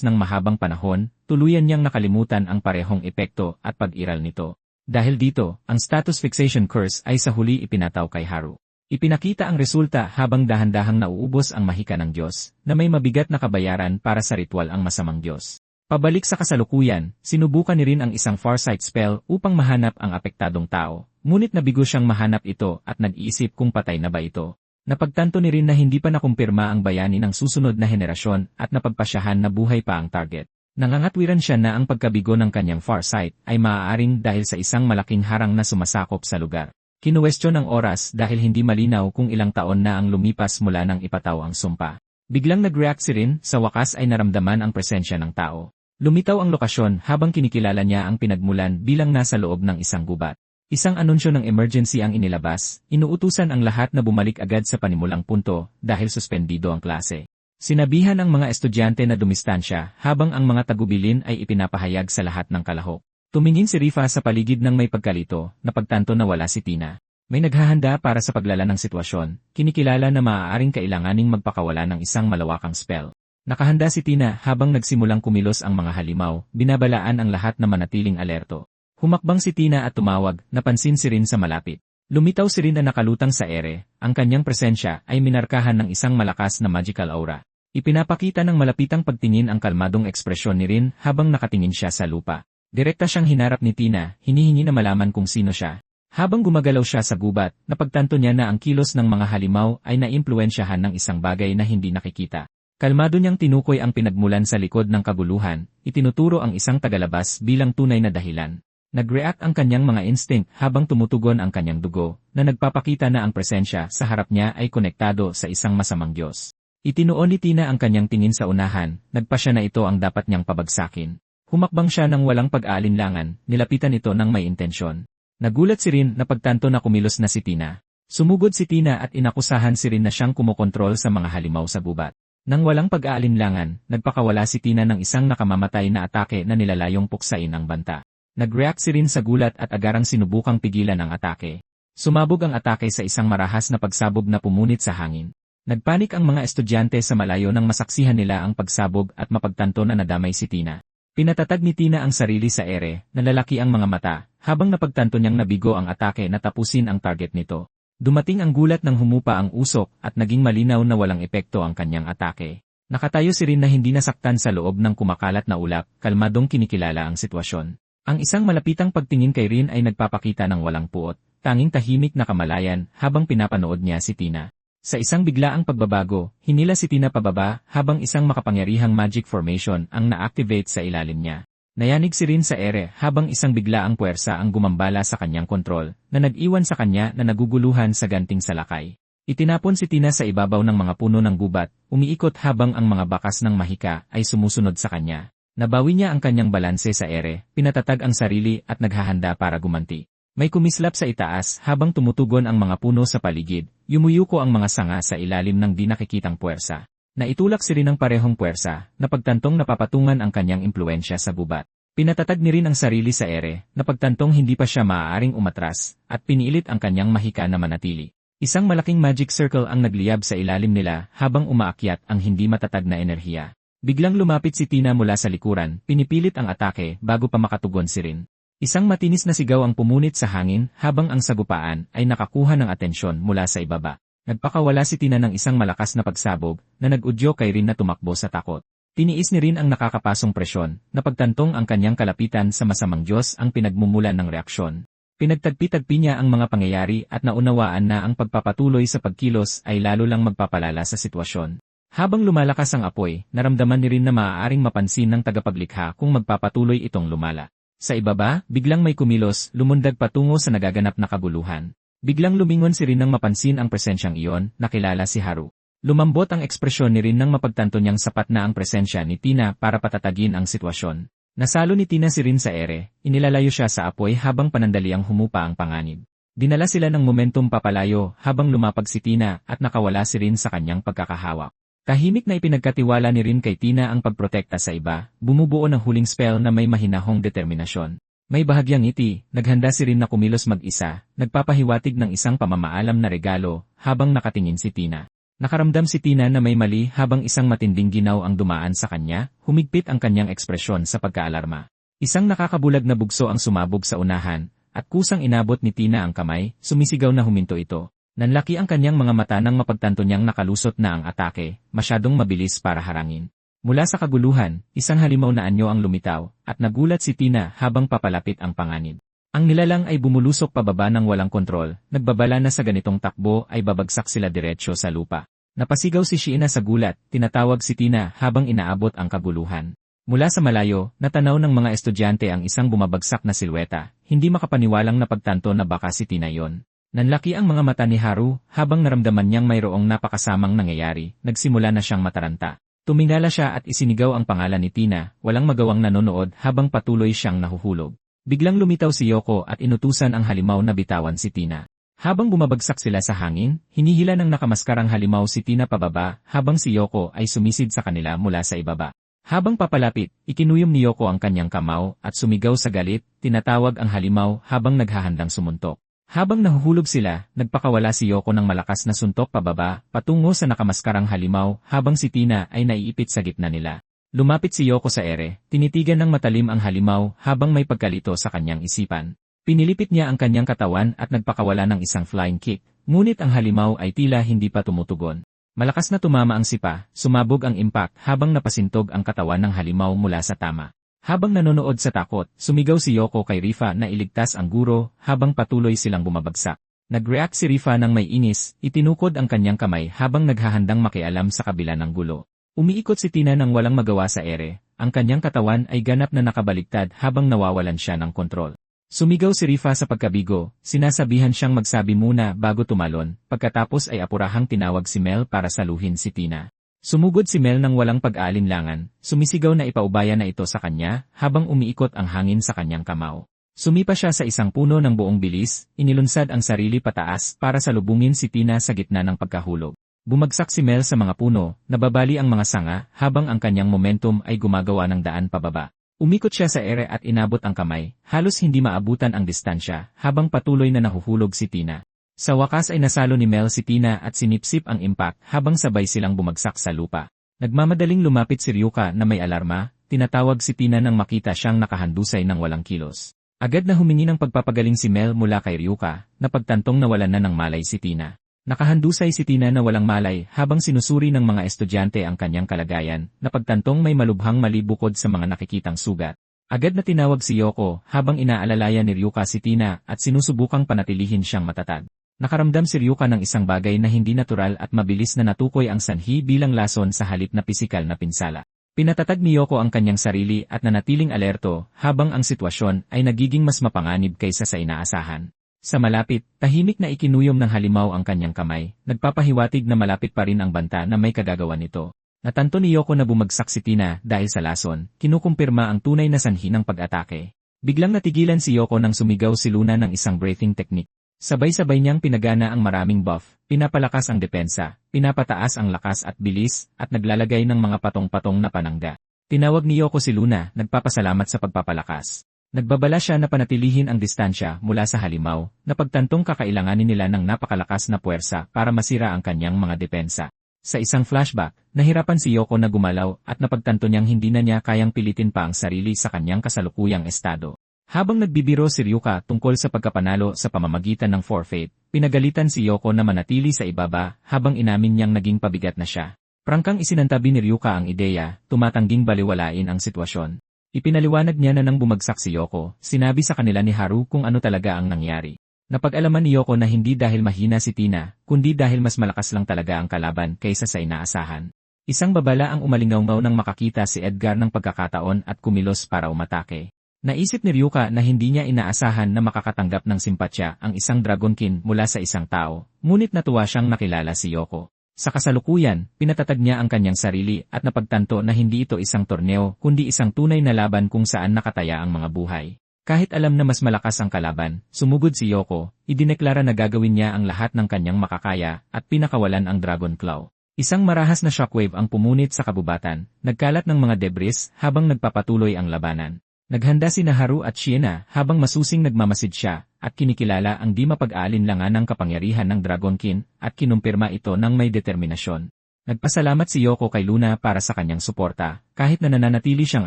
ng mahabang panahon, tuluyan niyang nakalimutan ang parehong epekto at pag-iral nito. Dahil dito, ang status fixation curse ay sa huli ipinataw kay Haru. Ipinakita ang resulta habang dahan-dahang nauubos ang mahika ng Diyos, na may mabigat na kabayaran para sa ritual ang masamang Diyos. Pabalik sa kasalukuyan, sinubukan ni rin ang isang Farsight spell upang mahanap ang apektadong tao, ngunit nabigo siyang mahanap ito at nag-iisip kung patay na ba ito. Napagtanto ni rin na hindi pa nakumpirma ang bayani ng susunod na henerasyon at napagpasyahan na buhay pa ang target. Nangangatwiran siya na ang pagkabigo ng kanyang Farsight ay maaaring dahil sa isang malaking harang na sumasakop sa lugar. Kinuwestiyon ang oras dahil hindi malinaw kung ilang taon na ang lumipas mula nang ipataw ang sumpa. Biglang nag-react si Rin, sa wakas ay naramdaman ang presensya ng tao. Lumitaw ang lokasyon habang kinikilala niya ang pinagmulan bilang nasa loob ng isang gubat. Isang anunsyo ng emergency ang inilabas, inuutusan ang lahat na bumalik agad sa panimulang punto dahil suspendido ang klase. Sinabihan ang mga estudyante na dumistansya habang ang mga tagubilin ay ipinapahayag sa lahat ng kalahok. Tumingin si Rifa sa paligid ng may pagkalito, napagtanto na wala si Tina. May naghahanda para sa paglala ng sitwasyon, kinikilala na maaaring kailanganing magpakawala ng isang malawakang spell. Nakahanda si Tina habang nagsimulang kumilos ang mga halimaw, binabalaan ang lahat na manatiling alerto. Humakbang si Tina at tumawag, napansin si Rin sa malapit. Lumitaw si Rin na nakalutang sa ere, ang kanyang presensya ay minarkahan ng isang malakas na magical aura. Ipinapakita ng malapitang pagtingin ang kalmadong ekspresyon ni Rin habang nakatingin siya sa lupa. Direkta siyang hinarap ni Tina, hinihingi na malaman kung sino siya. Habang gumagalaw siya sa gubat, napagtanto niya na ang kilos ng mga halimaw ay naimpluwensyahan ng isang bagay na hindi nakikita. Kalmado niyang tinukoy ang pinagmulan sa likod ng kaguluhan, itinuturo ang isang tagalabas bilang tunay na dahilan. Nag-react ang kanyang mga instinct habang tumutugon ang kanyang dugo, na nagpapakita na ang presensya sa harap niya ay konektado sa isang masamang Diyos. Itinuon ni Tina ang kanyang tingin sa unahan, nagpasya na ito ang dapat niyang pabagsakin. Humakbang siya ng walang pag-aalinlangan, nilapitan ito ng may intensyon. Nagulat si Rin na pagtanto na kumilos na si Tina. Sumugod si Tina at inakusahan si Rin na siyang kumokontrol sa mga halimaw sa gubat. Nang walang pag-aalinlangan, nagpakawala si Tina ng isang nakamamatay na atake na nilalayong puksain ang banta. Nag-react si Rin sa gulat at agarang sinubukang pigilan ang atake. Sumabog ang atake sa isang marahas na pagsabog na pumunit sa hangin. Nagpanik ang mga estudyante sa malayo nang masaksihan nila ang pagsabog at mapagtanto na nadamay si Tina. Pinatatag ni Tina ang sarili sa ere, nalalaki ang mga mata, habang napagtanto niyang nabigo ang atake na tapusin ang target nito. Dumating ang gulat nang humupa ang usok at naging malinaw na walang epekto ang kanyang atake. Nakatayo si Rin na hindi nasaktan sa loob ng kumakalat na ulap, kalmadong kinikilala ang sitwasyon. Ang isang malapitang pagtingin kay Rin ay nagpapakita ng walang puot, tanging tahimik na kamalayan habang pinapanood niya si Tina. Sa isang biglaang pagbabago, hinila si Tina pababa habang isang makapangyarihang magic formation ang na-activate sa ilalim niya. Nayanig si Rin sa ere habang isang biglaang puwersa ang gumambala sa kanyang kontrol, na nag-iwan sa kanya na naguguluhan sa ganting salakay. Itinapon si Tina sa ibabaw ng mga puno ng gubat, umiikot habang ang mga bakas ng mahika ay sumusunod sa kanya. Nabawi niya ang kanyang balanse sa ere, pinatatag ang sarili at naghahanda para gumanti. May kumislap sa itaas habang tumutugon ang mga puno sa paligid, yumuyuko ang mga sanga sa ilalim ng di nakikitang puwersa. Naitulak si Rin ng parehong puwersa, napagtantong napapatungan ang kanyang impluensya sa gubat. Pinatatag ni Rin ang sarili sa ere, napagtantong hindi pa siya maaaring umatras, at pinilit ang kanyang mahika na manatili. Isang malaking magic circle ang nagliyab sa ilalim nila habang umaakyat ang hindi matatag na enerhiya. Biglang lumapit si Tina mula sa likuran, pinipilit ang atake bago pa makatugon si Rin. Isang matinis na sigaw ang pumunit sa hangin habang ang sagupaan ay nakakuha ng atensyon mula sa ibaba. Nagpakawala si Tina ng isang malakas na pagsabog na nag-udyo kay Rin na tumakbo sa takot. Tiniis ni Rin ang nakakapasong presyon, napagtantong ang kanyang kalapitan sa masamang Diyos ang pinagmumulan ng reaksyon. Pinagtagpi-tagpi niya ang mga pangyayari at naunawaan na ang pagpapatuloy sa pagkilos ay lalo lang magpapalala sa sitwasyon. Habang lumalakas ang apoy, naramdaman ni Rin na maaaring mapansin ng tagapaglikha kung magpapatuloy itong lumala. Sa ibaba, biglang may kumilos, lumundag patungo sa nagaganap na kabuluhan. Biglang lumingon si Rin nang mapansin ang presensyang iyon, nakilala si Haru. Lumambot ang ekspresyon ni Rin nang mapagtanto niyang sapat na ang presensya ni Tina para patatagin ang sitwasyon. Nasalo ni Tina si Rin sa ere, inilalayo siya sa apoy habang panandaliang humupa ang panganib. Dinala sila ng momentum papalayo habang lumapag si Tina at nakawala si Rin sa kanyang pagkakahawak. Tahimik na ipinagkatiwala ni Rin kay Tina ang pagprotekta sa iba, bumubuo ng huling spell na may mahinahong determinasyon. May bahagyang ngiti, naghanda si Rin na kumilos mag-isa, nagpapahiwatig ng isang pamamaalam na regalo, habang nakatingin si Tina. Nakaramdam si Tina na may mali habang isang matinding ginaw ang dumaan sa kanya, humigpit ang kanyang ekspresyon sa pagkaalarma. Isang nakakabulag na bugso ang sumabog sa unahan, at kusang inabot ni Tina ang kamay, sumisigaw na huminto ito. Nanlaki ang kanyang mga mata nang mapagtanto niyang nakalusot na ang atake, masyadong mabilis para harangin. Mula sa kaguluhan, isang halimaw na anyo ang lumitaw, at nagulat si Tina habang papalapit ang panganib. Ang nilalang ay bumulusok pababa ng walang kontrol, nagbabala na sa ganitong takbo ay babagsak sila diretsyo sa lupa. Napasigaw si Shiina sa gulat, tinatawag si Tina habang inaabot ang kaguluhan. Mula sa malayo, natanaw ng mga estudyante ang isang bumabagsak na silweta, hindi makapaniwalang napagtanto na baka si Tina yon. Nanlaki ang mga mata ni Haru, habang naramdaman niyang mayroong napakasamang nangyayari, nagsimula na siyang mataranta. Tumingala siya at isinigaw ang pangalan ni Tina, walang magawang nanonood habang patuloy siyang nahuhulog. Biglang lumitaw si Yoko at inutusan ang halimaw na bitawan si Tina. Habang bumabagsak sila sa hangin, hinihila ng nakamaskarang halimaw si Tina pababa, habang si Yoko ay sumisid sa kanila mula sa ibaba. Habang papalapit, ikinuyom ni Yoko ang kanyang kamao at sumigaw sa galit, tinatawag ang halimaw habang naghahandang sumuntok. Habang nahuhulog sila, nagpakawala si Yoko ng malakas na suntok pababa, patungo sa nakamaskarang halimaw, habang si Tina ay naiipit sa gitna nila. Lumapit si Yoko sa ere, tinitigan ng matalim ang halimaw habang may pagkalito sa kanyang isipan. Pinilipit niya ang kanyang katawan at nagpakawala ng isang flying kick, ngunit ang halimaw ay tila hindi pa tumutugon. Malakas na tumama ang sipa, sumabog ang impact habang napasintog ang katawan ng halimaw mula sa tama. Habang nanonood sa takot, sumigaw si Yoko kay Rifa na iligtas ang guro habang patuloy silang bumabagsak. Nag-react si Rifa ng may inis, itinukod ang kanyang kamay habang naghahandang makialam sa kabila ng gulo. Umiikot si Tina nang walang magawa sa ere, ang kanyang katawan ay ganap na nakabaliktad habang nawawalan siya ng kontrol. Sumigaw si Rifa sa pagkabigo, sinasabihan siyang magsabi muna bago tumalon, pagkatapos ay apurahang tinawag si Mel para saluhin si Tina. Sumugod si Mel ng walang pag-aalinlangan, sumisigaw na ipaubaya na ito sa kanya, habang umiikot ang hangin sa kanyang kamao. Sumipa siya sa isang puno ng buong bilis, inilunsad ang sarili pataas para salubungin si Tina sa gitna ng pagkahulog. Bumagsak si Mel sa mga puno, nababali ang mga sanga, habang ang kanyang momentum ay gumagawa ng daan pababa. Umikot siya sa ere at inabot ang kamay, halos hindi maabutan ang distansya, habang patuloy na nahuhulog si Tina. Sa wakas ay nasalo ni Mel si Tina at sinipsip ang impact habang sabay silang bumagsak sa lupa. Nagmamadaling lumapit si Ryuka na may alarma, tinatawag si Tina nang makita siyang nakahandusay ng walang kilos. Agad na humingi ng pagpapagaling si Mel mula kay Ryuka, na pagtantong nawalan na ng malay si Tina. Nakahandusay si Tina na walang malay habang sinusuri ng mga estudyante ang kanyang kalagayan, na pagtantong may malubhang mali bukod sa mga nakikitang sugat. Agad na tinawag si Yoko habang inaalalayan ni Ryuka si Tina at sinusubukang panatilihin siyang matatag. Nakaramdam si Ryuka ng isang bagay na hindi natural at mabilis na natukoy ang sanhi bilang lason sa halip na pisikal na pinsala. Pinatatag ni Yoko ang kanyang sarili at nanatiling alerto habang ang sitwasyon ay nagiging mas mapanganib kaysa sa inaasahan. Sa malapit, tahimik na ikinuyom ng halimaw ang kanyang kamay, nagpapahiwatig na malapit pa rin ang banta na may kagagawan nito. Natanto ni Yoko na bumagsak si Tina dahil sa lason, kinukumpirma ang tunay na sanhi ng pag-atake. Biglang natigilan si Yoko nang sumigaw si Luna ng isang breathing technique. Sabay-sabay niyang pinagana ang maraming buff, pinapalakas ang depensa, pinapataas ang lakas at bilis, at naglalagay ng mga patong-patong na panangga. Tinawag ni Yoko si Luna, nagpapasalamat sa pagpapalakas. Nagbabala siya na panatilihin ang distansya mula sa halimaw, na pagtantong kakailanganin nila ng napakalakas na puwersa para masira ang kanyang mga depensa. Sa isang flashback, nahirapan si Yoko na gumalaw at napagtanto niyang hindi na niya kayang pilitin pa ang sarili sa kanyang kasalukuyang estado. Habang nagbibiro si Ryuka tungkol sa pagkapanalo sa pamamagitan ng forfeit, pinagalitan si Yoko na manatili sa ibaba habang inamin niyang naging pabigat na siya. Prangkang isinantabi ni Ryuka ang ideya, tumatangging baliwalain ang sitwasyon. Ipinaliwanag niya na nang bumagsak si Yoko, sinabi sa kanila ni Haru kung ano talaga ang nangyari. Napag-alaman ni Yoko na hindi dahil mahina si Tina, kundi dahil mas malakas lang talaga ang kalaban kaysa sa inaasahan. Isang babala ang umalingaw nang makakita si Edgar ng pagkakataon at kumilos para umatake. Naisip ni Ryuka na hindi niya inaasahan na makakatanggap ng simpatya ang isang Dragonkin mula sa isang tao, ngunit natuwa siyang nakilala si Yoko. Sa kasalukuyan, pinatatag niya ang kanyang sarili at napagtanto na hindi ito isang torneo kundi isang tunay na laban kung saan nakataya ang mga buhay. Kahit alam na mas malakas ang kalaban, sumugod si Yoko, idineklara na gagawin niya ang lahat ng kanyang makakaya at pinakawalan ang Dragon Claw. Isang marahas na shockwave ang pumunit sa kabubatan, nagkalat ng mga debris habang nagpapatuloy ang labanan. Naghanda sina Haru at Shiena habang masusing nagmamasid siya at kinikilala ang di mapag-aalinlangan ng kapangyarihan ng Dragonkin at kinumpirma ito ng may determinasyon. Nagpasalamat si Yoko kay Luna para sa kanyang suporta kahit na nananatili siyang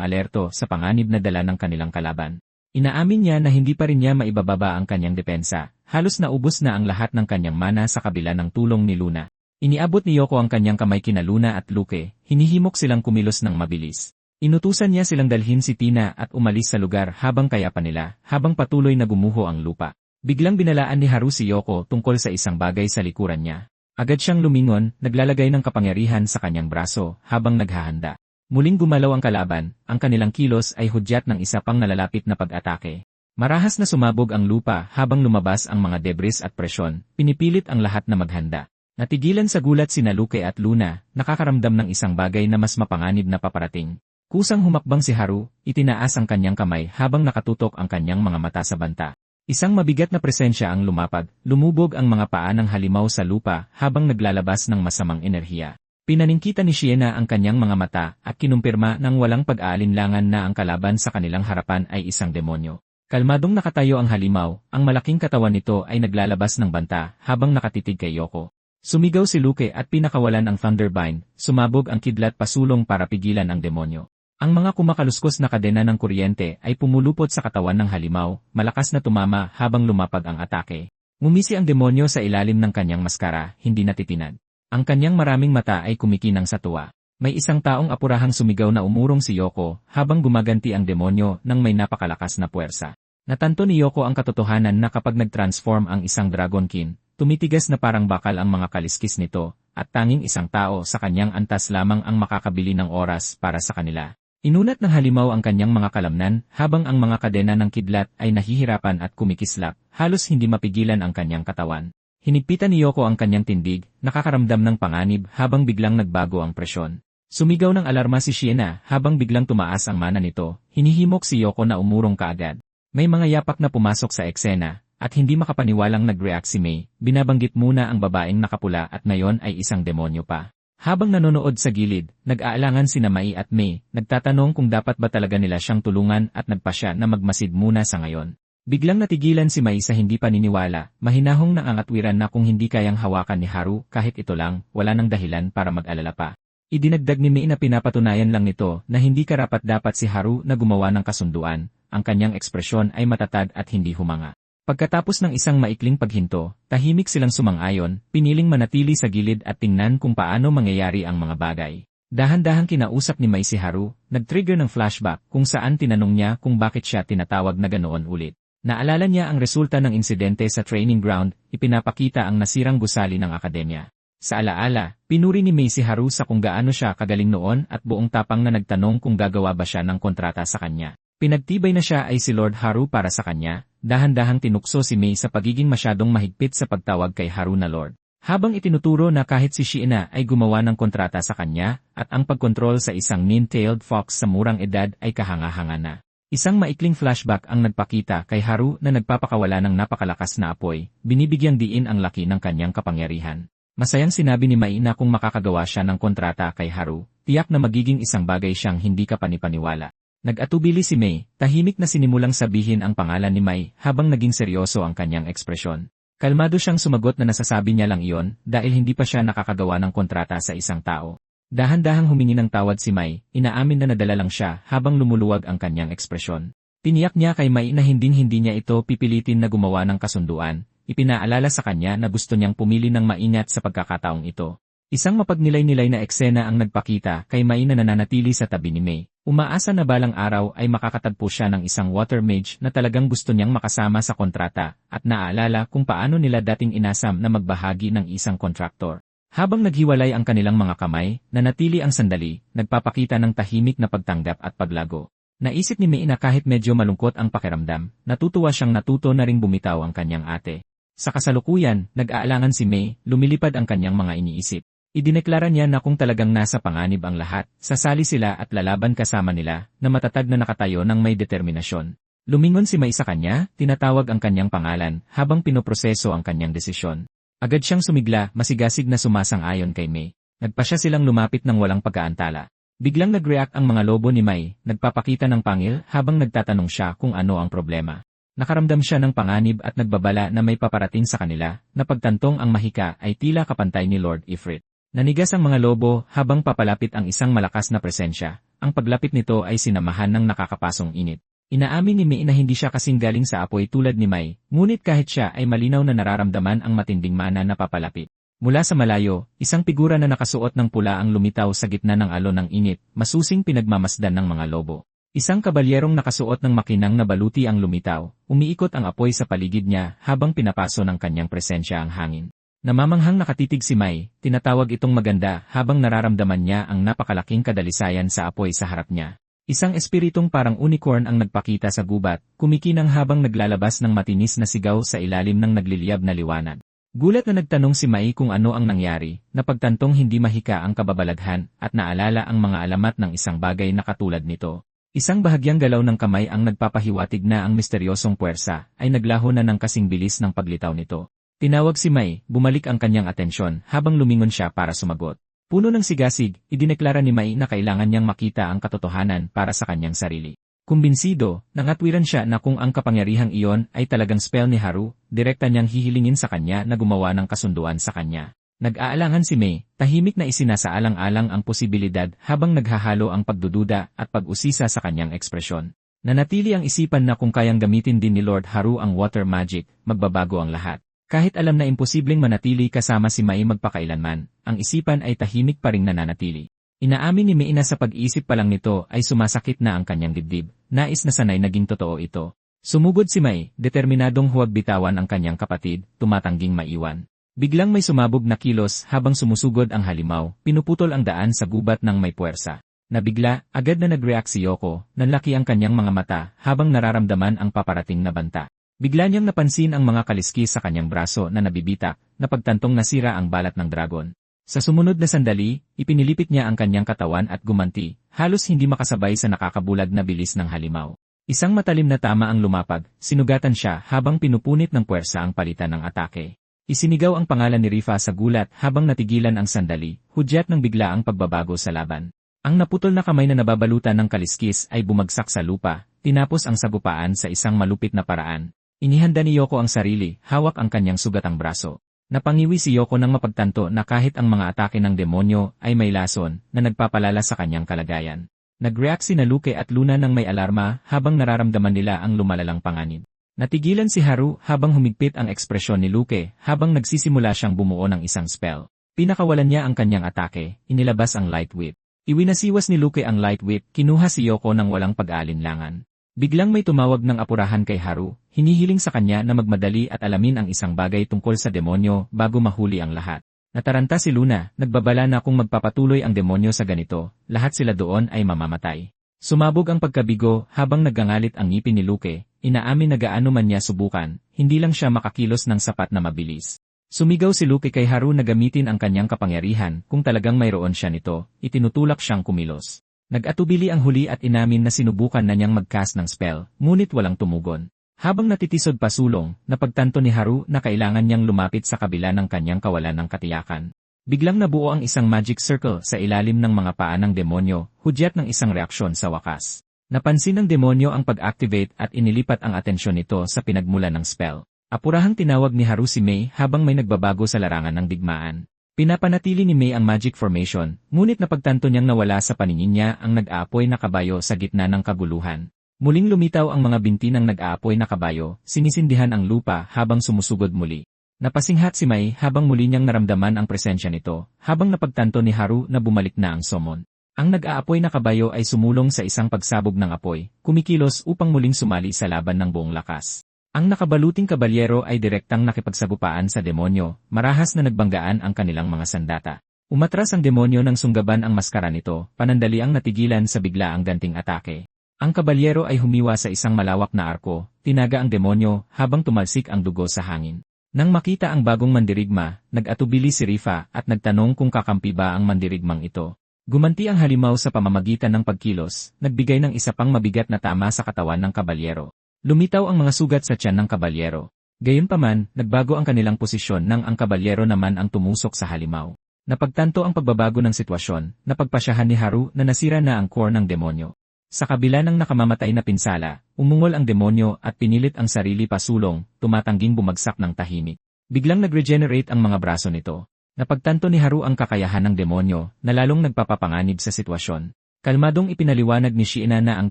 alerto sa panganib na dala ng kanilang kalaban. Inaamin niya na hindi pa rin niya maibababa ang kanyang depensa, halos naubos na ang lahat ng kanyang mana sa kabila ng tulong ni Luna. Iniabot ni Yoko ang kanyang kamay kina Luna at Luke, hinihimok silang kumilos ng mabilis. Inutusan niya silang dalhin si Tina at umalis sa lugar habang kaya pa nila, habang patuloy na gumuho ang lupa. Biglang binalaan ni Haru si Yoko tungkol sa isang bagay sa likuran niya. Agad siyang lumingon, naglalagay ng kapangyarihan sa kanyang braso habang naghahanda. Muling gumalaw ang kalaban, ang kanilang kilos ay hudyat ng isa pang nalalapit na pag-atake. Marahas na sumabog ang lupa habang lumabas ang mga debris at presyon, pinipilit ang lahat na maghanda. Natigilan sa gulat sina Luke at Luna, nakakaramdam ng isang bagay na mas mapanganib na paparating. Kusang humakbang si Haru, itinaas ang kanyang kamay habang nakatutok ang kanyang mga mata sa banta. Isang mabigat na presensya ang lumapag, lumubog ang mga paa ng halimaw sa lupa habang naglalabas ng masamang enerhiya. Pinaningkita ni Shiena ang kanyang mga mata at kinumpirma ng walang pag-aalinlangan na ang kalaban sa kanilang harapan ay isang demonyo. Kalmadong nakatayo ang halimaw, ang malaking katawan nito ay naglalabas ng banta habang nakatitig kay Yoko. Sumigaw si Luke at pinakawalan ang Thunderbind, sumabog ang kidlat pasulong para pigilan ang demonyo. Ang mga kumakaluskos na kadena ng kuryente ay pumulupot sa katawan ng halimaw, malakas na tumama habang lumapag ang atake. Ngumisi ang demonyo sa ilalim ng kanyang maskara, hindi natitinag. Ang kanyang maraming mata ay kumikinang sa tuwa. May isang taong apurahang sumigaw na umurong si Yoko habang gumaganti ang demonyo ng may napakalakas na puwersa. Natanto ni Yoko ang katotohanan na kapag nag-transform ang isang Dragonkin, tumitigas na parang bakal ang mga kaliskis nito, at tanging isang tao sa kanyang antas lamang ang makakabili ng oras para sa kanila. Inunat ng halimaw ang kanyang mga kalamnan habang ang mga kadena ng kidlat ay nahihirapan at kumikislap, halos hindi mapigilan ang kanyang katawan. Hinigpitan ni Yoko ang kanyang tindig, nakakaramdam ng panganib habang biglang nagbago ang presyon. Sumigaw ng alarma si Shiena habang biglang tumaas ang mana nito, hinihimok si Yoko na umurong kaagad. May mga yapak na pumasok sa eksena, at hindi makapaniwalang nag-react si Mei, binabanggit muna ang babaeng nakapula at ngayon ay isang demonyo pa. Habang nanonood sa gilid, nag-aalangan sina Mai at Mei, nagtatanong kung dapat ba talaga nila siyang tulungan at nagpasya na magmasid muna sa ngayon. Biglang natigilan si Mai sa hindi paniniwala, mahinahong naangatwiran na kung hindi kayang hawakan ni Haru kahit ito lang, wala nang dahilan para mag-alala pa. Idinagdag ni Mei na pinapatunayan lang nito na hindi karapat-dapat si Haru na gumawa ng kasunduan, ang kanyang ekspresyon ay matatag at hindi humanga. Pagkatapos ng isang maikling paghinto, tahimik silang sumang-ayon, piniling manatili sa gilid at tingnan kung paano mangyayari ang mga bagay. Dahan-dahang kinausap ni Mai si Haru, nag-trigger ng flashback kung saan tinanong niya kung bakit siya tinatawag na ganoon ulit. Naalala niya ang resulta ng insidente sa training ground, ipinapakita ang nasirang gusali ng akademya. Sa alaala, pinuri ni Mai si Haru sa kung gaano siya kagaling noon at buong tapang na nagtanong kung gagawa ba siya ng kontrata sa kanya. Pinagtibay na siya ay si Lord Haru para sa kanya, dahan-dahang tinukso si Mei sa pagiging masyadong mahigpit sa pagtawag kay Haru na Lord. Habang itinuturo na kahit si Shiena ay gumawa ng kontrata sa kanya, at ang pagkontrol sa isang nin-tailed fox sa murang edad ay kahanga-hanga na. Isang maikling flashback ang nagpakita kay Haru na nagpapakawala ng napakalakas na apoy, binibigyang diin ang laki ng kanyang kapangyarihan. Masayang sinabi ni Mai na kung makakagawa siya ng kontrata kay Haru, tiyak na magiging isang bagay siyang hindi kapanipaniwala. Nag-atubili si Mei, tahimik na sinimulang sabihin ang pangalan ni Mai habang naging seryoso ang kanyang ekspresyon. Kalmado siyang sumagot na nasasabi niya lang iyon dahil hindi pa siya nakakagawa ng kontrata sa isang tao. Dahan-dahang humingi ng tawad si Mai, inaamin na nadala lang siya habang lumuluwag ang kanyang ekspresyon. Tiniyak niya kay Mai na hinding-hindi niya ito pipilitin na gumawa ng kasunduan, ipinaalala sa kanya na gusto niyang pumili ng maingat sa pagkakataong ito. Isang mapagnilay-nilay na eksena ang nagpakita kay Mai na nananatili sa tabi ni Mai. Umaasa na balang araw ay makakatagpo siya ng isang water mage na talagang gusto niyang makasama sa kontrata at naaalala kung paano nila dating inasam na magbahagi ng isang kontraktor. Habang naghiwalay ang kanilang mga kamay, nanatili ang sandali, nagpapakita ng tahimik na pagtanggap at paglago. Naisip ni Mai na kahit medyo malungkot ang pakiramdam, natutuwa siyang natuto na ring bumitaw ang kanyang ate. Sa kasalukuyan, nag-aalangan si Mai, lumilipad ang kanyang mga iniisip. Idineklara niya na kung talagang nasa panganib ang lahat, sasali sila at lalaban kasama nila, na matatag na nakatayo ng may determinasyon. Lumingon si Mai sa kanya, tinatawag ang kanyang pangalan, habang pinoproseso ang kanyang desisyon. Agad siyang sumigla, masigasig na sumasang-ayon kay Mai. Nagpasya silang lumapit ng walang pagkaantala. Biglang nag-react ang mga lobo ni Mai, nagpapakita ng pangil habang nagtatanong siya kung ano ang problema. Nakaramdam siya ng panganib at nagbabala na may paparating sa kanila, na pagtantong ang mahika ay tila kapantay ni Lord Ifrit. Nanigas ang mga lobo habang papalapit ang isang malakas na presensya. Ang paglapit nito ay sinamahan ng nakakapasong init. Inaamin ni Mai na hindi siya kasing galing sa apoy tulad ni Mai, ngunit kahit siya ay malinaw na nararamdaman ang matinding mana na papalapit. Mula sa malayo, isang figura na nakasuot ng pula ang lumitaw sa gitna ng alon ng init, masusing pinagmamasdan ng mga lobo. Isang kabalyerong nakasuot ng makinang na baluti ang lumitaw, umiikot ang apoy sa paligid niya habang pinapaso ng kanyang presensya ang hangin. Namamanghang nakatitig si Mai, tinatawag itong maganda habang nararamdaman niya ang napakalaking kadalisayan sa apoy sa harap niya. Isang espiritong parang unicorn ang nagpakita sa gubat, kumikinang habang naglalabas ng matinis na sigaw sa ilalim ng nagliliyab na liwanag. Gulat na nagtanong si Mai kung ano ang nangyari, napagtantong hindi mahika ang kababalaghan at naalala ang mga alamat ng isang bagay na katulad nito. Isang bahagyang galaw ng kamay ang nagpapahiwatig na ang misteryosong puwersa ay naglaho na ng kasing bilis ng paglitaw nito. Tinawag si Mai, bumalik ang kanyang atensyon habang lumingon siya para sumagot. Puno ng sigasig, idineklara ni Mai na kailangan niyang makita ang katotohanan para sa kanyang sarili. Kumbinsido, nangatwiran siya na kung ang kapangyarihang iyon ay talagang spell ni Haru, direkta niyang hihilingin sa kanya na gumawa ng kasunduan sa kanya. Nag-aalangan si Mai, tahimik na isinasaalang-alang ang posibilidad habang naghahalo ang pagdududa at pag-usisa sa kanyang ekspresyon. Nanatili ang isipan na kung kayang gamitin din ni Lord Haru ang water magic, magbabago ang lahat. Kahit alam na imposibleng manatili kasama si Mai magpakailanman, ang isipan ay tahimik pa ring nananatili. Inaamin ni Mai na sa pag-iisip pa lang nito ay sumasakit na ang kanyang dibdib, nais na sanay naging totoo ito. Sumugod si Mai, determinadong huwag bitawan ang kanyang kapatid, tumatangging maiwan. Biglang may sumabog na kilos habang sumusugod ang halimaw, pinuputol ang daan sa gubat ng may puwersa. Nabigla, agad na nag-react si Yoko, nanlaki ang kanyang mga mata habang nararamdaman ang paparating na banta. Bigla niyang napansin ang mga kaliskis sa kanyang braso na nabibitak, na pagtantong nasira ang balat ng dragon. Sa sumunod na sandali, ipinilipit niya ang kanyang katawan at gumanti, halos hindi makasabay sa nakakabulag na bilis ng halimaw. Isang matalim na tama ang lumapag, sinugatan siya habang pinupunit ng puwersa ang palitan ng atake. Isinigaw ang pangalan ni Rifa sa gulat habang natigilan ang sandali, hudyat ng bigla ang pagbabago sa laban. Ang naputol na kamay na nababalutan ng kaliskis ay bumagsak sa lupa, tinapos ang sagupaan sa isang malupit na paraan. Inihanda ni Yoko ang sarili, hawak ang kanyang sugatang braso. Napangiwi si Yoko nang mapagtanto na kahit ang mga atake ng demonyo ay may lason na nagpapalala sa kanyang kalagayan. Nag-react si Luke at Luna nang may alarma habang nararamdaman nila ang lumalalang panganib. Natigilan si Haru habang humigpit ang ekspresyon ni Luke habang nagsisimula siyang bumuo ng isang spell. Pinakawalan niya ang kanyang atake, inilabas ang light whip. Iwinasiwas ni Luke ang light whip, kinuha si Yoko nang walang pag-aalinlangan. Biglang may tumawag ng apurahan kay Haru, hinihiling sa kanya na magmadali at alamin ang isang bagay tungkol sa demonyo bago mahuli ang lahat. Nataranta si Luna, nagbabala na kung magpapatuloy ang demonyo sa ganito, lahat sila doon ay mamamatay. Sumabog ang pagkabigo habang nagangalit ang ngipin ni Luke, inaamin na gaano man niya subukan, hindi lang siya makakilos ng sapat na mabilis. Sumigaw si Luke kay Haru na gamitin ang kanyang kapangyarihan kung talagang mayroon siya nito, itinutulak siyang kumilos. Nag-atubili ang huli at inamin na sinubukan na niyang mag-cast ng spell, ngunit walang tumugon. Habang natitisod pa sulong, napagtanto ni Haru na kailangan niyang lumapit sa kabila ng kanyang kawalan ng katiyakan. Biglang nabuo ang isang magic circle sa ilalim ng mga paa ng demonyo, hudyat ng isang reaksyon sa wakas. Napansin ng demonyo ang pag-activate at inilipat ang atensyon nito sa pinagmulan ng spell. Apurahang tinawag ni Haru si Mei habang may nagbabago sa larangan ng digmaan. Pinapanatili ni Mei ang magic formation, ngunit napagtanto niyang nawala sa paningin niya ang nag-aapoy na kabayo sa gitna ng kaguluhan. Muling lumitaw ang mga binti ng nag-aapoy na kabayo, sinisindihan ang lupa habang sumusugod muli. Napasinghat si Mei habang muli niyang naramdaman ang presensya nito, habang napagtanto ni Haru na bumalik na ang summon. Ang nag-aapoy na kabayo ay sumulong sa isang pagsabog ng apoy, kumikilos upang muling sumali sa laban ng buong lakas. Ang nakabaluting kabalyero ay direktang nakipagsagupaan sa demonyo, marahas na nagbanggaan ang kanilang mga sandata. Umatras ang demonyo nang sunggaban ang maskara nito, panandaliang natigilan sa biglaang ganting atake. Ang kabalyero ay humiwa sa isang malawak na arko, tinaga ang demonyo habang tumalsik ang dugo sa hangin. Nang makita ang bagong mandirigma, nag-atubili si Rifa at nagtanong kung kakampi ba ang mandirigmang ito. Gumanti ang halimaw sa pamamagitan ng pagkilos, nagbigay ng isa pang mabigat na tama sa katawan ng kabalyero. Lumitaw ang mga sugat sa tiyan ng kabalyero. Gayunpaman, nagbago ang kanilang posisyon nang ang kabalyero naman ang tumusok sa halimaw. Napagtanto ang pagbabago ng sitwasyon, napagpasyahan ni Haru na nasira na ang core ng demonyo. Sa kabila ng nakamamatay na pinsala, umungol ang demonyo at pinilit ang sarili pasulong, tumatangging bumagsak ng tahimik. Biglang nag-regenerate ang mga braso nito. Napagtanto ni Haru ang kakayahan ng demonyo, na lalong nagpapapanganib sa sitwasyon. Kalmadong ipinaliwanag ni Shiina na ang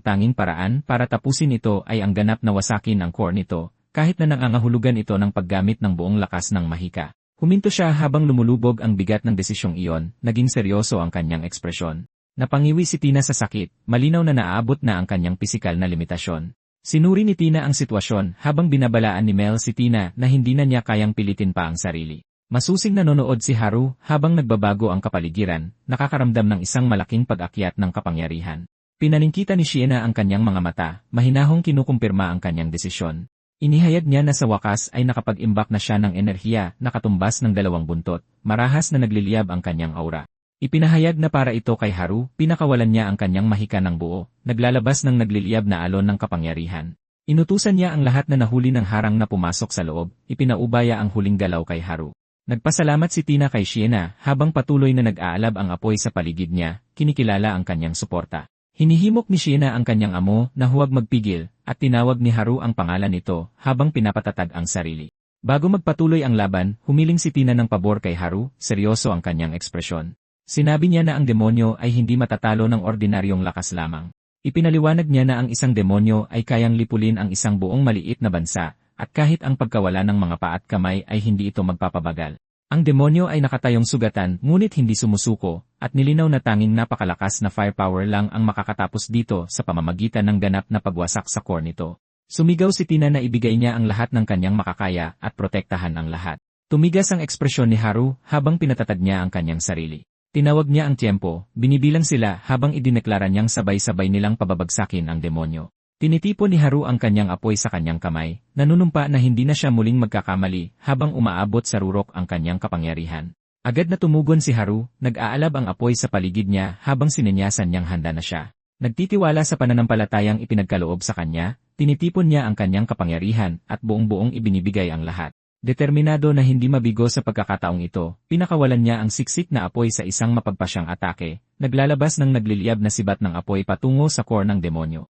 tanging paraan para tapusin ito ay ang ganap na wasakin ang core nito, kahit na nangangahulugan ito ng paggamit ng buong lakas ng mahika. Huminto siya habang lumulubog ang bigat ng desisyong iyon, naging seryoso ang kanyang ekspresyon. Napangiwi si Tina sa sakit, malinaw na naaabot na ang kanyang pisikal na limitasyon. Sinuri ni Tina ang sitwasyon habang binabalaan ni Mel si Tina na hindi na niya kayang pilitin pa ang sarili. Masusing nanonood si Haru habang nagbabago ang kapaligiran, nakakaramdam ng isang malaking pag-akyat ng kapangyarihan. Pinaningkita ni Shiina ang kanyang mga mata, mahinahong kinukumpirma ang kanyang desisyon. Inihayag niya na sa wakas ay nakapag-imbak na siya ng enerhiya na katumbas ng 2 buntot, marahas na nagliliyab ang kanyang aura. Ipinahayag na para ito kay Haru, pinakawalan niya ang kanyang mahika ng buo, naglalabas ng nagliliyab na alon ng kapangyarihan. Inutusan niya ang lahat na nahuli ng harang na pumasok sa loob, ipinaubaya ang huling galaw kay Haru. Nagpasalamat si Tina kay Shiina habang patuloy na nag-aalab ang apoy sa paligid niya, kinikilala ang kanyang suporta. Hinihimok ni Shiina ang kanyang amo na huwag magpigil at tinawag ni Haru ang pangalan nito habang pinapatatag ang sarili. Bago magpatuloy ang laban, humiling si Tina ng pabor kay Haru, seryoso ang kanyang ekspresyon. Sinabi niya na ang demonyo ay hindi matatalo ng ordinaryong lakas lamang. Ipinaliwanag niya na ang isang demonyo ay kayang lipulin ang isang buong maliit na bansa, at kahit ang pagkawala ng mga paa at kamay ay hindi ito magpapabagal. Ang demonyo ay nakatayong sugatan ngunit hindi sumusuko, at nilinaw na tanging napakalakas na firepower lang ang makakatapos dito sa pamamagitan ng ganap na pagwasak sa core nito. Sumigaw si Tina na ibigay niya ang lahat ng kanyang makakaya at protektahan ang lahat. Tumigas ang ekspresyon ni Haru habang pinatatag niya ang kanyang sarili. Tinawag niya ang tiyempo, binibilang sila habang idineklara niyang sabay-sabay nilang pababagsakin ang demonyo. Tinitipon ni Haru ang kanyang apoy sa kanyang kamay, nanunumpa na hindi na siya muling magkakamali habang umaabot sa rurok ang kanyang kapangyarihan. Agad na tumugon si Haru, nag-aalab ang apoy sa paligid niya habang sininyasan niyang handa na siya. Nagtitiwala sa pananampalatayang ipinagkaloob sa kanya, tinitipon niya ang kanyang kapangyarihan at buong-buong ibinibigay ang lahat. Determinado na hindi mabigo sa pagkakataong ito, pinakawalan niya ang siksik na apoy sa isang mapagpasyang atake, naglalabas ng nagliliyab na sibat ng apoy patungo sa core ng demonyo.